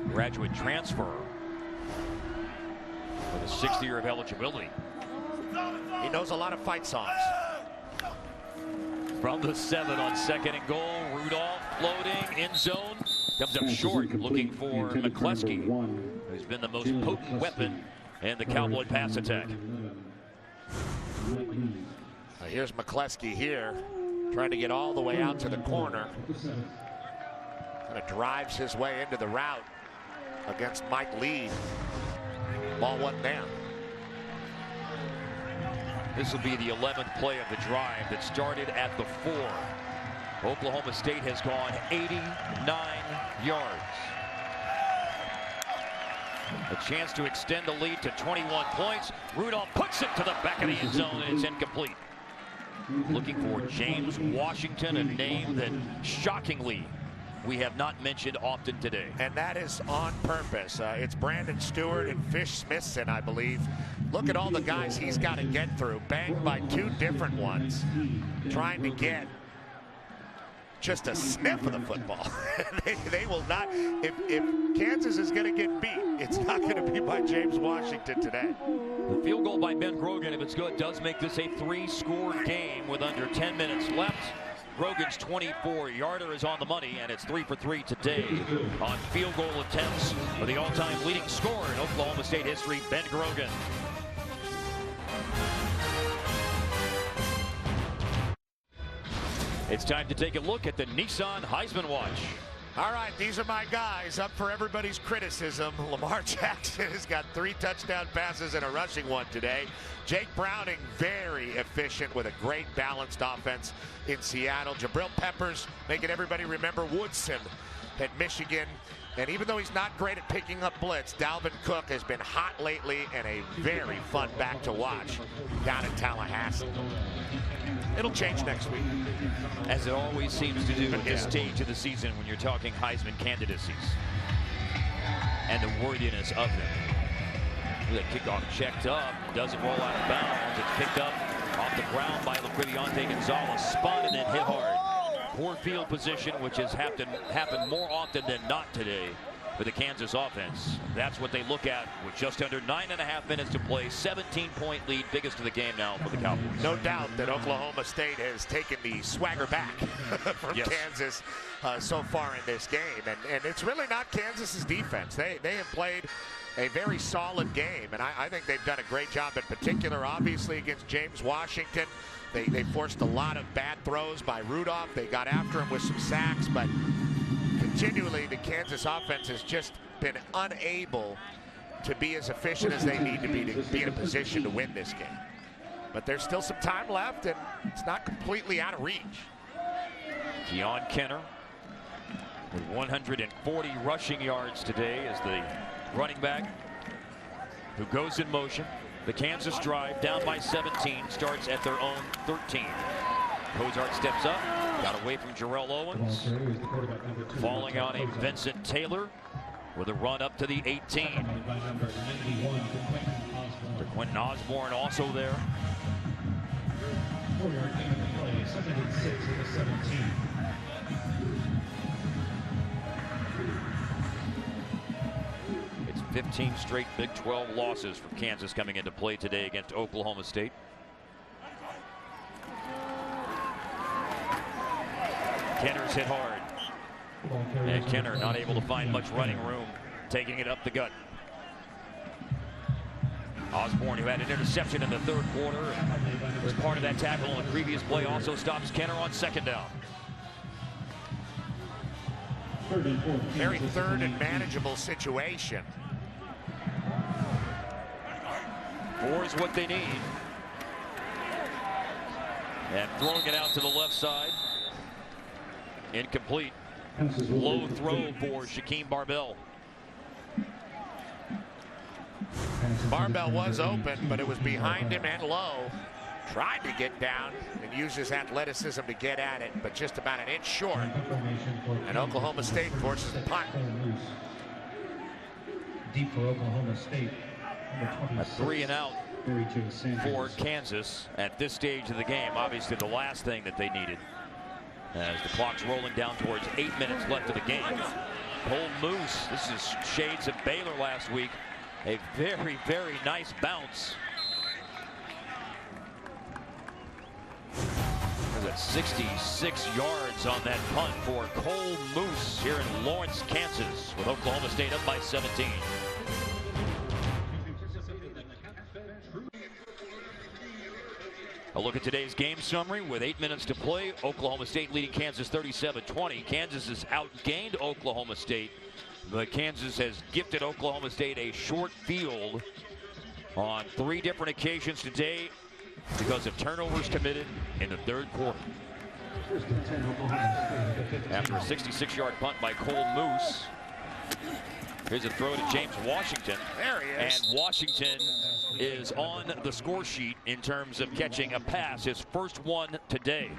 Graduate transfer with a 6th year of eligibility. He knows a lot of fight songs. From the 7 on 2nd and goal, Rudolph floating in zone. Comes up short, looking for McCleskey, who's been the most potent weapon in the Cowboy pass attack. Here's McCleskey here, trying to get all the way out to the corner. Kind of drives his way into the route against Mike Lee. Ball wasn't there. This will be the 11th play of the drive that started at the 4. Oklahoma State has gone 89 yards. A chance to extend the lead to 21 points. Rudolph puts it to the back of the end zone, and it's incomplete. Looking for James Washington, a name that shockingly we have not mentioned often today. And that is on purpose. It's Brandon Stewart and Fish Smithson, I believe. Look at all the guys he's got to get through. Banged by 2 different ones. Trying to get just a sniff of the football. they will not. If Kansas is going to get beat, it's not going to be by James Washington today. The field goal by Ben Grogan, if it's good, does make this a 3-score game with under 10 minutes left. Grogan's 24-yarder is on the money, and it's 3 for 3 today on field goal attempts for the all-time leading scorer in Oklahoma State history, Ben Grogan. It's time to take a look at the Nissan Heisman Watch. All right, these are my guys up for everybody's criticism. Lamar Jackson has got 3 touchdown passes and a rushing one today. Jake Browning, very efficient with a great balanced offense in Seattle. Jabril Peppers making everybody remember Woodson at Michigan. And even though he's not great at picking up blitz, Dalvin Cook has been hot lately and a very fun back to watch down in Tallahassee. It'll change next week. As it always seems to do at this stage of the season when you're talking Heisman candidacies and the worthiness of them. The kickoff checked up, doesn't roll out of bounds. It's picked up off the ground by Laquivionte Gonzalez, spun and then hit hard. Poor field position, which has happened more often than not today for the Kansas offense. That's what they look at with just under 9.5 minutes to play. 17-point lead, biggest of the game now for the Cowboys. No doubt that Oklahoma State has taken the swagger back from Kansas so far in this game. And it's really not Kansas's defense. They have played a very solid game, and I think they've done a great job in particular, obviously, against James Washington. They forced a lot of bad throws by Rudolph. They got after him with some sacks, but continually the Kansas offense has just been unable to be as efficient as they need to be in a position to win this game. But there's still some time left, and it's not completely out of reach. Keon Kenner with 140 rushing yards today as the running back who goes in motion. The Kansas drive down by 17 starts at their own 13. Cozart steps up, got away from Jarrell Owens, falling on a Vincent Taylor with a run up to the 18. Quentin Osborne also there. It's 15 straight Big 12 losses for Kansas coming into play today against Oklahoma State. Kenner's hit hard. And Kenner not able to find much running room, taking it up the gut. Osborne, who had an interception in the 3rd quarter, was part of that tackle on the previous play, also stops Kenner on 2nd down. Very 3rd and manageable situation. 4 is what they need. And throwing it out to the left side. Incomplete. Low throw for Shaquem Barbell. Barbell was open, but it was behind him and low. Tried to get down and use his athleticism to get at it, but just about an inch short. And Oklahoma State forces the punt. Deep for Oklahoma State. A 3 and out for Kansas at this stage of the game. Obviously the last thing that they needed, as the clock's rolling down towards 8 minutes left of the game. Cole Moose, this is shades of Baylor last week. A very, very nice bounce. There's at 66 yards on that punt for Cole Moose here in Lawrence, Kansas, with Oklahoma State up by 17. A look at today's game summary with 8 minutes to play. Oklahoma State leading Kansas 37-20. Kansas has outgained Oklahoma State, but Kansas has gifted Oklahoma State a short field on 3 different occasions today because of turnovers committed in the third quarter. After a 66-yard punt by Cole Moose, here's a throw to James Washington. There he is. And Washington is on the score sheet in terms of catching a pass, his first one today.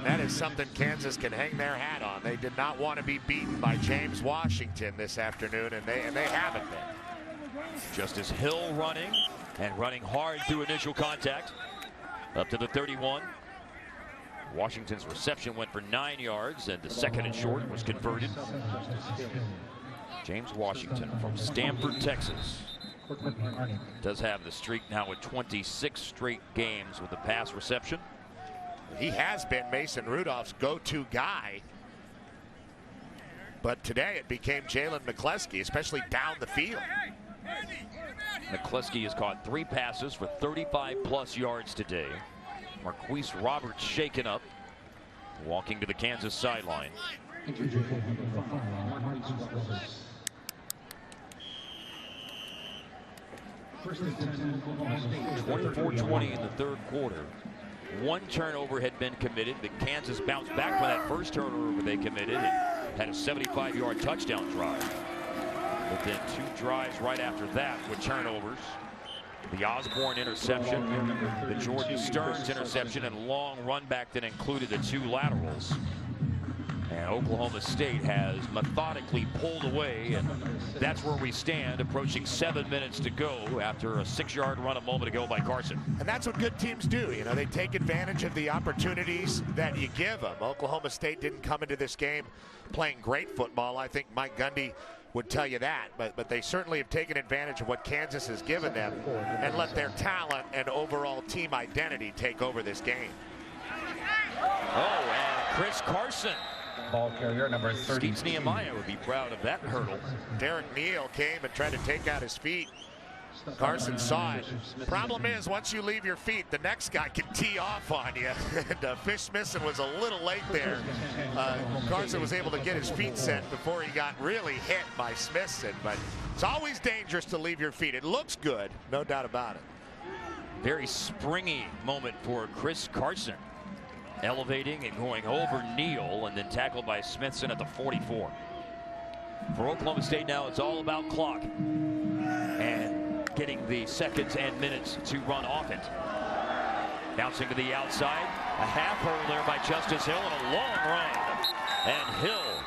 That is something Kansas can hang their hat on. They did not want to be beaten by James Washington this afternoon, and they haven't been. Justice Hill running, and running hard through initial contact. Up to the 31. Washington's reception went for 9 yards, and the second and short was converted. James Washington from Stamford, Texas, does have the streak now with 26 straight games with a pass reception. He has been Mason Rudolph's go-to guy, but today it became Jalen McCleskey, especially down the field. McCleskey has caught 3 passes for 35+ yards today. Marquise Roberts shaken up, walking to the Kansas sideline. 24-20 in the third quarter. 1 turnover had been committed, but Kansas bounced back from that first turnover they committed and had a 75-yard touchdown drive. But then 2 drives right after that with turnovers. The Osborne interception, the Jordan Stearns interception, and long run back that included the 2 laterals. And Oklahoma State has methodically pulled away, and that's where we stand, approaching 7 minutes to go after a 6-yard run a moment ago by Carson. And that's what good teams do. You know, they take advantage of the opportunities that you give them. Oklahoma State didn't come into this game playing great football. I think Mike Gundy would tell you that, but they certainly have taken advantage of what Kansas has given them and let their talent and overall team identity take over this game. Oh, and Chris Carson. Ball carrier number 30. Steve Nehemiah would be proud of that hurdle. Derek Neal came and tried to take out his feet. Carson saw it. Problem is, once you leave your feet, the next guy can tee off on you. And Fish Smithson was a little late there. Carson was able to get his feet set before he got really hit by Smithson. But it's always dangerous to leave your feet. It looks good, no doubt about it. Very springy moment for Chris Carson. Elevating and going over Neal, and then tackled by Smithson at the 44. For Oklahoma State now, it's all about clock and getting the seconds and minutes to run off it. Bouncing to the outside, a half hurdle there by Justice Hill, and a long run. And Hill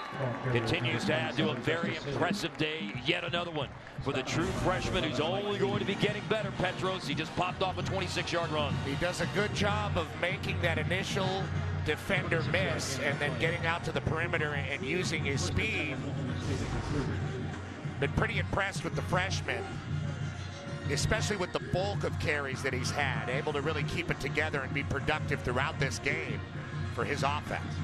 continues to add to a very impressive day. Yet another one for the true freshman who's only going to be getting better, Petros. He just popped off a 26-yard run. He does a good job of making that initial defender miss and then getting out to the perimeter and using his speed. Been pretty impressed with the freshman, especially with the bulk of carries that he's had, able to really keep it together and be productive throughout this game for his offense.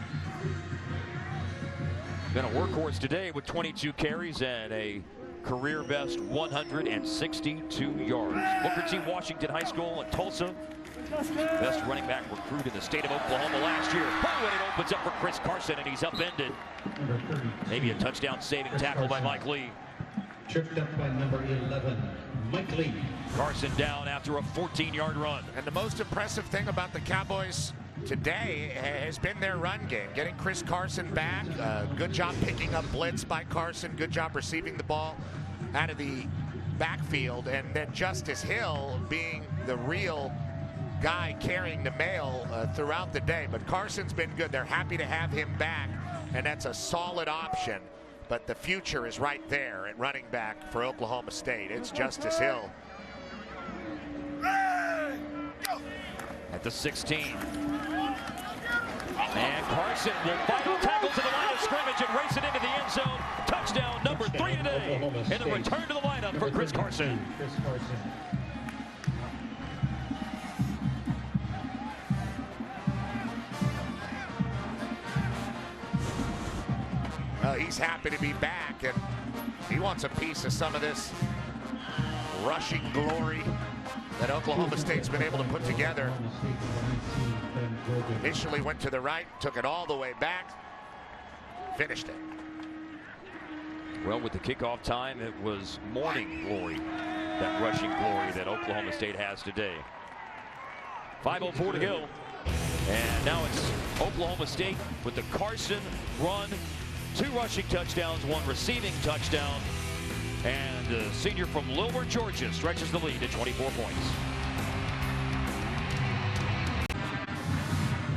Been a workhorse today with 22 carries and a career best 162 yards. Booker T. Washington High School in Tulsa. Best running back recruit in the state of Oklahoma last year. Oh, and it opens up for Chris Carson, and he's upended. Maybe a touchdown saving tackle by Mike Lee. Tripped up by number 11, Mike Lee. Carson down after a 14-yard run. And the most impressive thing about the Cowboys today has been their run game. Getting Chris Carson back. Good job picking up blitz by Carson. Good job receiving the ball out of the backfield. And then Justice Hill being the real guy carrying the mail throughout the day. But Carson's been good. They're happy to have him back, and that's a solid option. But the future is right there at running back for Oklahoma State. It's Justice Hill. At the 16. And Carson will final tackle to the line of scrimmage and race it into the end zone. Touchdown number 3 today. And a return to the lineup for Chris Carson. Well, he's happy to be back, and he wants a piece of some of this rushing glory that Oklahoma State's been able to put together. Initially went to the right, took it all the way back, finished it. Well, with the kickoff time, it was morning glory, that rushing glory that Oklahoma State has today. 5:04 to go. And now it's Oklahoma State with the Carson run. 2 rushing touchdowns, 1 receiving touchdown. And the senior from Lilburn, Georgia, stretches the lead to 24 points.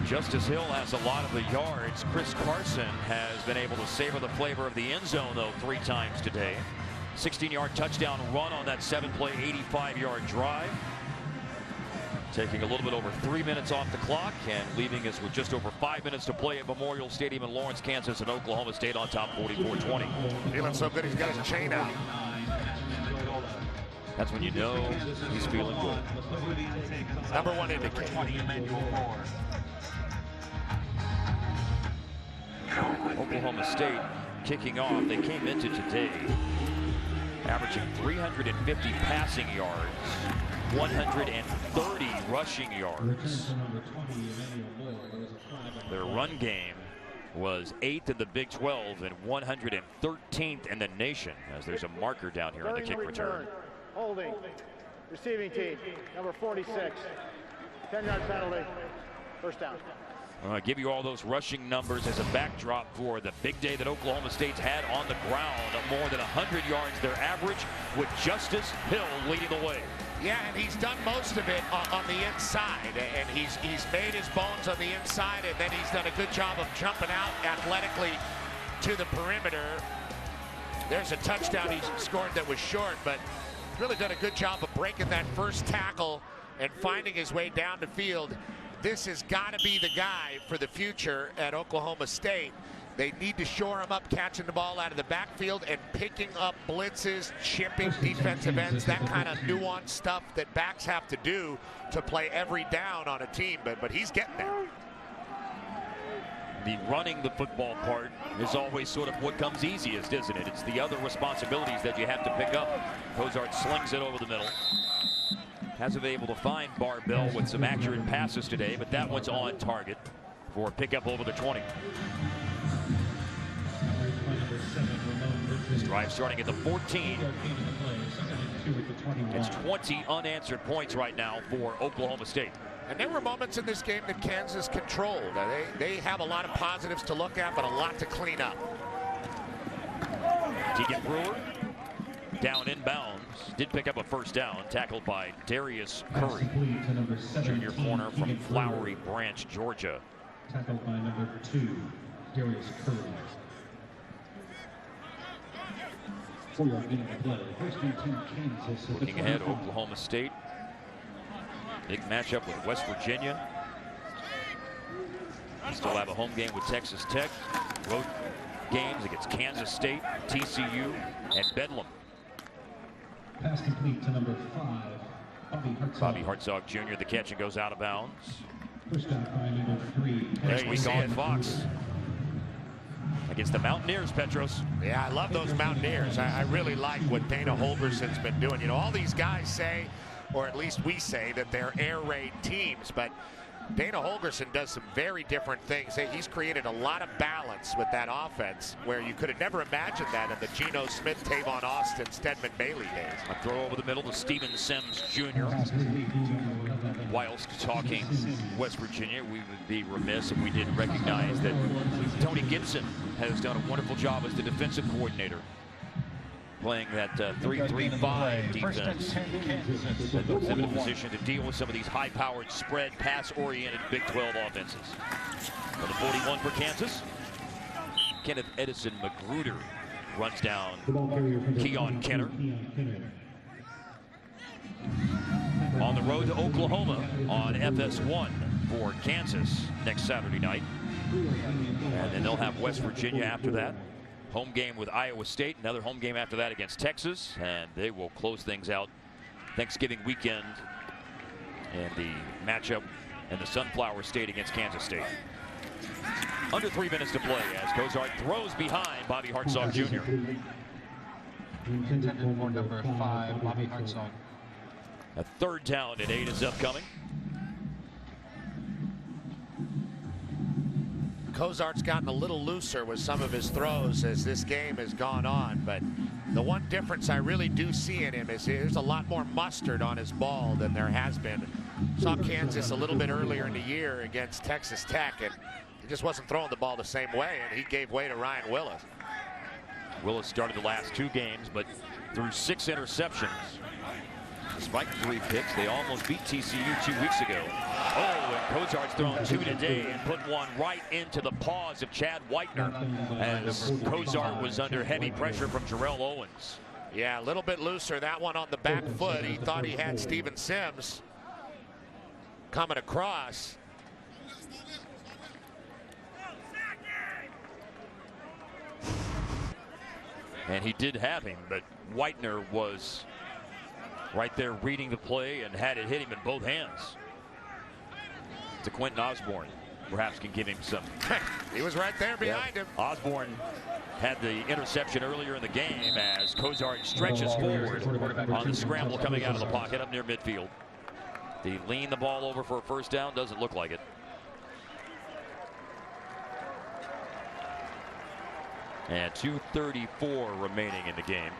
Justice Hill has a lot of the yards. Chris Carson has been able to savor the flavor of the end zone, though, 3 times today. 16-yard touchdown run on that 7-play, 85-yard drive. Taking a little bit over 3 minutes off the clock and leaving us with just over 5 minutes to play at Memorial Stadium in Lawrence, Kansas, and Oklahoma State on top 44-20. Feeling so good, he's got his chain out. That's when you know he's feeling good. Number 1 indicator. Oklahoma State kicking off. They came into today averaging 350 passing yards, 130 rushing yards. Their run game was 8th in the Big 12 and 113th in the nation, as there's a marker down here on the kick return. Holding. Receiving team, number 46. 10-yard penalty. First down. I'll give you all those rushing numbers as a backdrop for the big day that Oklahoma State's had on the ground. More than 100 yards their average, with Justice Hill leading the way. Yeah, and he's done most of it on the inside, and he's made his bones on the inside, and then he's done a good job of jumping out athletically to the perimeter. There's a touchdown he scored that was short, but really done a good job of breaking that first tackle and finding his way down the field. This has got to be the guy for the future at Oklahoma State. They need to shore him up, catching the ball out of the backfield and picking up blitzes, chipping defensive ends, that kind of nuanced stuff that backs have to do to play every down on a team. But he's getting there. The running the football part is always sort of what comes easiest, isn't it? It's the other responsibilities that you have to pick up. Cozart slings it over the middle. Hasn't been able to find Barbell with some accurate passes today, but that one's on target for a pickup over the 20. This drive starting at the 14. It's 20 unanswered points right now for Oklahoma State. And there were moments in this game that Kansas controlled. They have a lot of positives to look at, but a lot to clean up. Tegan Brewer down inbounds. Did pick up a first down, tackled by Darius Curry, junior corner from Flowery Branch, Georgia. Tackled by number 2, Darius Curry. 4-yard gain of play. First and 10, Kansas. Looking ahead, Oklahoma State. Big matchup with West Virginia. We still have a home game with Texas Tech. Road games against Kansas State, TCU, and Bedlam. Pass complete to number 5, Bobby Hartzog Jr. The catch and goes out of bounds. Pushed out by number 3. Next week on Fox against the Mountaineers, Petros. Yeah, I love those Mountaineers. I really like what Dana Holgerson's been doing. You know, all these guys say, or at least we say, that they're air raid teams, but Dana Holgerson does some very different things. He's created a lot of balance with that offense where you could have never imagined that in the Geno Smith, Tavon Austin, Stedman Bailey days. A throw over the middle to Steven Sims Jr. Whilst talking West Virginia, we would be remiss if we didn't recognize that Tony Gibson has done a wonderful job as the defensive coordinator, playing that 3-3-5 defense that puts them in a position to deal with some of these high-powered, spread, pass-oriented Big 12 offenses. For the 41 for Kansas, Kenneth Edison Magruder runs down Keon Kenner. on the road to Oklahoma on FS1 for Kansas next Saturday night. And then they'll have West Virginia after that. Home game with Iowa State, another home game after that against Texas, and they will close things out Thanksgiving weekend and the matchup in the Sunflower State against Kansas State. Under 3 minutes to play as Cozart throws behind Bobby Hartsock Jr. Intended for number 5, Bobby Hartsock. A third down and 8 is upcoming. Cozart's gotten a little looser with some of his throws as this game has gone on, but the one difference I really do see in him is there's a lot more mustard on his ball than there has been. Saw Kansas a little bit earlier in the year against Texas Tech, and he just wasn't throwing the ball the same way, and he gave way to Ryan Willis. Willis started the last 2 games, but threw 6 interceptions. Despite 3 picks, they almost beat TCU 2 weeks ago. Oh, and Cozart's thrown 2 today and put one right into the paws of Chad Whitener as Cozart was under heavy pressure from Jarrell Owens. Yeah, a little bit looser. That one on the back foot. He thought he had Steven Sims coming across. And he did have him, but Whitener was right there reading the play and had it hit him in both hands. To Quentin Osborne, perhaps can give him some. He was right there behind him. Osborne had the interception earlier in the game as Cozart stretches forward on the scramble coming out of the pocket up near midfield. Did he lean the ball over for a first down? Doesn't look like it. And 2:34 remaining in the game.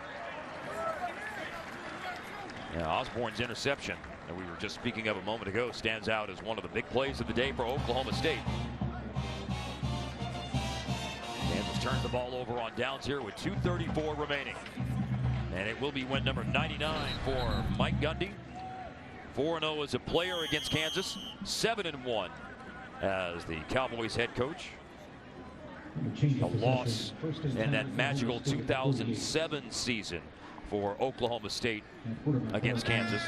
Yeah, Osborne's interception that we were just speaking of a moment ago stands out as one of the big plays of the day for Oklahoma State. Kansas turns the ball over on downs here with 2:34 remaining. And it will be win number 99 for Mike Gundy. 4-0 as a player against Kansas. 7-1 as the Cowboys head coach. A loss in that magical 2007 season for Oklahoma State against Kansas.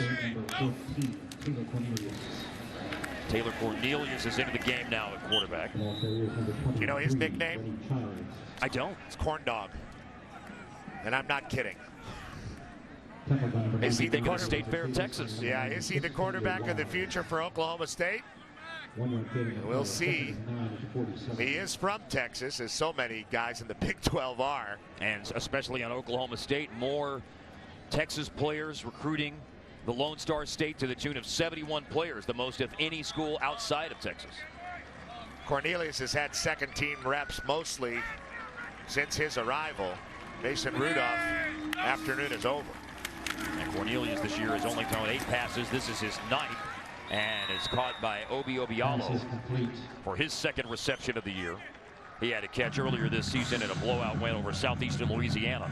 Taylor Cornelius is into the game now at quarterback. You know his nickname? I don't. It's Corn Dog. And I'm not kidding. Is he the State Fair of Texas? Yeah, is he the quarterback of the future for Oklahoma State? We'll see. He is from Texas, as so many guys in the Big 12 are. And especially on Oklahoma State, more Texas players recruiting the Lone Star State to the tune of 71 players, the most of any school outside of Texas. Cornelius has had second-team reps mostly since his arrival. Mason Rudolph, afternoon is over. And Cornelius this year has only thrown 8 passes. This is his 9th. And is caught by Obi Obialo for his 2nd reception of the year. He had a catch earlier this season in a blowout win over Southeastern Louisiana.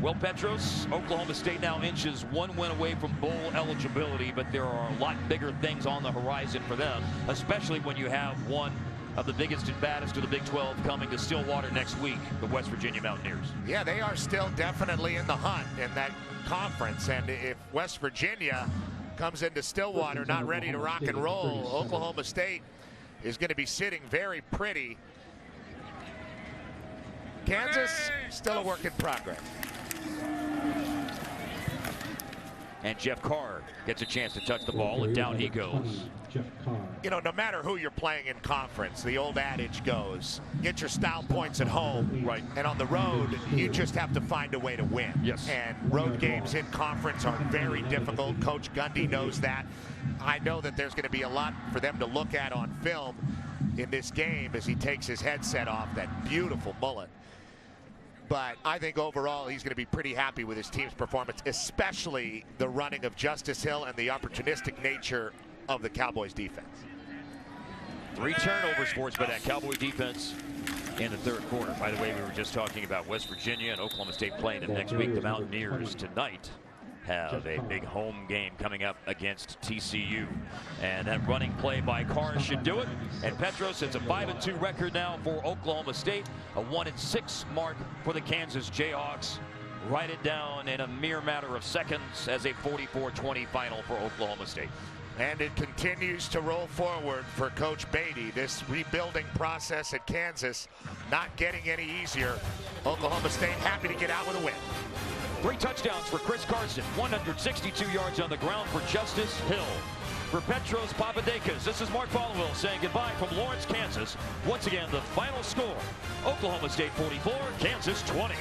Well, Petros, Oklahoma State now inches 1 win away from bowl eligibility, but there are a lot bigger things on the horizon for them, especially when you have one of the biggest and baddest of the Big 12 coming to Stillwater next week, the West Virginia Mountaineers. Yeah, they are still definitely in the hunt in that conference, and if West Virginia comes into Stillwater not ready to rock and roll, Oklahoma State is going to be sitting very pretty. Kansas, still a work in progress. And Jeff Carr gets a chance to touch the ball, and down he goes. You know, no matter who you're playing in conference, the old adage goes, get your style points at home. Right. And on the road, you just have to find a way to win. Yes. And road games in conference are very difficult. Coach Gundy knows that. I know that there's going to be a lot for them to look at on film in this game as he takes his headset off, that beautiful mullet. But I think overall he's going to be pretty happy with his team's performance, especially the running of Justice Hill and the opportunistic nature of the Cowboys defense. 3 turnovers forced by that Cowboy defense in the 3rd quarter. By the way, we were just talking about West Virginia and Oklahoma State playing them next week. The Mountaineers tonight have a big home game coming up against TCU. And that running play by Carr should do it. And Petros, it's a 5-2 record now for Oklahoma State. A 1-6 mark for the Kansas Jayhawks. write it down in a mere matter of seconds as a 44-20 final for Oklahoma State. And it continues to roll forward for Coach Beatty. This rebuilding process at Kansas not getting any easier. Oklahoma State happy to get out with a win. 3 touchdowns for Chris Carson, 162 yards on the ground for Justice Hill. For Petros Papadakis, this is Mark Followell saying goodbye from Lawrence, Kansas. Once again, the final score, Oklahoma State 44, Kansas 20.